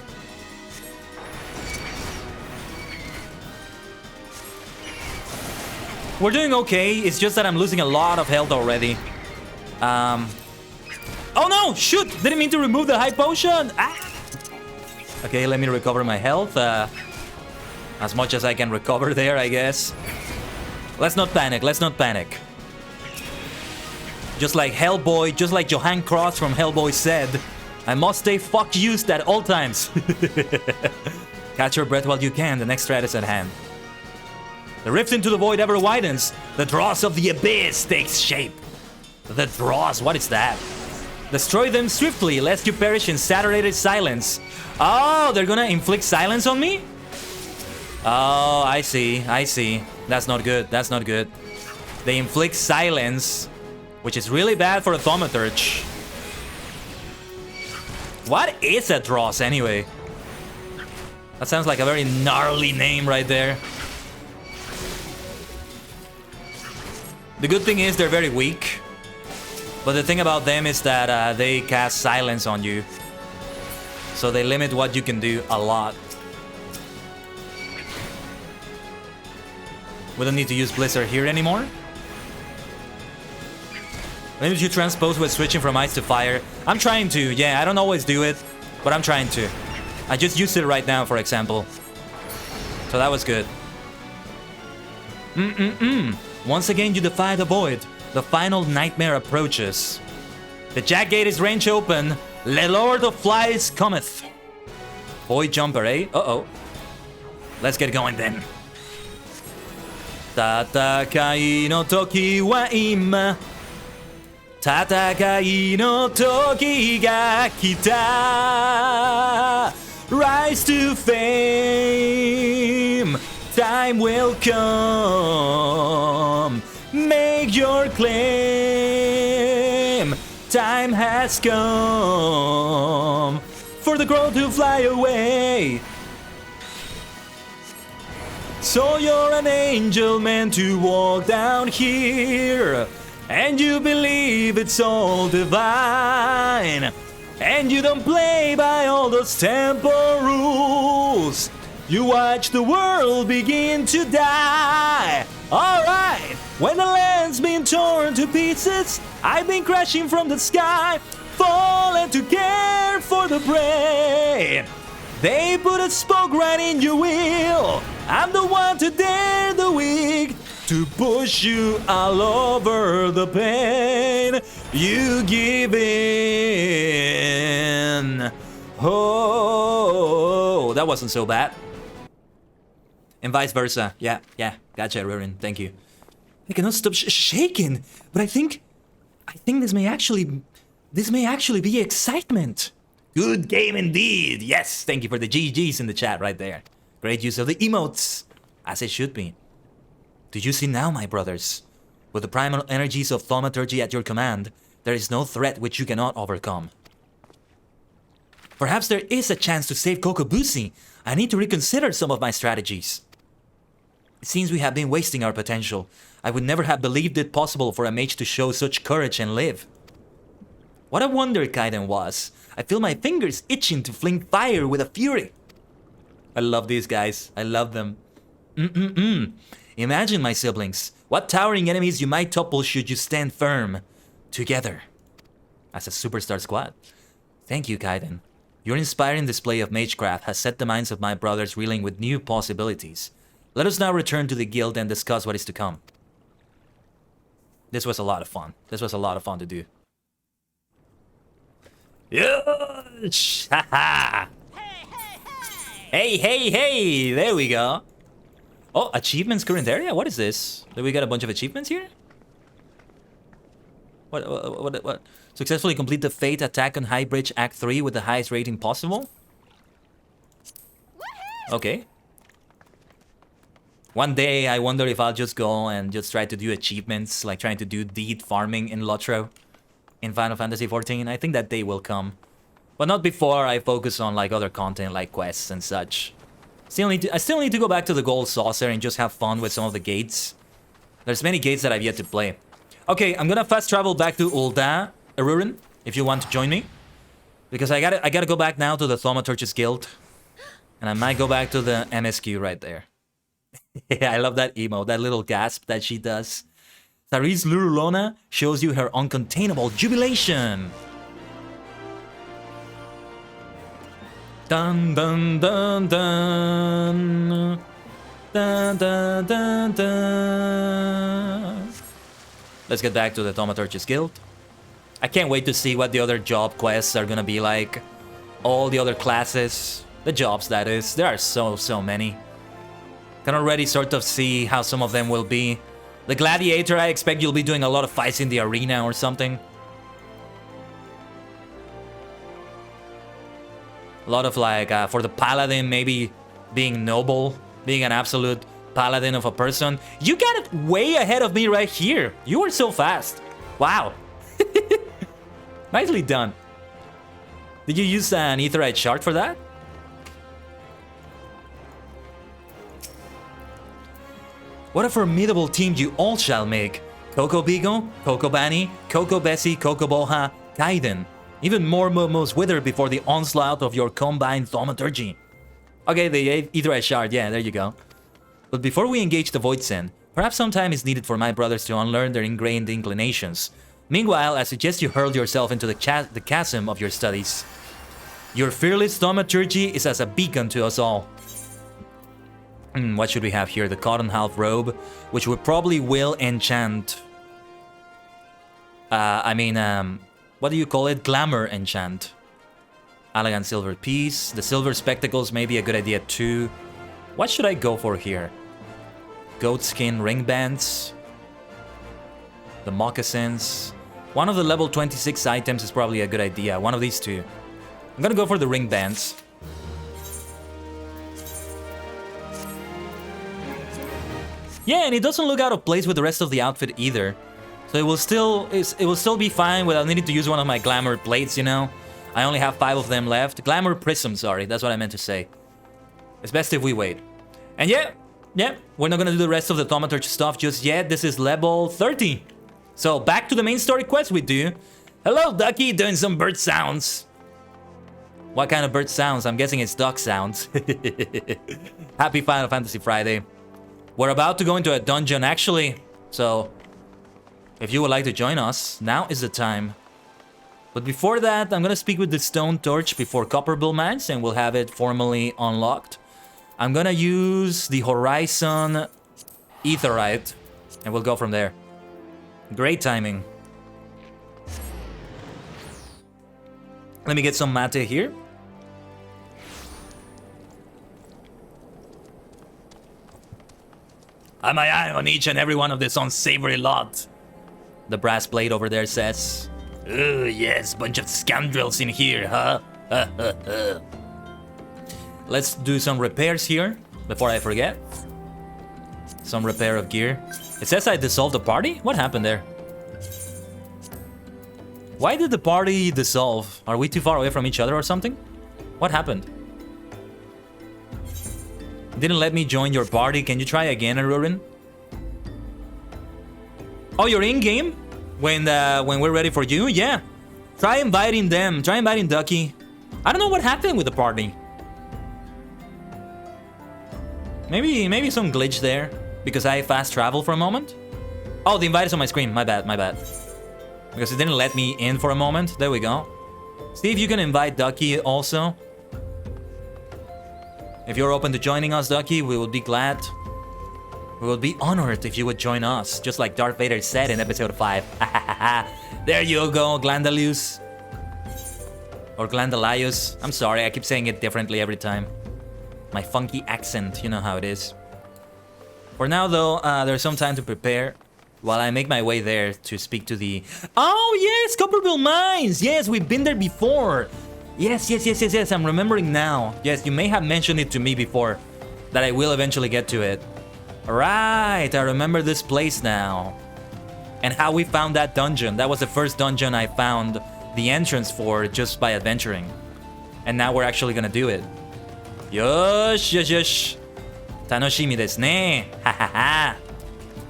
We're doing okay, it's just that I'm losing a lot of health already. Oh no! Shoot! Didn't mean to remove the high potion! Ah! Okay, let me recover my health. As much as I can recover there, I guess. Let's not panic, let's not panic. Just like Hellboy, just like Johann Cross from Hellboy said, I must stay fuck-used at all times. Catch your breath while you can, the next threat is at hand. The rift into the void ever widens. The dross of the abyss takes shape. The dross, what is that? Destroy them swiftly, lest you perish in saturated silence. Oh, they're gonna inflict silence on me? Oh, I see. I see. That's not good. That's not good. They inflict silence, which is really bad for a thaumaturge. What is a dross anyway? That sounds like a very gnarly name right there. The good thing is they're very weak. But the thing about them is that they cast silence on you. So they limit what you can do a lot. We don't need to use Blizzard here anymore. Maybe you transpose with switching from ice to fire. I'm trying to, yeah, I don't always do it, but I'm trying to. I just used it right now, for example. So that was good. Once again, you defy the void. The final nightmare approaches. The Jack Gate is range open. The Lord of Flies cometh. Void jumper, eh? Uh-oh. Let's get going then. Tatakai no toki wa ima. Tatakai no toki ga kita. Rise to fame. Time will come. Make your claim. Time has come for the crow to fly away. So you're an angel meant to walk down here, and you believe it's all divine, and you don't play by all those temple rules. You watch the world begin to die. Alright, when the land's been torn to pieces, I've been crashing from the sky, falling to care for the prey. They put a spoke right in your wheel. I'm the one to dare the weak, to push you all over the pain. You give in. Oh, that wasn't so bad. And vice versa. Yeah, gotcha, Rurin. Thank you. I cannot stop shaking, but I think this may actually be excitement. Good game indeed. Yes, thank you for the GGs in the chat right there. Great use of the emotes, as it should be. Do you see now, my brothers? With the primal energies of thaumaturgy at your command, there is no threat which you cannot overcome. Perhaps there is a chance to save Kokobushi. I need to reconsider some of my strategies. It seems we have been wasting our potential. I would never have believed it possible for a mage to show such courage and live. What a wonder Kaiden was. I feel my fingers itching to fling fire with a fury. I love these guys. I love them. Imagine, my siblings, what towering enemies you might topple should you stand firm together as a superstar squad. Thank you, Kaiden. Your inspiring display of magecraft has set the minds of my brothers reeling with new possibilities. Let us now return to the guild and discuss what is to come. This was a lot of fun. This was a lot of fun to do. Yes! Haha! Hey! There we go. Oh, achievements current area? What is this? Do we got a bunch of achievements here? What? Successfully complete the Fate Attack on High Bridge Act 3 with the highest rating possible? Okay. One day, I wonder if I'll just go and just try to do achievements, like trying to do deed farming in ℂ𝕠𝕟𝕤 in Final Fantasy XIV. I think that day will come. But not before I focus on like other content like quests and such. I still need to go back to the Gold Saucer and just have fun with some of the gates. There's many gates that I've yet to play. Okay, I'm gonna fast travel back to ℂ𝕠𝕟𝕤, if you want to join me. Because I gotta go back now to the Thaumaturge's Guild. And I might go back to the MSQ right there. Yeah, I love that emo, that little gasp that she does. Therese Lurulona shows you her uncontainable jubilation. Dun dun dun dun. Dun dun dun dun. Let's get back to the Thaumaturge's Guild. I can't wait to see what the other job quests are gonna be like. All the other classes, the jobs that is. There are so many. Can already sort of see how some of them will be. The Gladiator, I expect you'll be doing a lot of fights in the arena or something. A lot of like, for the paladin, maybe being noble, being an absolute paladin of a person. You got it way ahead of me right here. You were so fast. Wow. Nicely done. Did you use an aetheryte shard for that? What a formidable team you all shall make. Coco Bigo, Coco Bani, Coco Bessie, Coco Boha, Kaiden. Even more momos wither before the onslaught of your combined thaumaturgy. Okay, the aetheryte shard, yeah, there you go. But before we engage the Void Send, perhaps some time is needed for my brothers to unlearn their ingrained inclinations. Meanwhile, I suggest you hurl yourself into the chasm of your studies. Your fearless thaumaturgy is as a beacon to us all. What should we have here? The cotton half robe, which we probably will enchant. What do you call it? Glamour enchant. Elegant silver piece. The silver spectacles may be a good idea too. What should I go for here? Goatskin ring bands. The moccasins. One of the level 26 items is probably a good idea. One of these two. I'm gonna go for the ring bands. Yeah, and it doesn't look out of place with the rest of the outfit either. So it will still be fine without needing to use one of my glamour plates, you know? I only have 5 of them left. Glamour prism, sorry, that's what I meant to say. It's best if we wait. And yeah, we're not gonna do the rest of the thaumaturge stuff just yet. This is level 30. So back to the main story quest we do. Hello, Ducky, doing some bird sounds. What kind of bird sounds? I'm guessing it's duck sounds. Happy Final Fantasy Friday. We're about to go into a dungeon, actually. So, if you would like to join us, now is the time. But before that, I'm gonna speak with the Stone Torch before Copperbill Mines, and we'll have it formally unlocked. I'm gonna use the Horizon Aetheryte, and we'll go from there. Great timing. Let me get some mate here. I'm my eye on each and every one of this unsavory lot. The brass blade over there says. Oh yes, bunch of scoundrels in here, huh? Let's do some repairs here before I forget. Some repair of gear. It says I dissolved the party? What happened there? Why did the party dissolve? Are we too far away from each other or something? What happened? Didn't let me join your party. Can you try again, Arurin? Oh, you're in-game? When we're ready for you? Yeah. Try inviting them. Try inviting Ducky. I don't know what happened with the party. Maybe some glitch there. Because I fast travel for a moment. Oh, the invite is on my screen. My bad, my bad. Because it didn't let me in for a moment. There we go. See if you can invite Ducky also. If you're open to joining us, Ducky, we would be glad. We would be honored if you would join us, just like Darth Vader said in episode 5. There you go, Glandalius. Or Glandalius. I'm sorry, I keep saying it differently every time. My funky accent, you know how it is. For now, though, there's some time to prepare while I make my way there to speak to the... Oh, yes, Copperbill Mines! Yes, we've been there before. Yes, I'm remembering now. Yes, you may have mentioned it to me before, that I will eventually get to it. Right, I remember this place now. And how we found that dungeon. That was the first dungeon I found the entrance for just by adventuring. And now we're actually gonna do it. Yosh. Tanoshimi desu ne. Ha.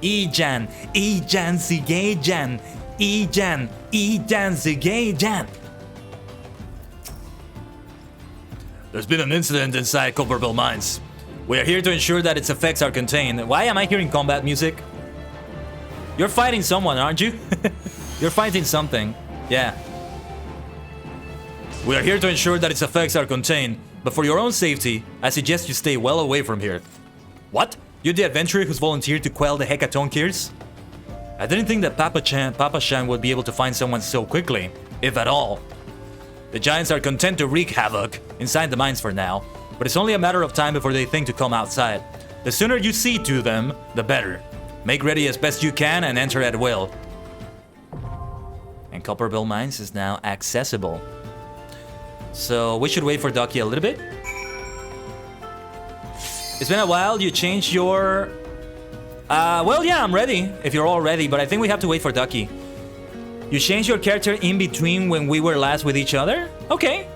Ijan Sugejan. Ijan Sugejan. There's been an incident inside Copperbill Mines. We are here to ensure that its effects are contained. Why am I hearing combat music? You're fighting someone, aren't you? You're fighting something. Yeah. We are here to ensure that its effects are contained, but for your own safety, I suggest you stay well away from here. What? You're the adventurer who's volunteered to quell the ℂ𝕠𝕟𝕟℠℠? I didn't think that Papa Shan would be able to find someone so quickly, if at all. The giants are content to wreak havoc inside the mines for now, but it's only a matter of time before they think to come outside. The sooner you see to them, the better. Make ready as best you can and enter at will. And Copperbill Mines is now accessible. So we should wait for Ducky a little bit. It's been a while. You changed your... well, yeah, I'm ready. If you're all ready, but I think we have to wait for Ducky. You changed your character in between when we were last with each other? Okay.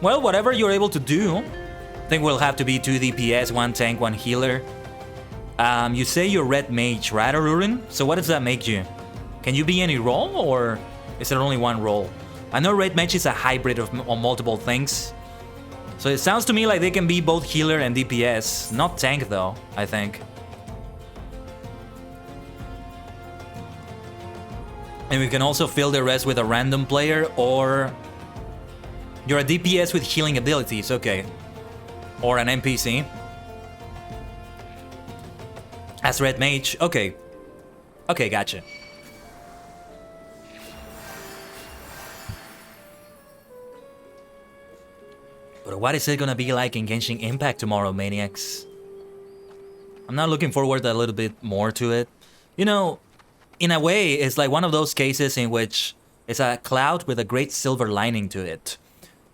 Well, whatever you're able to do. I think we'll have to be 2 DPS, 1 tank, 1 healer. You say you're red mage, right, Arurin? So what does that make you? Can you be any role, or is there only one role? I know red mage is a hybrid of multiple things. So it sounds to me like they can be both healer and DPS. Not tank, though, I think. And we can also fill the rest with a random player, or... You're a DPS with healing abilities, okay. Or an NPC. As red mage, okay. Okay, gotcha. But what is it gonna be like in Genshin Impact tomorrow, maniacs? I'm not looking forward a little bit more to it. You know, in a way, it's like one of those cases in which it's a cloud with a great silver lining to it.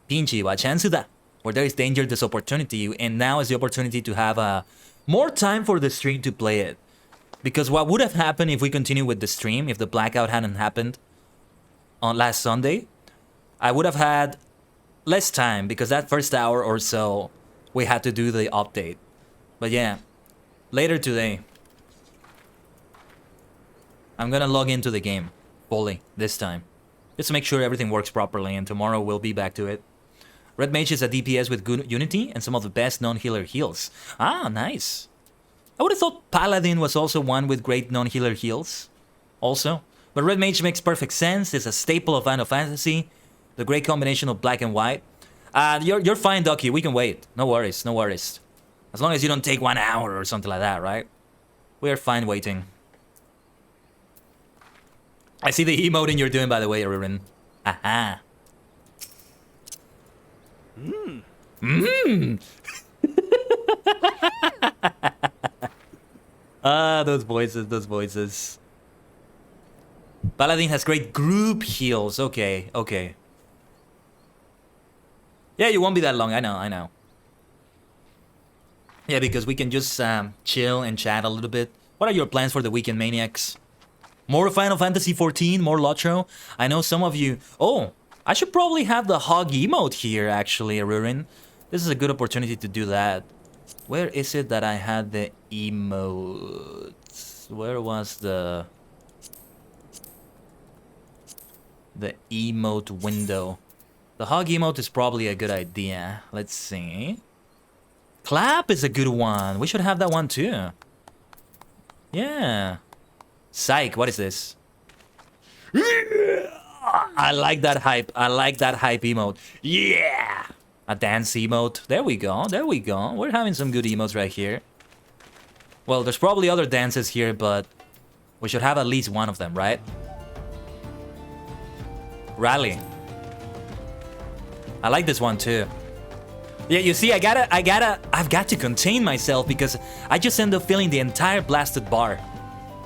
Pinchi wa chance da. Where there is danger, there's opportunity, and now is the opportunity to have more time for the stream to play it. Because what would have happened if we continue with the stream, if the blackout hadn't happened on last Sunday, I would have had less time, because that first hour or so, we had to do the update. But yeah, later today, I'm gonna log into the game fully this time, just to make sure everything works properly, and tomorrow we'll be back to it. Red Mage is a DPS with good unity and some of the best non-healer heals. Ah, nice. I would have thought Paladin was also one with great non-healer heals, also. But Red Mage makes perfect sense. It's a staple of Final Fantasy. The great combination of black and white. You're fine, Ducky. We can wait. No worries, no worries. As long as you don't take 1 hour or something like that, right? We're fine waiting. I see the emoting you're doing, by the way, Arurin. Aha. Ah, those voices, those voices. Paladin has great group heals. Okay, okay. Yeah, you won't be that long. I know, I know. Yeah, because we can just chill and chat a little bit. What are your plans for the weekend, maniacs? More Final Fantasy XIV, more Lotro. I know some of you... Oh, I should probably have the hog emote here, actually, Arurin. This is a good opportunity to do that. Where is it that I had the emote? Where was the emote window? The hog emote is probably a good idea. Let's see. Clap is a good one. We should have that one too. Yeah. Psych, what is this? I like that hype. I like that hype emote. Yeah! A dance emote. There we go. There we go. We're having some good emotes right here. Well, there's probably other dances here, but we should have at least one of them, right? Rally. I like this one too. Yeah, you see, I've got to contain myself because I just end up filling the entire blasted bar.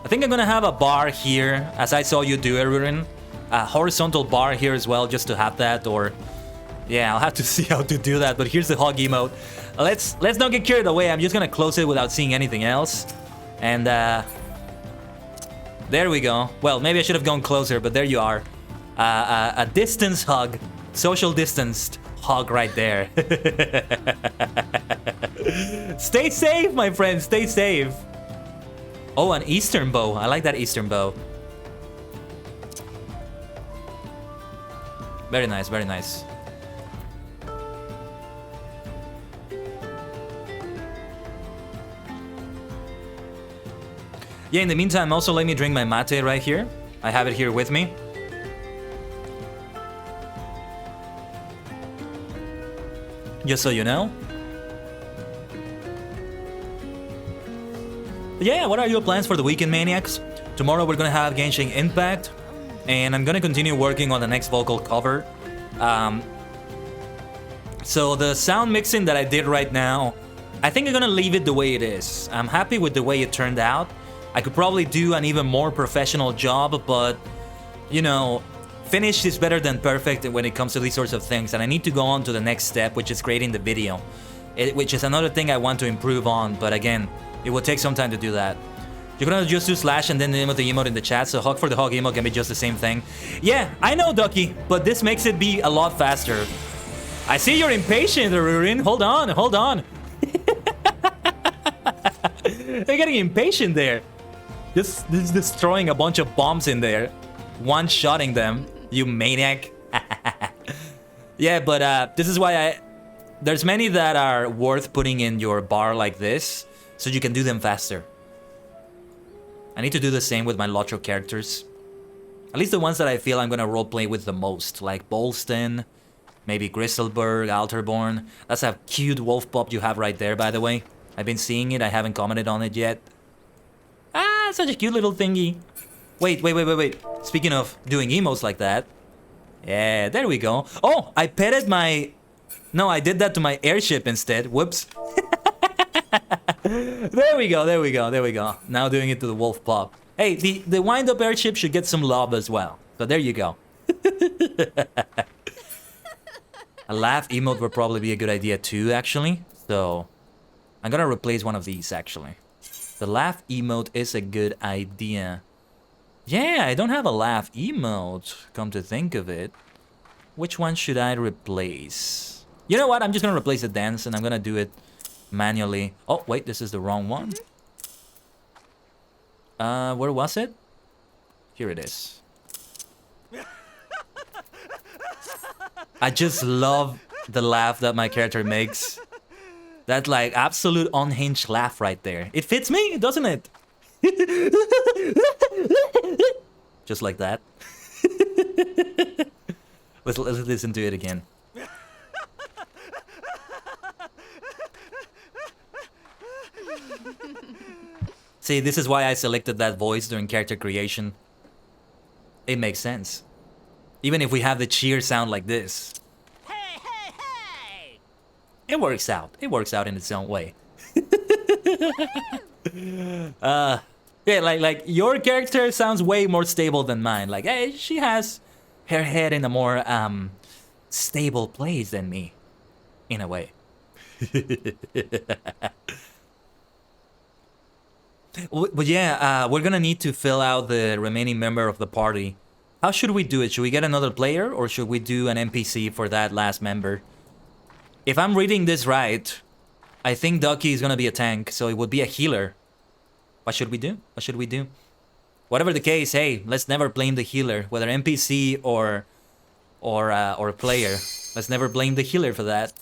I think I'm gonna have a bar here, as I saw you do, Arurin. A horizontal bar here as well, just to have that, or... Yeah, I'll have to see how to do that, but here's the hog emote. Let's not get carried away. I'm just gonna close it without seeing anything else. And, there we go. Well, maybe I should have gone closer, but there you are. A distance hug. Social distanced hug right there. Stay safe, my friends. Stay safe. Oh, an Eastern bow. I like that Eastern bow. Very nice, very nice. Yeah, in the meantime, also let me drink my mate right here. I have it here with me. Just so you know. Yeah, what are your plans for the weekend, maniacs? Tomorrow we're gonna have Genshin Impact, and I'm gonna continue working on the next vocal cover. So the sound mixing that I did right now, I think I'm gonna leave it the way it is. I'm happy with the way it turned out. I could probably do an even more professional job, but, you know, finished is better than perfect when it comes to these sorts of things, and I need to go on to the next step, which is creating the video, which is another thing I want to improve on, but again, it will take some time to do that. You're gonna just do slash and then the name of the emote in the chat, so hug for the hug emote can be just the same thing. Yeah, I know, Ducky, but this makes it be a lot faster. I see you're impatient, Rurin. Hold on, hold on. They're getting impatient there. Just destroying a bunch of bombs in there. One-shotting them, you maniac. Yeah, but this is why there's many that are worth putting in your bar like this, so you can do them faster. I need to do the same with my ℂ𝕠𝕟𝕤𝕒 characters. At least the ones that I feel I'm gonna roleplay with the most, like Bolston, maybe ℂ𝕠𝕟𝕤𝕒, ℂ𝕠𝕟𝕤. That's a cute wolf pup you have right there, by the way. I've been seeing it, I haven't commented on it yet. Ah, such a cute little thingy. Wait. Speaking of doing emotes like that. Yeah, there we go. Oh, I petted my... No, I did that to my airship instead. Whoops. There we go. Now doing it to the wolf pup. Hey, the wind-up airship should get some love as well. So there you go. A laugh emote would probably be a good idea too, actually. So, I'm gonna replace one of these, actually. The laugh emote is a good idea. Yeah, I don't have a laugh emote, come to think of it. Which one should I replace? You know what? I'm just gonna replace the dance and I'm gonna do it manually. Oh, wait, this is the wrong one. Where was it? Here it is. I just love the laugh that my character makes. That like absolute unhinged laugh right there. It fits me, doesn't it? Just like that. Let's listen to it again. See, this is why I selected that voice during character creation. It makes sense. Even if we have the cheer sound like this. Hey, hey, hey! It works out. It works out in its own way. Yeah, like your character sounds way more stable than mine. Like, hey, she has her head in a more stable place than me, in a way. But yeah, we're gonna need to fill out the remaining member of the party. How should we do it? Should we get another player or should we do an NPC for that last member? If I'm reading this right, I think Ducky is gonna be a tank, so it would be a healer. What should we do? What should we do? Whatever the case, hey, let's never blame the healer, whether NPC or player. Let's never blame the healer for that.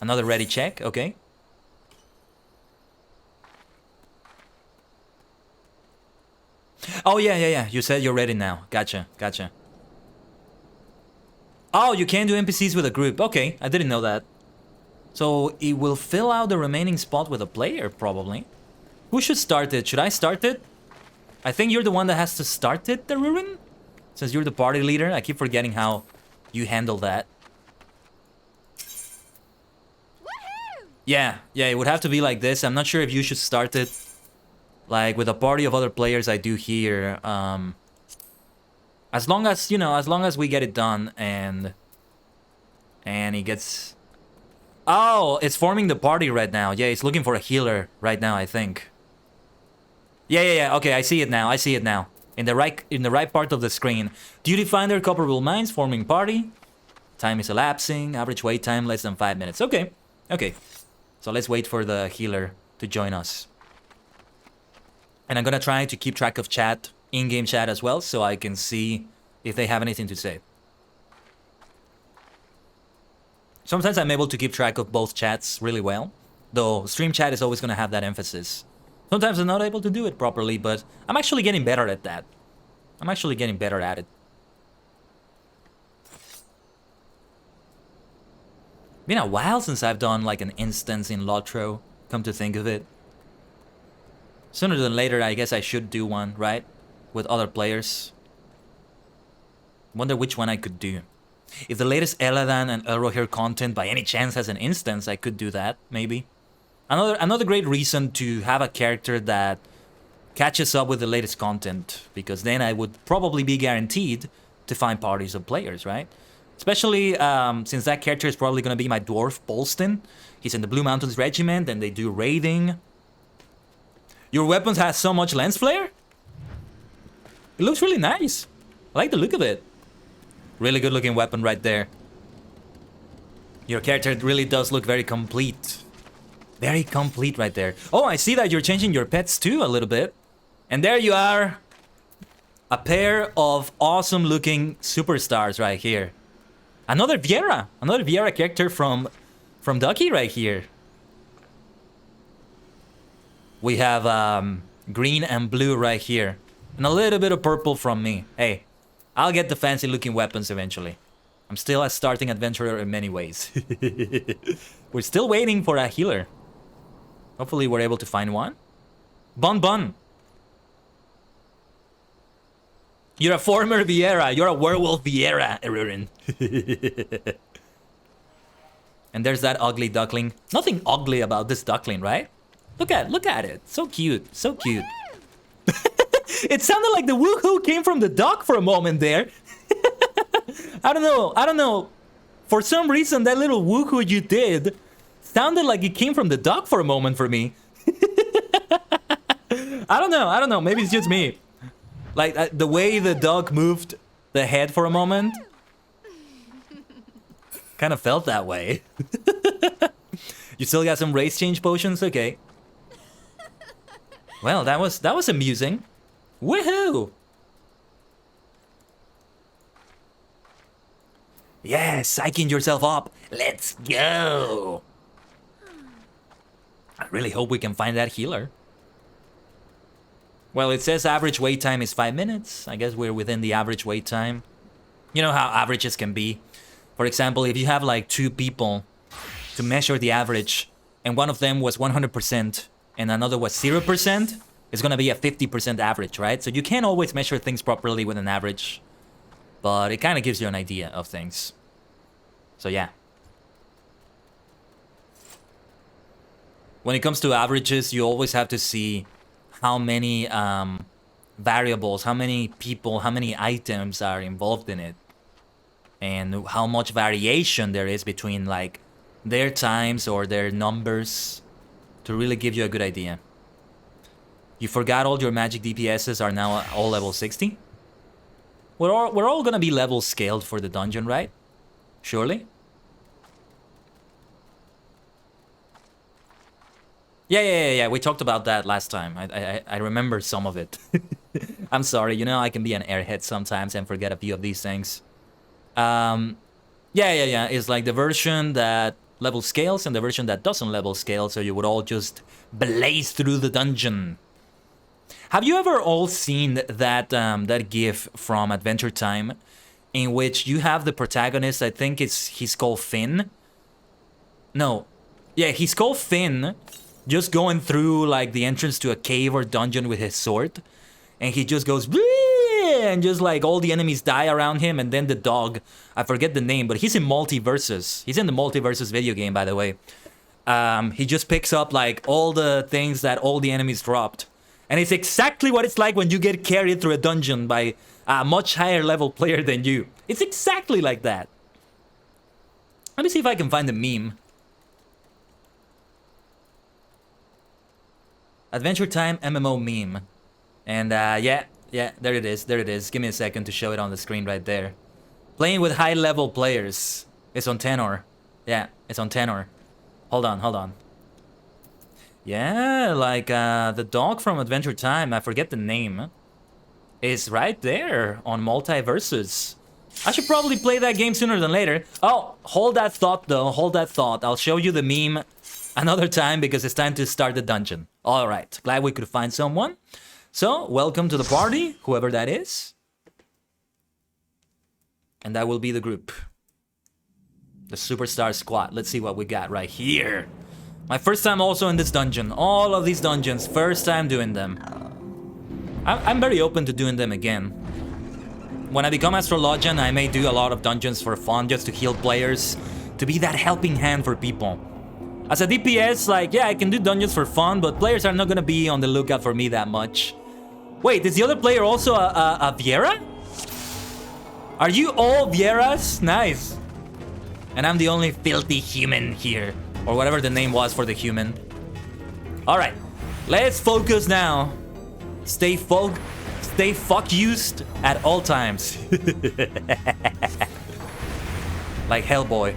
Another ready check, okay. Oh, yeah. You said you're ready now. Gotcha. Oh, you can do NPCs with a group. Okay, I didn't know that. So it will fill out the remaining spot with a player, probably. Who should start it? Should I start it? I think you're the one that has to start it, the Rurin? Since you're the party leader, I keep forgetting how you handle that. Yeah, it would have to be like this. I'm not sure if you should start it. Like, with a party of other players I do here, as long as, you know, as long as we get it done and he gets... Oh, it's forming the party right now. Yeah, it's looking for a healer right now, I think. Yeah, okay, I see it now, In the right part of the screen. Duty Finder, Copperable Mines, forming party. Time is elapsing, average wait time less than 5 minutes. Okay. So let's wait for the healer to join us. And I'm gonna try to keep track of chat, in-game chat as well, so I can see if they have anything to say. Sometimes I'm able to keep track of both chats really well, though stream chat is always gonna have that emphasis. Sometimes I'm not able to do it properly, but I'm actually getting better at that. I'm actually getting better at it. Been a while since I've done like an instance in ℂ𝕠𝕟𝕤𝕒, come to think of it. Sooner than later, I guess I should do one, right? With other players. Wonder which one I could do. If the latest Eladan and Elrohir content by any chance has an instance, I could do that, maybe. Another great reason to have a character that catches up with the latest content, because then I would probably be guaranteed to find parties of players, right? Especially since that character is probably going to be my dwarf, Bolston. He's in the Blue Mountains Regiment, and they do raiding. Your weapons has so much lens flare? It looks really nice. I like the look of it. Really good looking weapon right there. Your character really does look very complete. Very complete right there. Oh, I see that you're changing your pets too a little bit. And there you are. A pair of awesome looking superstars right here. Another Viera character from Ducky right here. We have green and blue right here. And a little bit of purple from me. Hey, I'll get the fancy looking weapons eventually. I'm still a starting adventurer in many ways. We're still waiting for a healer. Hopefully we're able to find one. Bun. You're a former Viera. You're a werewolf Viera, Erurin. And there's that ugly duckling. Nothing ugly about this duckling, right? Look at it. So cute. So cute. It sounded like the woohoo came from the duck for a moment there. I don't know. For some reason, that little woohoo you did sounded like it came from the duck for a moment for me. I don't know. Maybe it's just me. Like, the way the dog moved the head for a moment. Kind of felt that way. You still got some race change potions? Okay. Well, that was amusing. Woohoo! Yes, psyching yourself up. Let's go. I really hope we can find that healer. Well, it says average wait time is 5 minutes. I guess we're within the average wait time. You know how averages can be. For example, if you have like 2 people to measure the average, and one of them was 100% and another was 0%, it's gonna be a 50% average, right? So you can't always measure things properly with an average, but it kind of gives you an idea of things. So yeah. When it comes to averages, you always have to see how many variables, how many people, how many items are involved in it, and how much variation there is between like their times or their numbers to really give you a good idea. You forgot all your magic DPSs are now all level 60? We're all gonna be level scaled for the dungeon, right? Surely? Yeah, we talked about that last time. I remember some of it. I'm sorry, you know, I can be an airhead sometimes and forget a few of these things. Yeah, it's like the version that level scales and the version that doesn't level scale, so you would all just blaze through the dungeon. Have you ever all seen that that GIF from Adventure Time, in which you have the protagonist? I think he's called Finn. No, yeah, he's called Finn, just going through like the entrance to a cave or dungeon with his sword, and he just goes and just like all the enemies die around him, and then the dog, I forget the name, but he's in Multiversus. He's in the Multiversus video game, by the way. He just picks up like all the things that all the enemies dropped. And it's exactly what it's like when you get carried through a dungeon by a much higher level player than you. It's exactly like that. Let me see if I can find the meme. Adventure Time MMO meme. And yeah, there it is. Give me a second to show it on the screen right there. Playing with high level players. It's on tenor. Yeah, it's on tenor. Hold on. Yeah, like the dog from Adventure Time, I forget the name, is right there on Multiversus. I should probably play that game sooner than later. Oh, hold that thought though, hold that thought. I'll show you the meme another time because it's time to start the dungeon. Alright, glad we could find someone. So, welcome to the party, whoever that is. And that will be the group. The Superstar Squad. Let's see what we got right here. My first time also in this dungeon. All of these dungeons, first time doing them. I'm very open to doing them again. When I become Astrologian, I may do a lot of dungeons for fun, just to heal players, to be that helping hand for people. As a DPS, like, yeah, I can do dungeons for fun, but players are not gonna be on the lookout for me that much. Wait, is the other player also a Viera? Are you all Vieras? Nice. And I'm the only filthy human here. Or whatever the name was for the human. Alright. Let's focus now. Stay fuck-used at all times. Like Hellboy.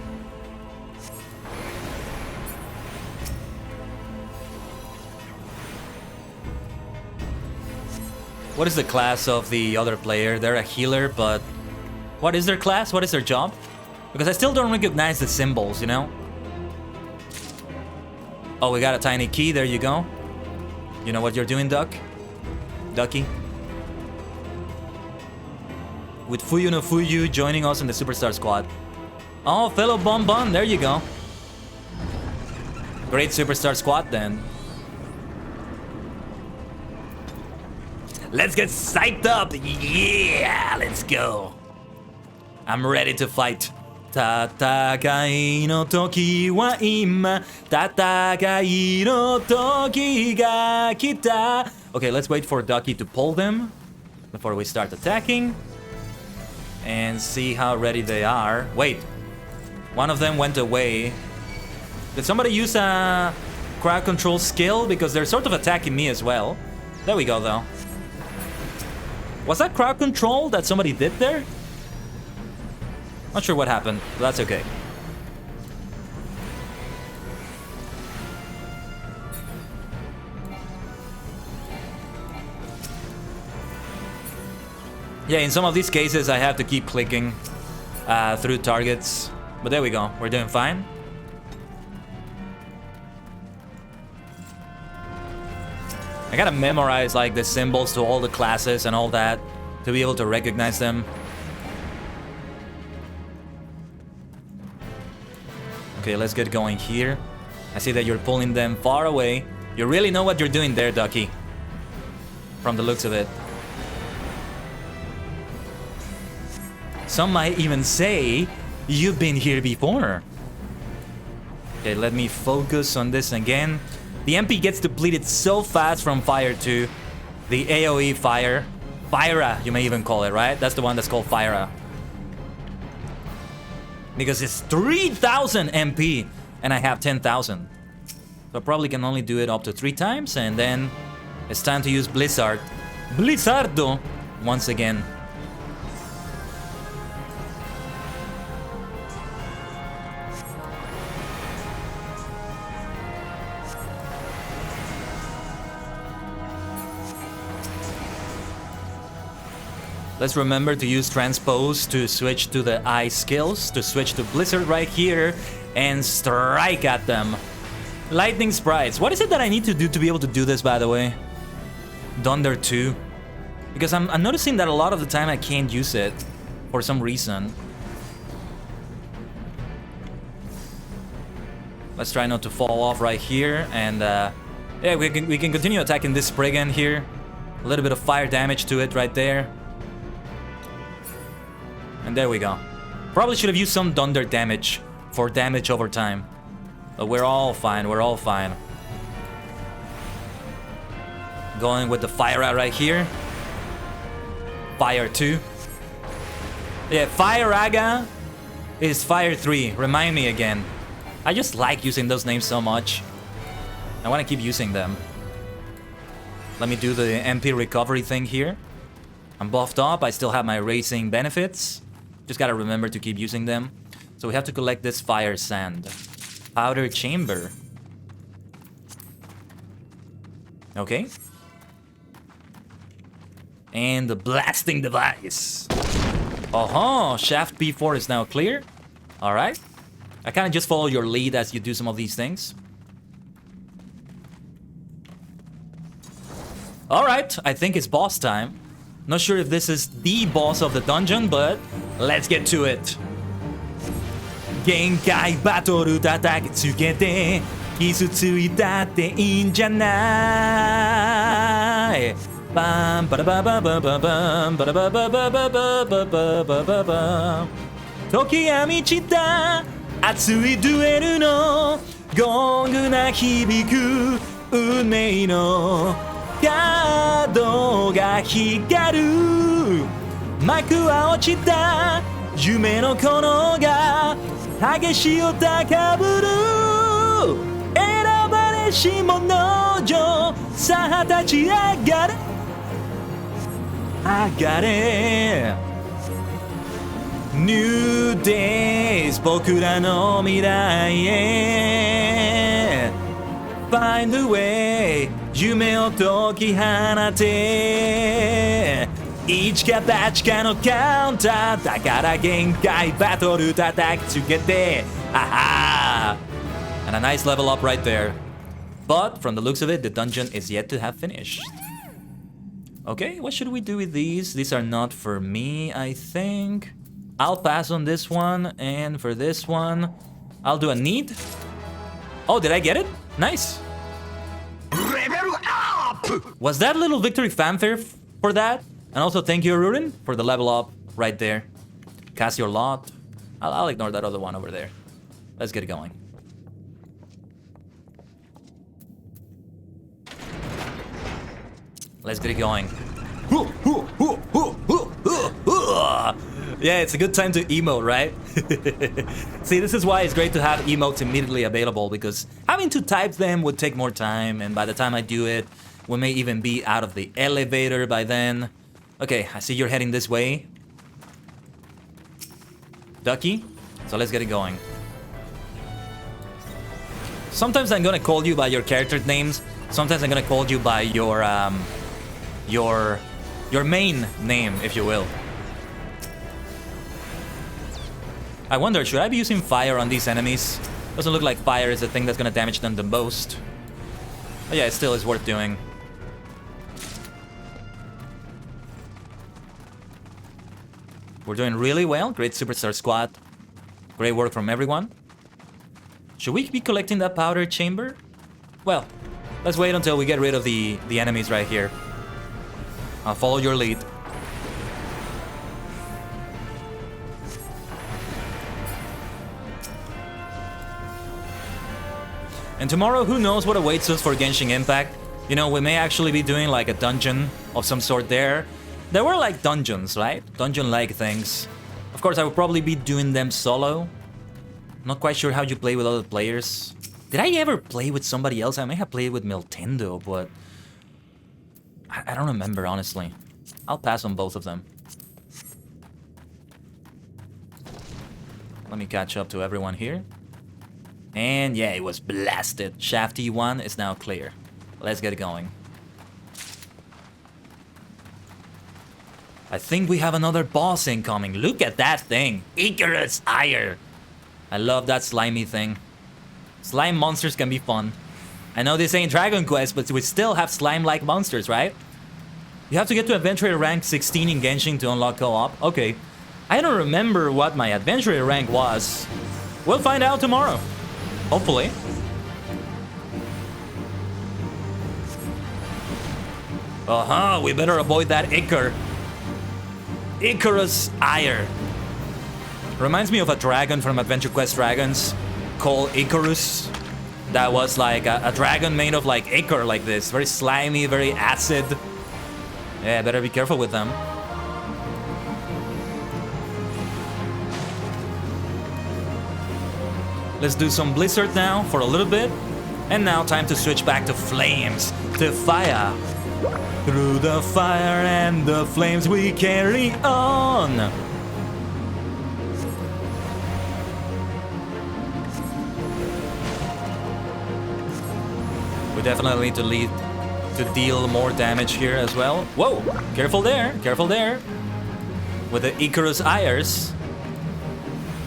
What is the class of the other player? They're a healer, but what is their class? What is their job? Because I still don't recognize the symbols, you know? Oh, we got a tiny key. There you go. You know what you're doing, Ducky? With Fuyu no Fuyu joining us in the Superstar Squad. Oh, fellow Bon. There you go. Great Superstar Squad, then. Let's get psyched up! Yeah, let's go! I'm ready to fight. Tatakai no toki wa imma. Tatakai no toki ga kita. Okay, let's wait for Ducky to pull them before we start attacking. And see how ready they are. Wait. One of them went away. Did somebody use a crowd control skill? Because they're sort of attacking me as well. There we go, though. Was that crowd control that somebody did there? Not sure what happened, but that's okay. Yeah, in some of these cases I have to keep clicking through targets. But there we go, we're doing fine. I gotta memorize like the symbols to all the classes and all that to be able to recognize them. Okay, let's get going here. I see that you're pulling them far away. You really know what you're doing there, Ducky. From the looks of it. Some might even say you've been here before. Okay, let me focus on this again. The MP gets depleted so fast from Fire 2. The AoE Fire. Fira, you may even call it, right? That's the one that's called Fira. Because it's 3,000 MP and I have 10,000. So I probably can only do it up to 3 times and then it's time to use Blizzard. Blizzardo! Once again. Let's remember to use transpose to switch to the eye skills, to switch to Blizzard right here, and strike at them. Lightning sprites. What is it that I need to do to be able to do this, by the way? Thunder 2. Because I'm noticing that a lot of the time I can't use it for some reason. Let's try not to fall off right here, and yeah, we can continue attacking this Spriggan here. A little bit of fire damage to it right there. And there we go. Probably should have used some thunder damage for damage over time. But we're all fine, we're all fine. Going with the fire out right here. Fire 2. Yeah, Fire Aga is Fire 3. Remind me again. I just like using those names so much. I want to keep using them. Let me do the MP recovery thing here. I'm buffed up, I still have my racing benefits. Just gotta remember to keep using them. So we have to collect this fire sand. Powder chamber. Okay. And the blasting device. Oh-ho! Shaft B4 is now clear. Alright. I kinda just follow your lead as you do some of these things. Alright, I think it's boss time. Not sure if this is the boss of the dungeon, but let's get to it. Genkai Batoru Tataki Tsukete Kisu tsuita tte ii ja nai. Bam ba ba ba ba ba bam ba ba ba ba ba ba ba ba ba ba. Toki ga michita atsui dueru no gongu na hibiku unmei no カードが光る幕は落ちた夢の炎が激しを高ぶる選ばれし者よさあ立ち上がれ上がれ New days 僕らの未来へ Find a way 夢を解き放て一か八かのカウンターだから限界バトル叩きつけて Aha! And a nice level up right there. But from the looks of it, the dungeon is yet to have finished. Okay, what should we do with these? These are not for me, I think. I'll pass on this one, and for this one, I'll do a need. Oh, did I get it? Nice. Level up! Was that little victory fanfare for that? And also thank you, Rurin, for the level up right there. Cast your lot. I'll ignore that other one over there. Let's get it going. Let's get it going. Yeah, it's a good time to emote, right? See, this is why it's great to have emotes immediately available, because having to type them would take more time, and by the time I do it, we may even be out of the elevator by then. Okay, I see you're heading this way. Ducky, so let's get it going. Sometimes I'm gonna call you by your character names. Sometimes I'm gonna call you by your main name, if you will. I wonder, should I be using fire on these enemies? Doesn't look like fire is the thing that's gonna damage them the most. But yeah, it still is worth doing. We're doing really well. Great Superstar Squad. Great work from everyone. Should we be collecting that powder chamber? Well, let's wait until we get rid of the enemies right here. I'll follow your lead. And tomorrow, who knows what awaits us for Genshin Impact? You know, we may actually be doing like a dungeon of some sort there. There were like dungeons, right? Dungeon-like things. Of course, I would probably be doing them solo. Not quite sure how you play with other players. Did I ever play with somebody else? I may have played with ℂ𝕠𝕟𝕠𝕟, but I don't remember, honestly. I'll pass on both of them. Let me catch up to everyone here. And yeah, it was blasted. Shaft E1 is now clear. Let's get it going. I think we have another boss incoming. Look at that thing. Icarus Ire. I love that slimy thing. Slime monsters can be fun. I know this ain't Dragon Quest, but we still have slime-like monsters, right? You have to get to Adventurer rank 16 in Genshin to unlock co-op. Okay. I don't remember what my Adventurer rank was. We'll find out tomorrow. Hopefully. We better avoid that Icar. Icarus Ire. Reminds me of a dragon from Adventure Quest Dragons called Icarus. That was like a dragon made of like ichor like this. Very slimy, very acid. Yeah, better be careful with them. Let's do some Blizzard now for a little bit. And now time to switch back to flames, to fire. Through the fire and the flames we carry on. We definitely need to deal more damage here as well. Whoa, careful there, careful there. With the Icarus Ires.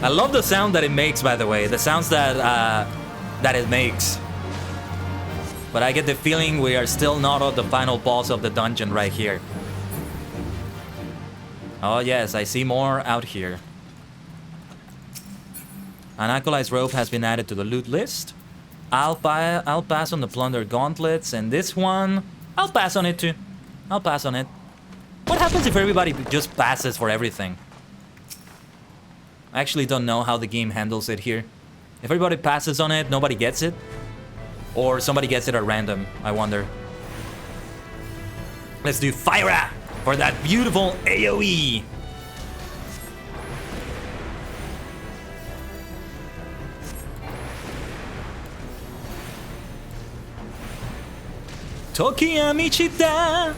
I love the sound that it makes, by the way. The sounds that it makes. But I get the feeling we are still not at the final boss of the dungeon right here. Oh yes, I see more out here. An Acolyte's robe has been added to the loot list. I'll pass on the Plunder Gauntlets, and this one, I'll pass on it too. I'll pass on it. What happens if everybody just passes for everything? I actually don't know how the game handles it here. If everybody passes on it, nobody gets it? Or somebody gets it at random, I wonder. Let's do Fire for that beautiful AoE. 時は満ちた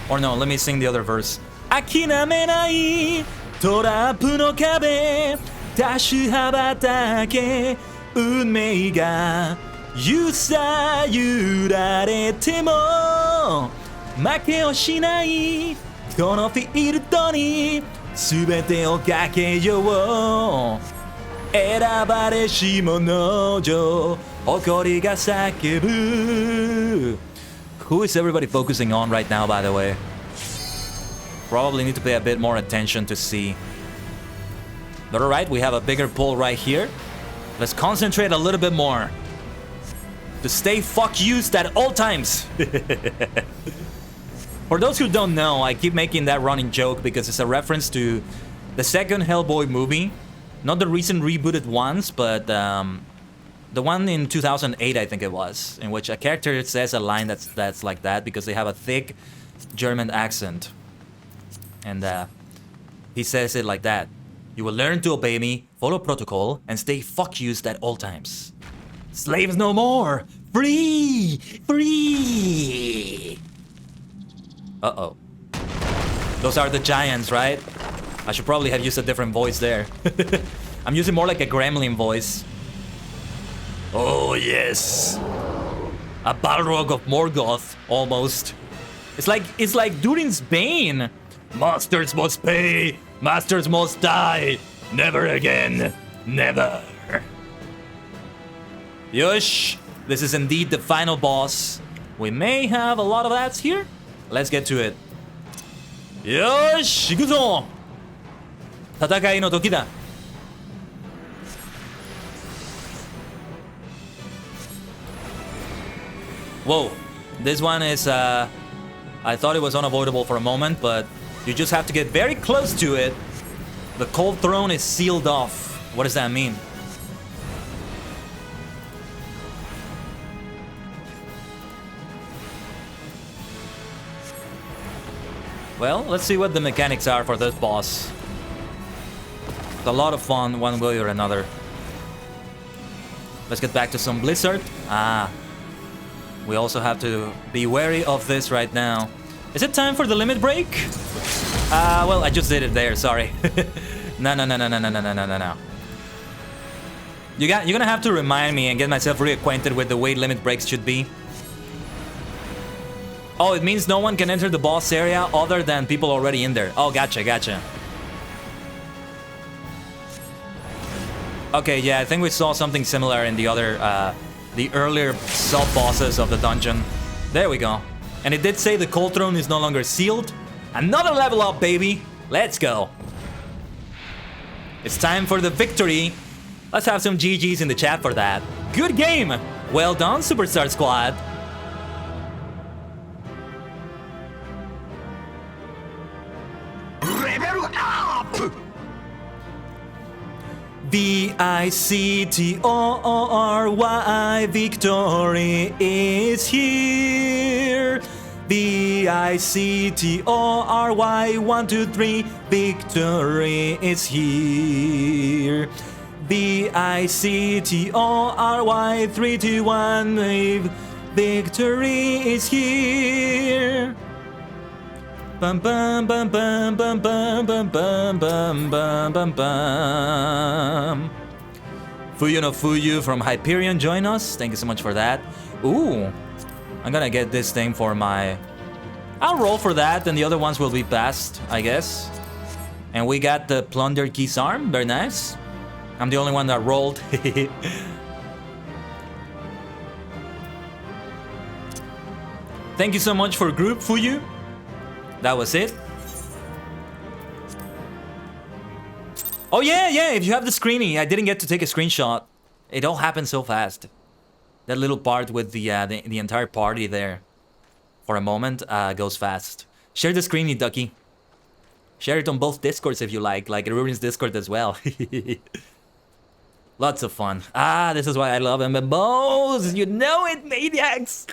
Or no, let me sing the other verse 諦めないトラップの壁ダッシュ羽ばたけ運命が揺さ揺られても負けをしないこのフィールドに全てをかけよう選ばれし者女誇りが叫ぶ Who is everybody focusing on right now, by the way? Probably need to pay a bit more attention to see. But alright, we have a bigger pool right here. Let's concentrate a little bit more. To stay fuck used at all times. For those who don't know, I keep making that running joke because it's a reference to the second Hellboy movie. Not the recent rebooted ones, but the one in 2008, I think it was, in which a character says a line that's like that because they have a thick German accent. And he says it like that. You will learn to obey me, follow protocol, and stay fuck used at all times. Slaves no more! Free! Free! Uh-oh. Those are the giants, right? I should probably have used a different voice there. I'm using more like a gremlin voice. Oh, yes. A Balrog of Morgoth, almost. It's like Durin's Bane. Masters must pay. Masters must die. Never again. Never. Yosh. This is indeed the final boss. We may have a lot of ads here. Let's get to it. Yosh! 行くぞ! 戦いの時だ. Whoa. This one is, I thought it was unavoidable for a moment, but you just have to get very close to it. The cold throne is sealed off. What does that mean? Well, let's see what the mechanics are for this boss. It's a lot of fun one way or another. Let's get back to some Blizzard. We also have to be wary of this right now. Is it time for the limit break? Well, I just did it there, sorry. No. You're gonna have to remind me and get myself reacquainted with the way limit breaks should be. Oh, it means no one can enter the boss area other than people already in there. Oh, gotcha. Okay, yeah, I think we saw something similar in the other, the earlier sub-bosses of the dungeon. There we go. And it did say the Cold Throne is no longer sealed. Another level up, baby! Let's go. It's time for the victory. Let's have some GGs in the chat for that. Good game! Well done, Superstar Squad. Level up! VICTORY, victory is here. VICTORY, 1, 2, 3, victory is here. VICTORY, 3, 2, 1, victory is here. Bum bum bum bum bum bum bum bum bum bum bum bum. Fuyu no Fuyu from Hyperion join us. Thank you so much for that. Ooh, I'm gonna get this thing for my... I'll roll for that, and the other ones will be passed, I guess. And we got the Plunder Keys arm. Very nice. I'm the only one that rolled. Thank you so much for group, Fuyu. That was it. Oh yeah, if you have the screening, I didn't get to take a screenshot. It all happened so fast. That little part with the entire party there for a moment goes fast. Share the screening, Ducky. Share it on both Discords if you like Rurin's Discord as well. Lots of fun. This is why I love MMOs. You know it, maniacs.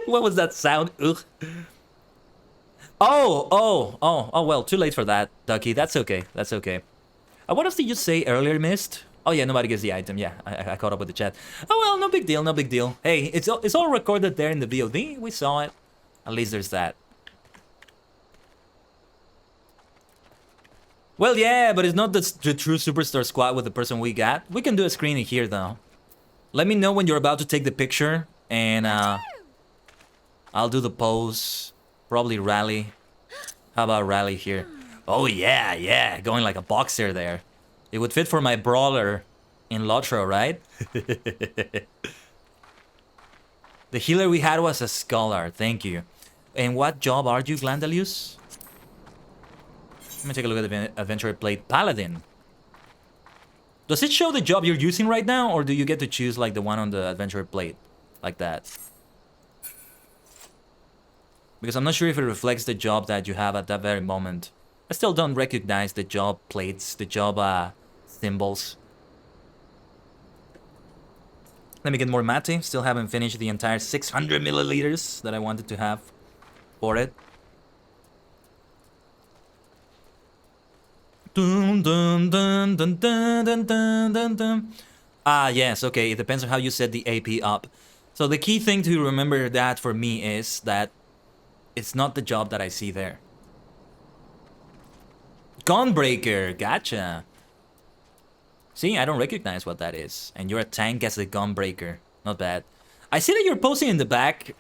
What was that sound? Ugh. Oh, well, too late for that, Ducky. That's okay. What else did you say earlier, Mist? Oh yeah, nobody gets the item. Yeah, I caught up with the chat. Oh well, no big deal, no big deal. Hey, it's all recorded there in the VOD. We saw it. At least there's that. Well, yeah, but it's not the true Superstar Squad with the person we got. We can do a screening here, though. Let me know when you're about to take the picture, and I'll do the pose. Probably rally. How about rally here? Oh, yeah, yeah. Going like a boxer there. It would fit for my brawler in Lotro, right? The healer we had was a scholar. Thank you. And what job are you, Glandalius? Let me take a look at the adventure plate. Paladin. Does it show the job you're using right now, or do you get to choose like the one on the adventure plate? Like that? Because I'm not sure if it reflects the job that you have at that very moment. I still don't recognize the job plates, the job symbols. Let me get more mate. Still haven't finished the entire 600 milliliters that I wanted to have for it. Dun, dun, dun, dun, dun, dun, dun, dun, dun. Ah, yes, okay, it depends on how you set the AP up. So the key thing to remember that for me is that it's not the job that I see there. Gunbreaker, gotcha. See, I don't recognize what that is. And you're a tank as a gunbreaker. Not bad. I see that you're posing in the back,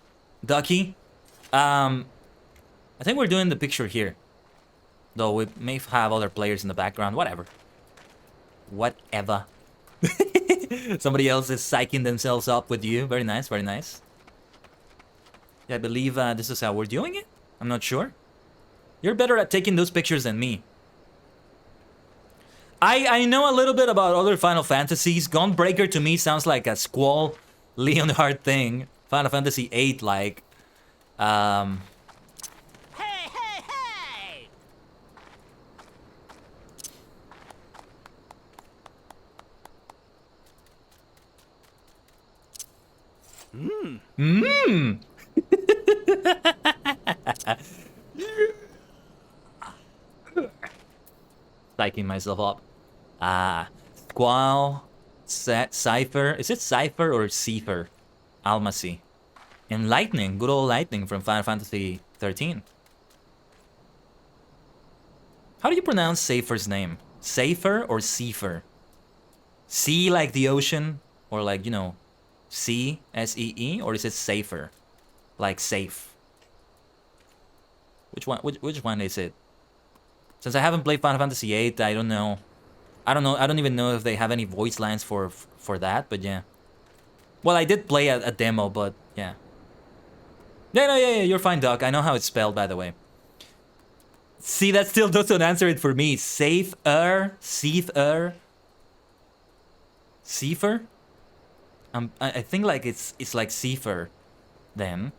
Ducky. I think we're doing the picture here. Though we may have other players in the background. Whatever. Whatever. Somebody else is psyching themselves up with you. Very nice, very nice. Yeah, I believe this is how we're doing it. I'm not sure. You're better at taking those pictures than me. I know a little bit about other Final Fantasies. Gunbreaker to me sounds like a Squall Leonhard thing. Final Fantasy VIII, like. Psyching myself up. Squall, Cypher. Is it Cypher or Cipher? Almacy. And Lightning. Good old Lightning from Final Fantasy XIII. How do you pronounce Safer's name? Safer or Cipher? Sea like the ocean? Or like, you know, C, S-E-E? Or is it Safer? Like safe? Which one is it? Since I haven't played Final Fantasy VIII, I don't know. I don't even know if they have any voice lines for that, but yeah. Well, I did play a demo, but yeah. Yeah, you're fine, Doc. I know how it's spelled, by the way. See, that still doesn't answer it for me. Safer? Cipher? Cipher? I think like it's like Cipher then.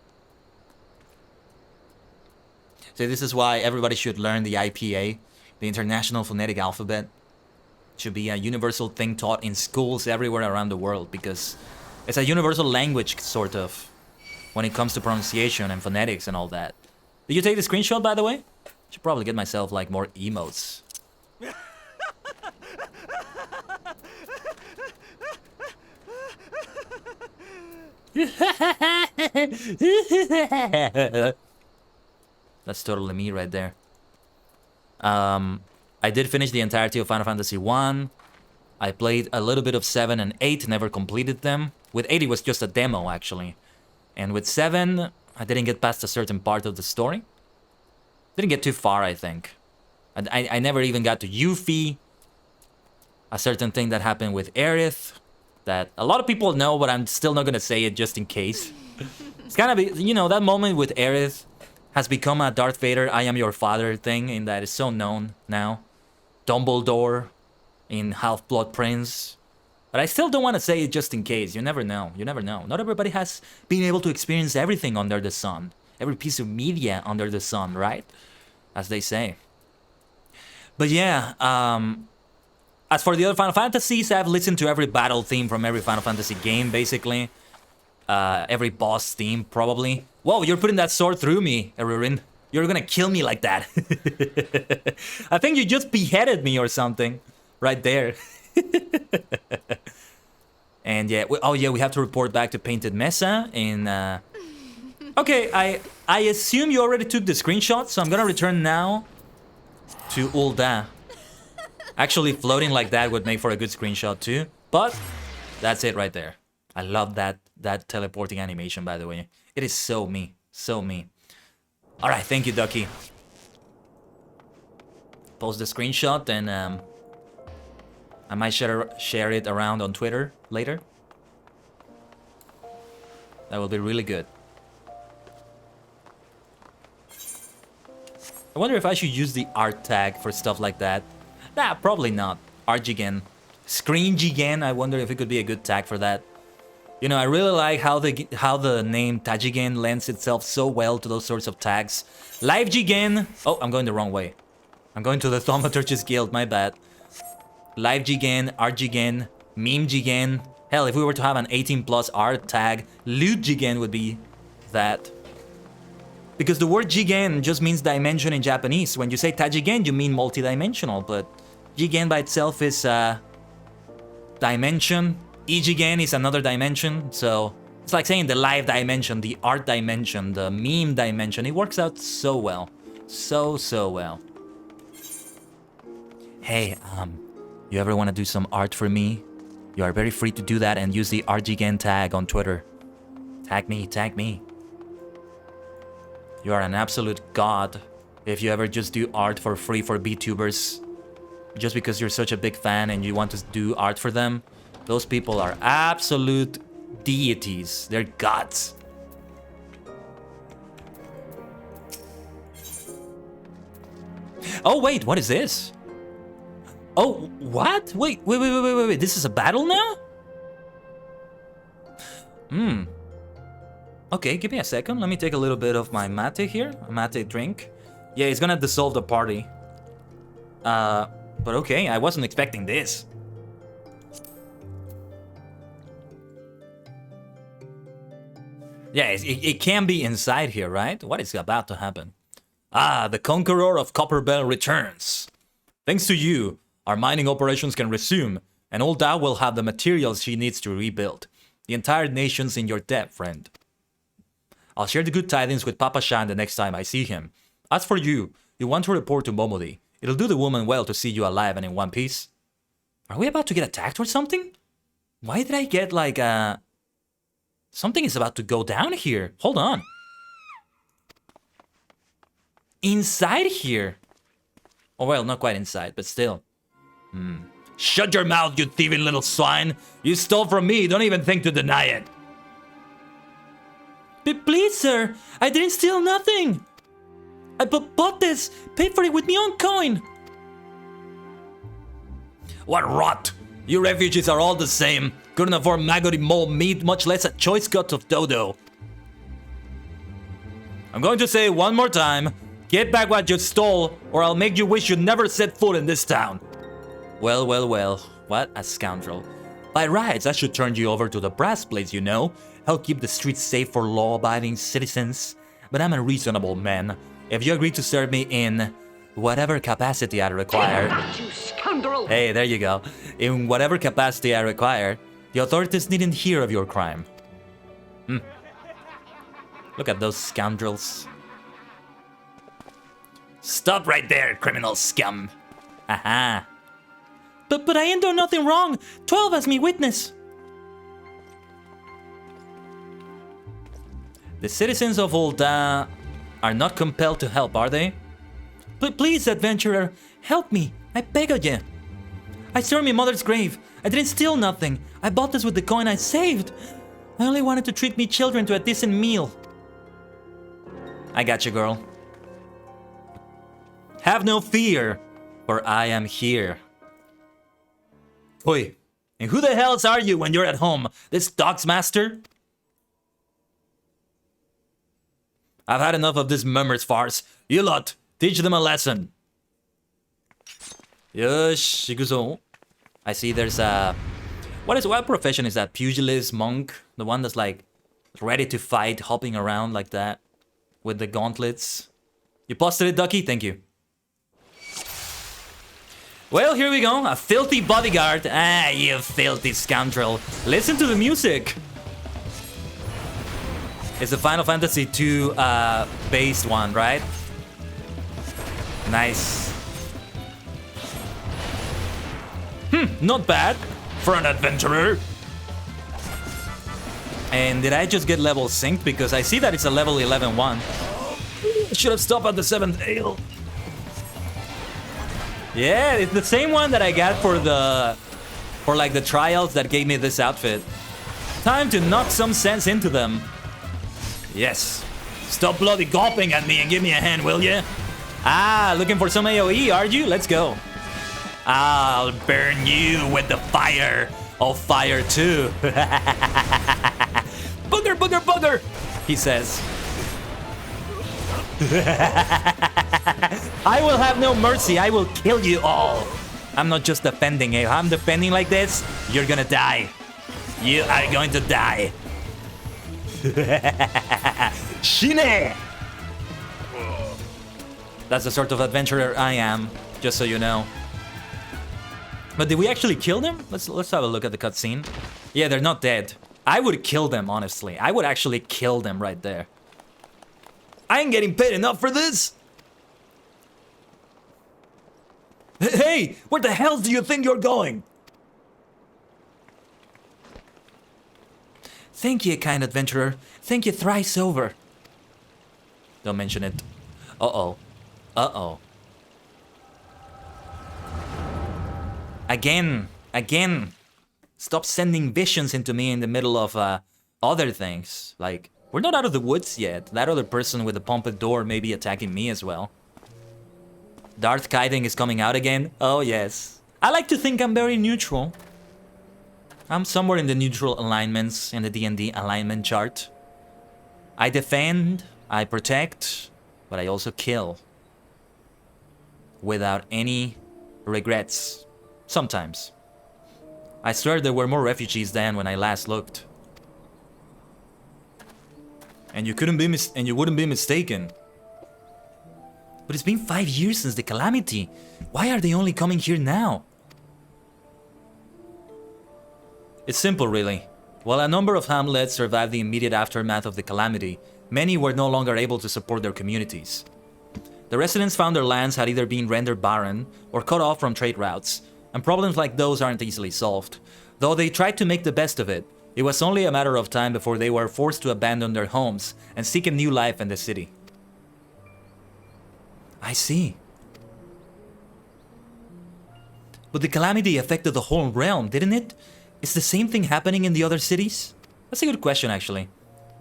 So this is why everybody should learn the IPA, the International Phonetic Alphabet. It should be a universal thing taught in schools everywhere around the world, because it's a universal language, sort of, when it comes to pronunciation and phonetics and all that. Did you take the screenshot, by the way? Should probably get myself like more emotes. That's totally me right there. I did finish the entirety of Final Fantasy 1. I played a little bit of 7 and 8, never completed them. With 8 it was just a demo, actually. And with 7, I didn't get past a certain part of the story. Didn't get too far, I think. I never even got to Yuffie. A certain thing that happened with Aerith that a lot of people know, but I'm still not gonna say it just in case. It's kind of, you know, that moment with Aerith has become a Darth Vader, I am your father thing, in that it's so known now. Dumbledore in Half-Blood Prince. But I still don't want to say it just in case. You never know. You never know. Not everybody has been able to experience everything under the sun. Every piece of media under the sun, right? As they say. But yeah, as for the other Final Fantasies, I've listened to every battle theme from every Final Fantasy game, basically. Every boss theme, probably. Whoa, you're putting that sword through me, Erurin. You're gonna kill me like that. I think you just beheaded me or something. Right there. And yeah, oh yeah, we have to report back to Painted Mesa in... Okay, I assume you already took the screenshot, so I'm gonna return now to ℂ𝕠𝕟𝕤𝕒. Actually, floating like that would make for a good screenshot too, but that's it right there. I love that teleporting animation, by the way. It is so me, so me. All right, thank you, Ducky. Post the screenshot and I might share it around on Twitter later. That will be really good. I wonder if I should use the art tag for stuff like that. Nah, probably not. Arjigen. Screenjigen, I wonder if it could be a good tag for that. You know, I really like how the name Tajigen lends itself so well to those sorts of tags. LiveJigen. Oh, I'm going the wrong way. I'm going to the Thaumaturge's Guild, my bad. LiveJigen, Artjigen, MemeJigen. Hell, if we were to have an 18+ art tag, LootJigen would be that. Because the word Jigen just means dimension in Japanese. When you say Tajigen, you mean multidimensional, but Jigen by itself is dimension. Ijigen is another dimension, so it's like saying the live dimension, the art dimension, the meme dimension. It works out so well. So well. Hey, you ever want to do some art for me? You are very free to do that and use the Arjigen tag on Twitter. Tag me, tag me. You are an absolute god if you ever just do art for free for VTubers. Just because you're such a big fan and you want to do art for them. Those people are absolute deities. They're gods. Oh, wait, what is this? Oh, what? Wait. This is a battle now? Okay, give me a second. Let me take a little bit of my mate here. A mate drink. Yeah, it's gonna dissolve the party. But okay, I wasn't expecting this. Yeah, it can be inside here, right? What is about to happen? Ah, the Conqueror of Copperbell returns. Thanks to you, our mining operations can resume, and ℂ𝕠𝕟𝕠𝕟 will have the materials she needs to rebuild. The entire nation's in your debt, friend. I'll share the good tidings with Papa Shan the next time I see him. As for you, you want to report to Momodi. It'll do the woman well to see you alive and in one piece. Are we about to get attacked or something? Why did I get like something is about to go down here. Hold on. Inside here. Oh, well, not quite inside, but still. Shut your mouth, you thieving little swine. You stole from me. Don't even think to deny it. But please, sir. I didn't steal nothing. I bought this. Paid for it with my own coin. What rot. You refugees are all the same. Couldn't afford maggoty mole meat, much less a choice cut of dodo. I'm going to say it one more time. Get back what you stole, or I'll make you wish you never set foot in this town. Well. What a scoundrel. By rights, I should turn you over to the brass plates, you know. Help keep the streets safe for law-abiding citizens. But I'm a reasonable man. If you agree to serve me in whatever capacity I require... You scoundrel! Hey, there you go. In whatever capacity I require, the authorities needn't hear of your crime. Look at those scoundrels. Stop right there, criminal scum. Aha. But I ain't done nothing wrong. 12 as me witness. The citizens of ℂ𝕠𝕟𝕠𝕟 are not compelled to help, are they? But please, adventurer, help me. I beg of you. I saw my mother's grave. I didn't steal nothing. I bought this with the coin I saved. I only wanted to treat me children to a decent meal. I got you, girl. Have no fear, for I am here. Oi, and who the hells are you when you're at home? This dog's master? I've had enough of this murmurs farce. You lot, teach them a lesson. Yosh, shikuzo. I see there's a... What profession is that? Pugilist, monk? The one that's like ready to fight, hopping around like that with the gauntlets. You posted it, Ducky? Thank you. Well, here we go. A filthy bodyguard. Ah, you filthy scoundrel. Listen to the music. It's the Final Fantasy II based one, right? Nice. Not bad for an adventurer. And did I just get level synced? Because I see that it's a level 11 one. I should have stopped at the 7th ale. Yeah, it's the same one that I got for like the trials that gave me this outfit. Time to knock some sense into them. Yes. Stop bloody gawping at me and give me a hand, will ya? Ah, looking for some AoE, are you? Let's go. I'll burn you with the fire of fire too. Booger, booger, booger, he says. I will have no mercy. I will kill you all. I'm not just defending. If I'm defending like this, you're gonna die. You are going to die. Shine! That's the sort of adventurer I am, just so you know. But did we actually kill them? Let's have a look at the cutscene. Yeah, they're not dead. I would kill them, honestly. I would actually kill them right there. I ain't getting paid enough for this. Hey, where the hell do you think you're going? Thank you, kind adventurer. Thank you thrice over. Don't mention it. Uh-oh. Uh-oh. Again. Stop sending visions into me in the middle of other things. Like, we're not out of the woods yet. That other person with the pompadour may be attacking me as well. Darth Kiting is coming out again. Oh, yes. I like to think I'm very neutral. I'm somewhere in the neutral alignments in the D&D alignment chart. I defend, I protect, but I also kill. Without any regrets. Sometimes. I swear there were more refugees than when I last looked. And you wouldn't be mistaken. But it's been 5 years since the calamity. Why are they only coming here now? It's simple, really. While a number of hamlets survived the immediate aftermath of the calamity, many were no longer able to support their communities. The residents found their lands had either been rendered barren or cut off from trade routes, and problems like those aren't easily solved. Though they tried to make the best of it, it was only a matter of time before they were forced to abandon their homes and seek a new life in the city. I see. But the calamity affected the whole realm, didn't it? Is the same thing happening in the other cities? That's a good question, actually.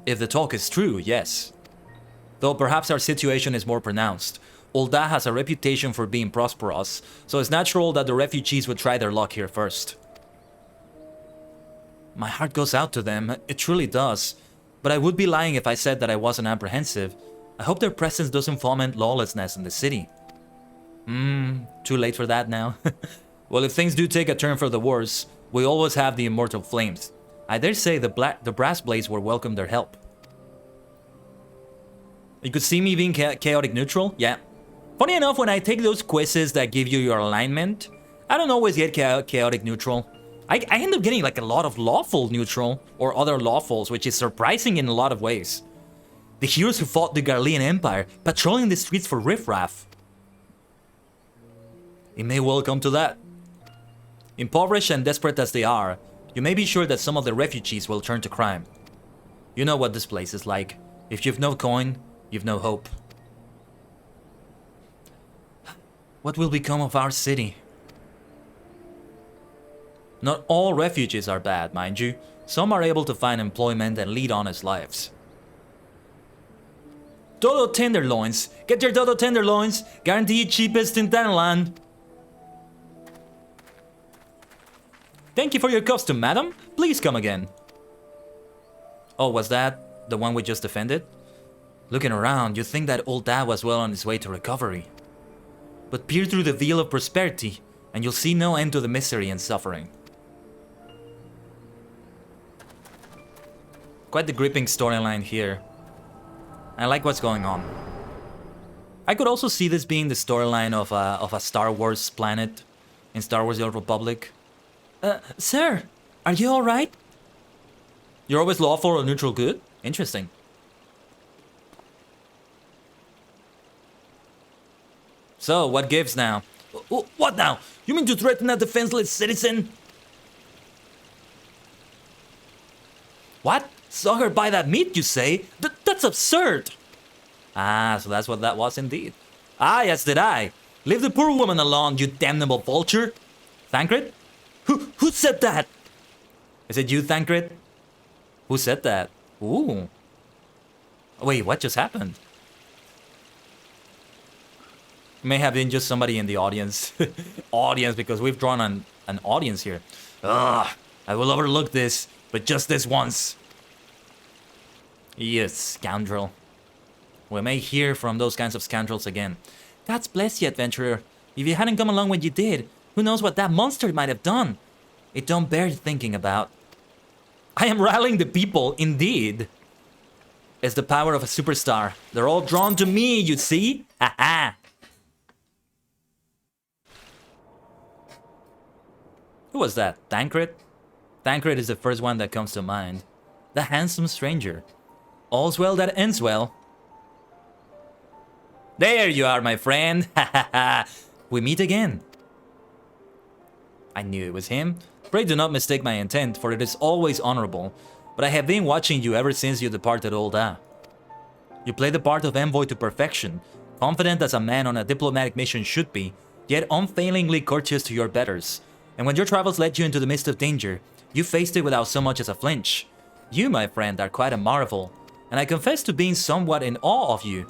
If the talk is true, yes. Though perhaps our situation is more pronounced. ℂ𝕠𝕟𝕤 has a reputation for being prosperous, so it's natural that the refugees would try their luck here first. My heart goes out to them, it truly does. But I would be lying if I said that I wasn't apprehensive. I hope their presence doesn't foment lawlessness in the city. Too late for that now. Well, if things do take a turn for the worse, we always have the immortal flames. I dare say the brass blades will welcome their help. You could see me being chaotic neutral? Yeah. Funny enough, when I take those quizzes that give you your alignment, I don't always get chaotic neutral. I end up getting like a lot of lawful neutral or other lawfuls, which is surprising in a lot of ways. The heroes who fought the Garlean Empire, patrolling the streets for riffraff. It may well come to that. Impoverished and desperate as they are, you may be sure that some of the refugees will turn to crime. You know what this place is like. If you've no coin, you've no hope. What will become of our city? Not all refugees are bad, mind you. Some are able to find employment and lead honest lives. Dodo tenderloins! Get your Dodo tenderloins! Guaranteed cheapest in Thailand! Thank you for your custom, madam. Please come again. Oh, was that the one we just defended? Looking around, you'd think that ℂ𝕠𝕟 was well on his way to recovery. But peer through the veil of prosperity, and you'll see no end to the misery and suffering. Quite the gripping storyline here. I like what's going on. I could also see this being the storyline of a Star Wars planet, in Star Wars: The Old Republic. Sir, are you alright? You're always lawful or neutral good? Interesting. So, what gives now? What now? You mean to threaten a defenseless citizen? What? Saw her buy that meat, you say? That's absurd! Ah, so that's what that was indeed. Ah, yes, did I. Leave the poor woman alone, you damnable vulture. Thancred? Who said that? Is it you, Thancred? Who said that? Ooh. Wait, what just happened? May have been just somebody in the audience. Audience, because we've drawn an audience here. Ugh, I will overlook this, but just this once. You scoundrel. We may hear from those kinds of scoundrels again. God bless you, adventurer. If you hadn't come along when you did, who knows what that monster might have done? It don't bear thinking about. I am rallying the people, indeed. It's the power of a superstar. They're all drawn to me, you see? Ha ha! Who was that? Thancred? Thancred is the first one that comes to mind. The handsome stranger. All's well that ends well. There you are, my friend. Ha ha ha. We meet again. I knew it was him. Pray do not mistake my intent, for it is always honorable. But I have been watching you ever since you departed Olda. You play the part of envoy to perfection, confident as a man on a diplomatic mission should be, yet unfailingly courteous to your betters. And when your travels led you into the midst of danger, you faced it without so much as a flinch. You, my friend, are quite a marvel, and I confess to being somewhat in awe of you.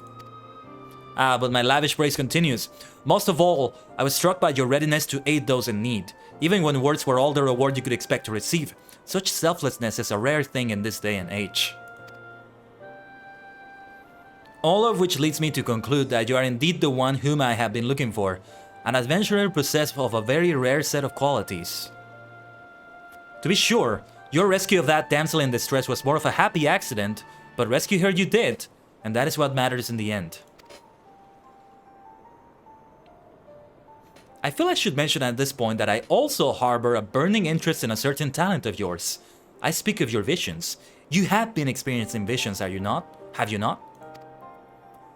Ah, but my lavish praise continues. Most of all, I was struck by your readiness to aid those in need, even when words were all the reward you could expect to receive. Such selflessness is a rare thing in this day and age. All of which leads me to conclude that you are indeed the one whom I have been looking for, an adventurer possessed of a very rare set of qualities. To be sure, your rescue of that damsel in distress was more of a happy accident, but rescue her you did, and that is what matters in the end. I feel I should mention at this point that I also harbor a burning interest in a certain talent of yours. I speak of your visions. You have been experiencing visions, are you not? Have you not?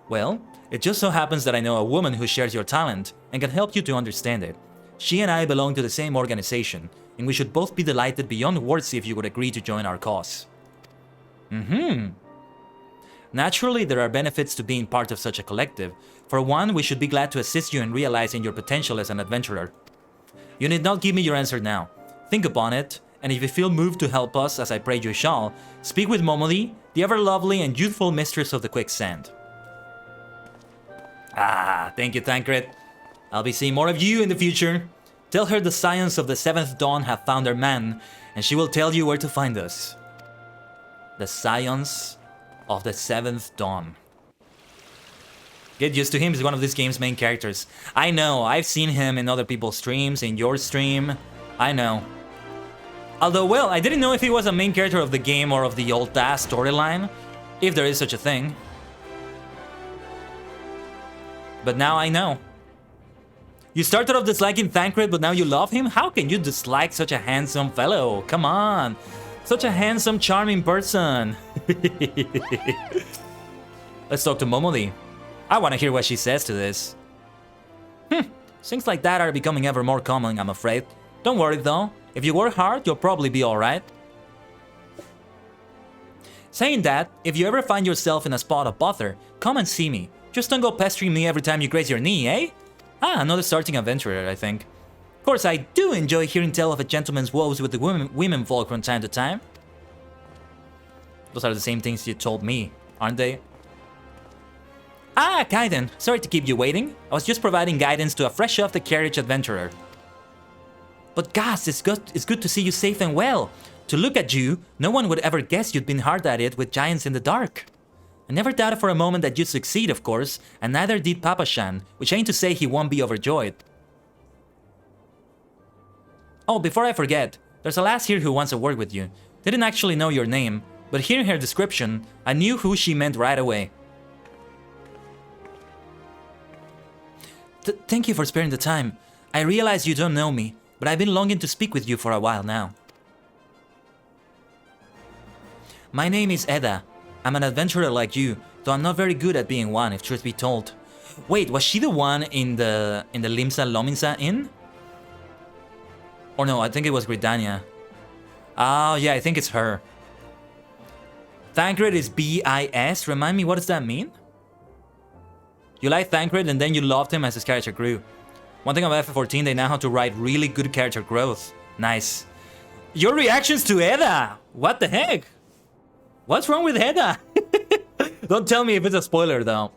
Well, it just so happens that I know a woman who shares your talent and can help you to understand it. She and I belong to the same organization, and we should both be delighted beyond words if you would agree to join our cause. Naturally, there are benefits to being part of such a collective. For one, we should be glad to assist you in realizing your potential as an adventurer. You need not give me your answer now. Think upon it, and if you feel moved to help us, as I pray you shall, speak with Momoli, the ever-lovely and youthful mistress of the quicksand. Ah, thank you, Thancred. I'll be seeing more of you in the future. Tell her the scions of the 7th Dawn have found their man, and she will tell you where to find us. The scions of the 7th Dawn. Get used to him, he's one of this game's main characters. I know, I've seen him in other people's streams, in your stream. I know. Although, well, I didn't know if he was a main character of the game or of the Olda storyline, if there is such a thing. But now I know. You started off disliking Thancred, but now you love him? How can you dislike such a handsome fellow? Come on. Such a handsome, charming person. Let's talk to Momoli. I want to hear what she says to this. Things like that are becoming ever more common, I'm afraid. Don't worry though. If you work hard, you'll probably be alright. Saying that, if you ever find yourself in a spot of bother, come and see me. Just don't go pestering me every time you graze your knee, eh? Ah, another starting adventurer, I think. Of course, I do enjoy hearing tell of a gentleman's woes with the women folk from time to time. Those are the same things you told me, aren't they? Ah, Kaiden, sorry to keep you waiting. I was just providing guidance to a fresh-off-the-carriage adventurer. But gosh, it's good to see you safe and well. To look at you, no one would ever guess you'd been hard at it with giants in the dark. I never doubted for a moment that you'd succeed, of course, and neither did Papa-chan, which ain't to say he won't be overjoyed. Oh, before I forget, there's a lass here who wants to work with you. Didn't actually know your name, but hearing her description, I knew who she meant right away. Thank you for sparing the time. I realize you don't know me, but I've been longing to speak with you for a while now. My name is Eda. I'm an adventurer like you, though I'm not very good at being one, if truth be told. Wait, was she the one in the ℂ𝕠𝕟𝕤𝕒𝕒 inn? Or no, I think it was Gridania. Oh yeah, I think it's her. Thancred is B-I-S. Remind me, what does that mean? You like Thancred and then you loved him as his character grew. One thing about FF14, they know how to write really good character growth. Nice. Your reactions to Eda! What the heck? What's wrong with Eda? Don't tell me if it's a spoiler though.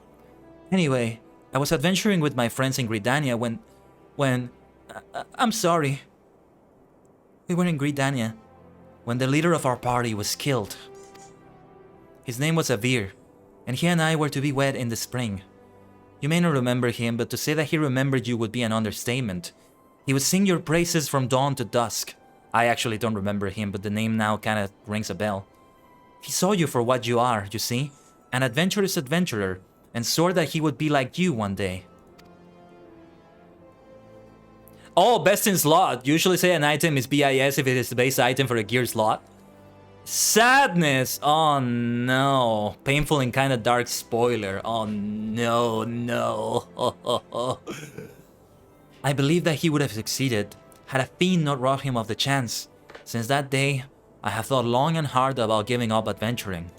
Anyway, I was adventuring with my friends in Gridania when... I'm sorry. We were in Gridania when the leader of our party was killed. His name was Avir, and he and I were to be wed in the spring. You may not remember him, but to say that he remembered you would be an understatement. He would sing your praises from dawn to dusk. I actually don't remember him, but the name now kinda rings a bell. He saw you for what you are, you see? An adventurous adventurer, and swore that he would be like you one day. Oh, best in slot. Usually say an item is BIS if it is the base item for a gear slot. Sadness! Oh no. Painful and kinda dark spoiler. Oh no, no. I believe that he would have succeeded had a fiend not robbed him of the chance. Since that day, I have thought long and hard about giving up adventuring.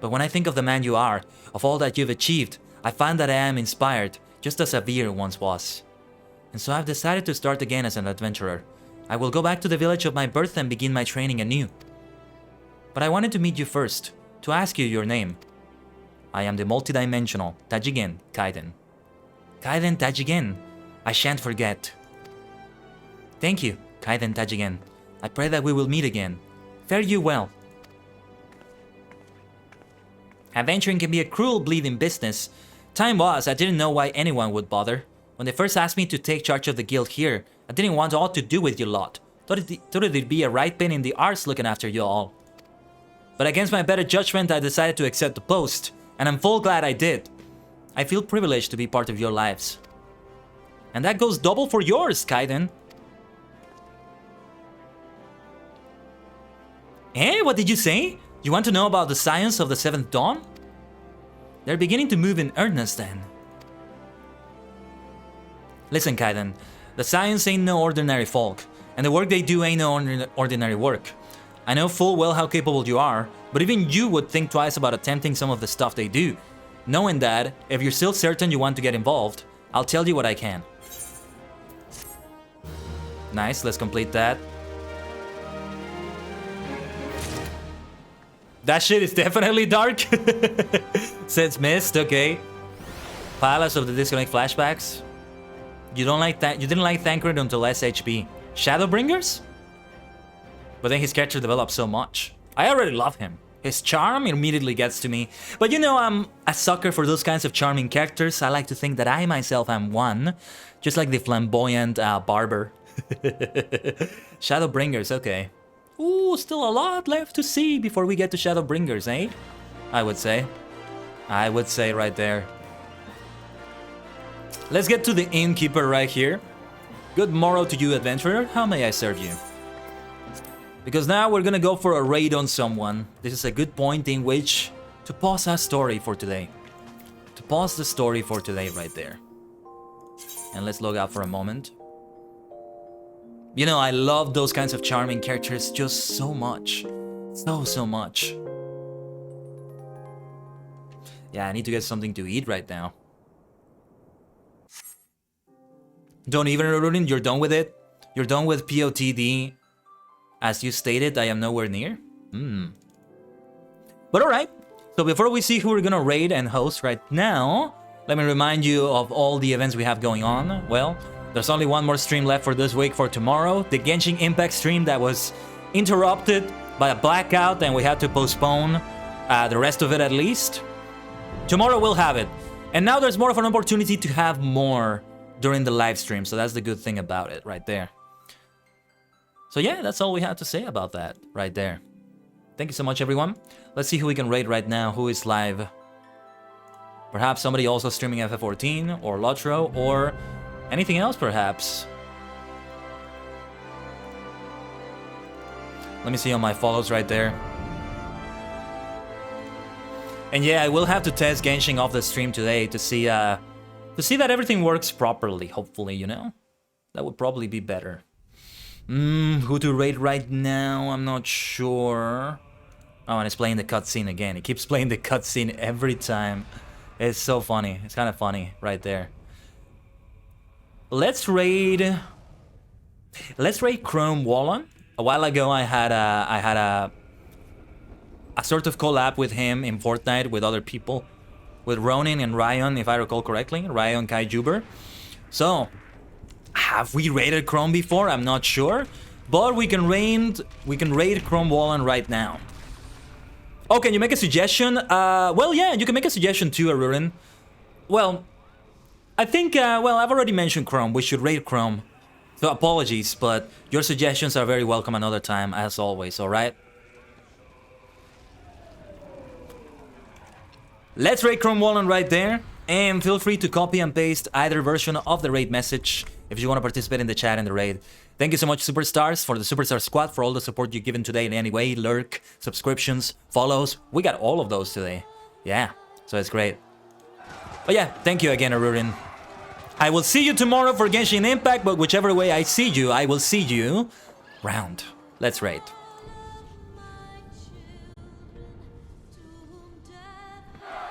But when I think of the man you are, of all that you've achieved, I find that I am inspired, just as Avir once was. And so I've decided to start again as an adventurer. I will go back to the village of my birth and begin my training anew. But I wanted to meet you first, to ask you your name. I am the multidimensional Tajigen Kaiden. Kaiden Tajigen, I shan't forget. Thank you, Kaiden Tajigen. I pray that we will meet again. Fare you well. Adventuring can be a cruel, bleeding business. Time was, I didn't know why anyone would bother. When they first asked me to take charge of the guild here, I didn't want all to do with you lot. Thought it'd be a right pain in the arse looking after you all. But against my better judgment, I decided to accept the post, and I'm full glad I did. I feel privileged to be part of your lives. And that goes double for yours, Kaiden. Eh? What did you say? You want to know about the science of the 7th Dawn? They're beginning to move in earnest then. Listen, Kaiden, the science ain't no ordinary folk, and the work they do ain't no ordinary work. I know full well how capable you are, but even you would think twice about attempting some of the stuff they do. Knowing that, if you're still certain you want to get involved, I'll tell you what I can. Nice, let's complete that. That shit is definitely dark. Since missed, okay. Palace of the Disconnect flashbacks. You don't like that? You didn't like Thancred until SHB. Shadowbringers? But then his character developed so much. I already love him. His charm immediately gets to me. But you know, I'm a sucker for those kinds of charming characters. I like to think that I myself am one. Just like the flamboyant barber. Shadowbringers, okay. Ooh, still a lot left to see before we get to Shadowbringers, eh? I would say. I would say right there. Let's get to the innkeeper right here. Good morrow to you, adventurer. How may I serve you? Because now we're gonna go for a raid on someone. This is a good point in which to pause our story for today. To pause the story for today right there. And let's log out for a moment. You know, I love those kinds of charming characters just so much. So much. Yeah, I need to get something to eat right now. Don't even ruin, you're done with it? You're done with POTD? As you stated, I am nowhere near? But alright, so before we see who we're gonna raid and host right now, let me remind you of all the events we have going on. Well, there's only one more stream left for this week for tomorrow. The Genshin Impact stream that was interrupted by a blackout and we had to postpone the rest of it at least. Tomorrow we'll have it. And now there's more of an opportunity to have more during the live stream. So that's the good thing about it right there. So yeah, that's all we have to say about that right there. Thank you so much, everyone. Let's see who we can raid right now. Who is live? Perhaps somebody also streaming FF14 or Lotro or Anything else, perhaps? Let me see on my follows right there. And yeah, I will have to test Genshin off the stream today to see that everything works properly, hopefully, you know? That would probably be better. Who to rate right now? I'm not sure. Oh, and it's playing the cutscene again. It keeps playing the cutscene every time. It's so funny. It's kind of funny right there. Let's raid Chrome Wallon. A while ago, I had a sort of collab with him in Fortnite with other people, with Ronin and Ryan, if I recall correctly, Ryan Kaijuber. So, have we raided Chrome before? I'm not sure, but we can raid Chrome Wallon right now. Oh, can you make a suggestion? Well, yeah, you can make a suggestion too, Arurin. Well, I think, well, I've already mentioned Chrome. We should raid Chrome. So apologies, but your suggestions are very welcome another time, as always, alright? Let's raid Chrome Wallon right there, and feel free to copy and paste either version of the raid message if you want to participate in the chat and the raid. Thank you so much, Superstars, for the Superstar Squad, for all the support you've given today in any way, lurk, subscriptions, follows. We got all of those today. Yeah, so it's great. But yeah, thank you again, Arurin. I will see you tomorrow for Genshin Impact, but whichever way I see you, I will see you round. Let's raid.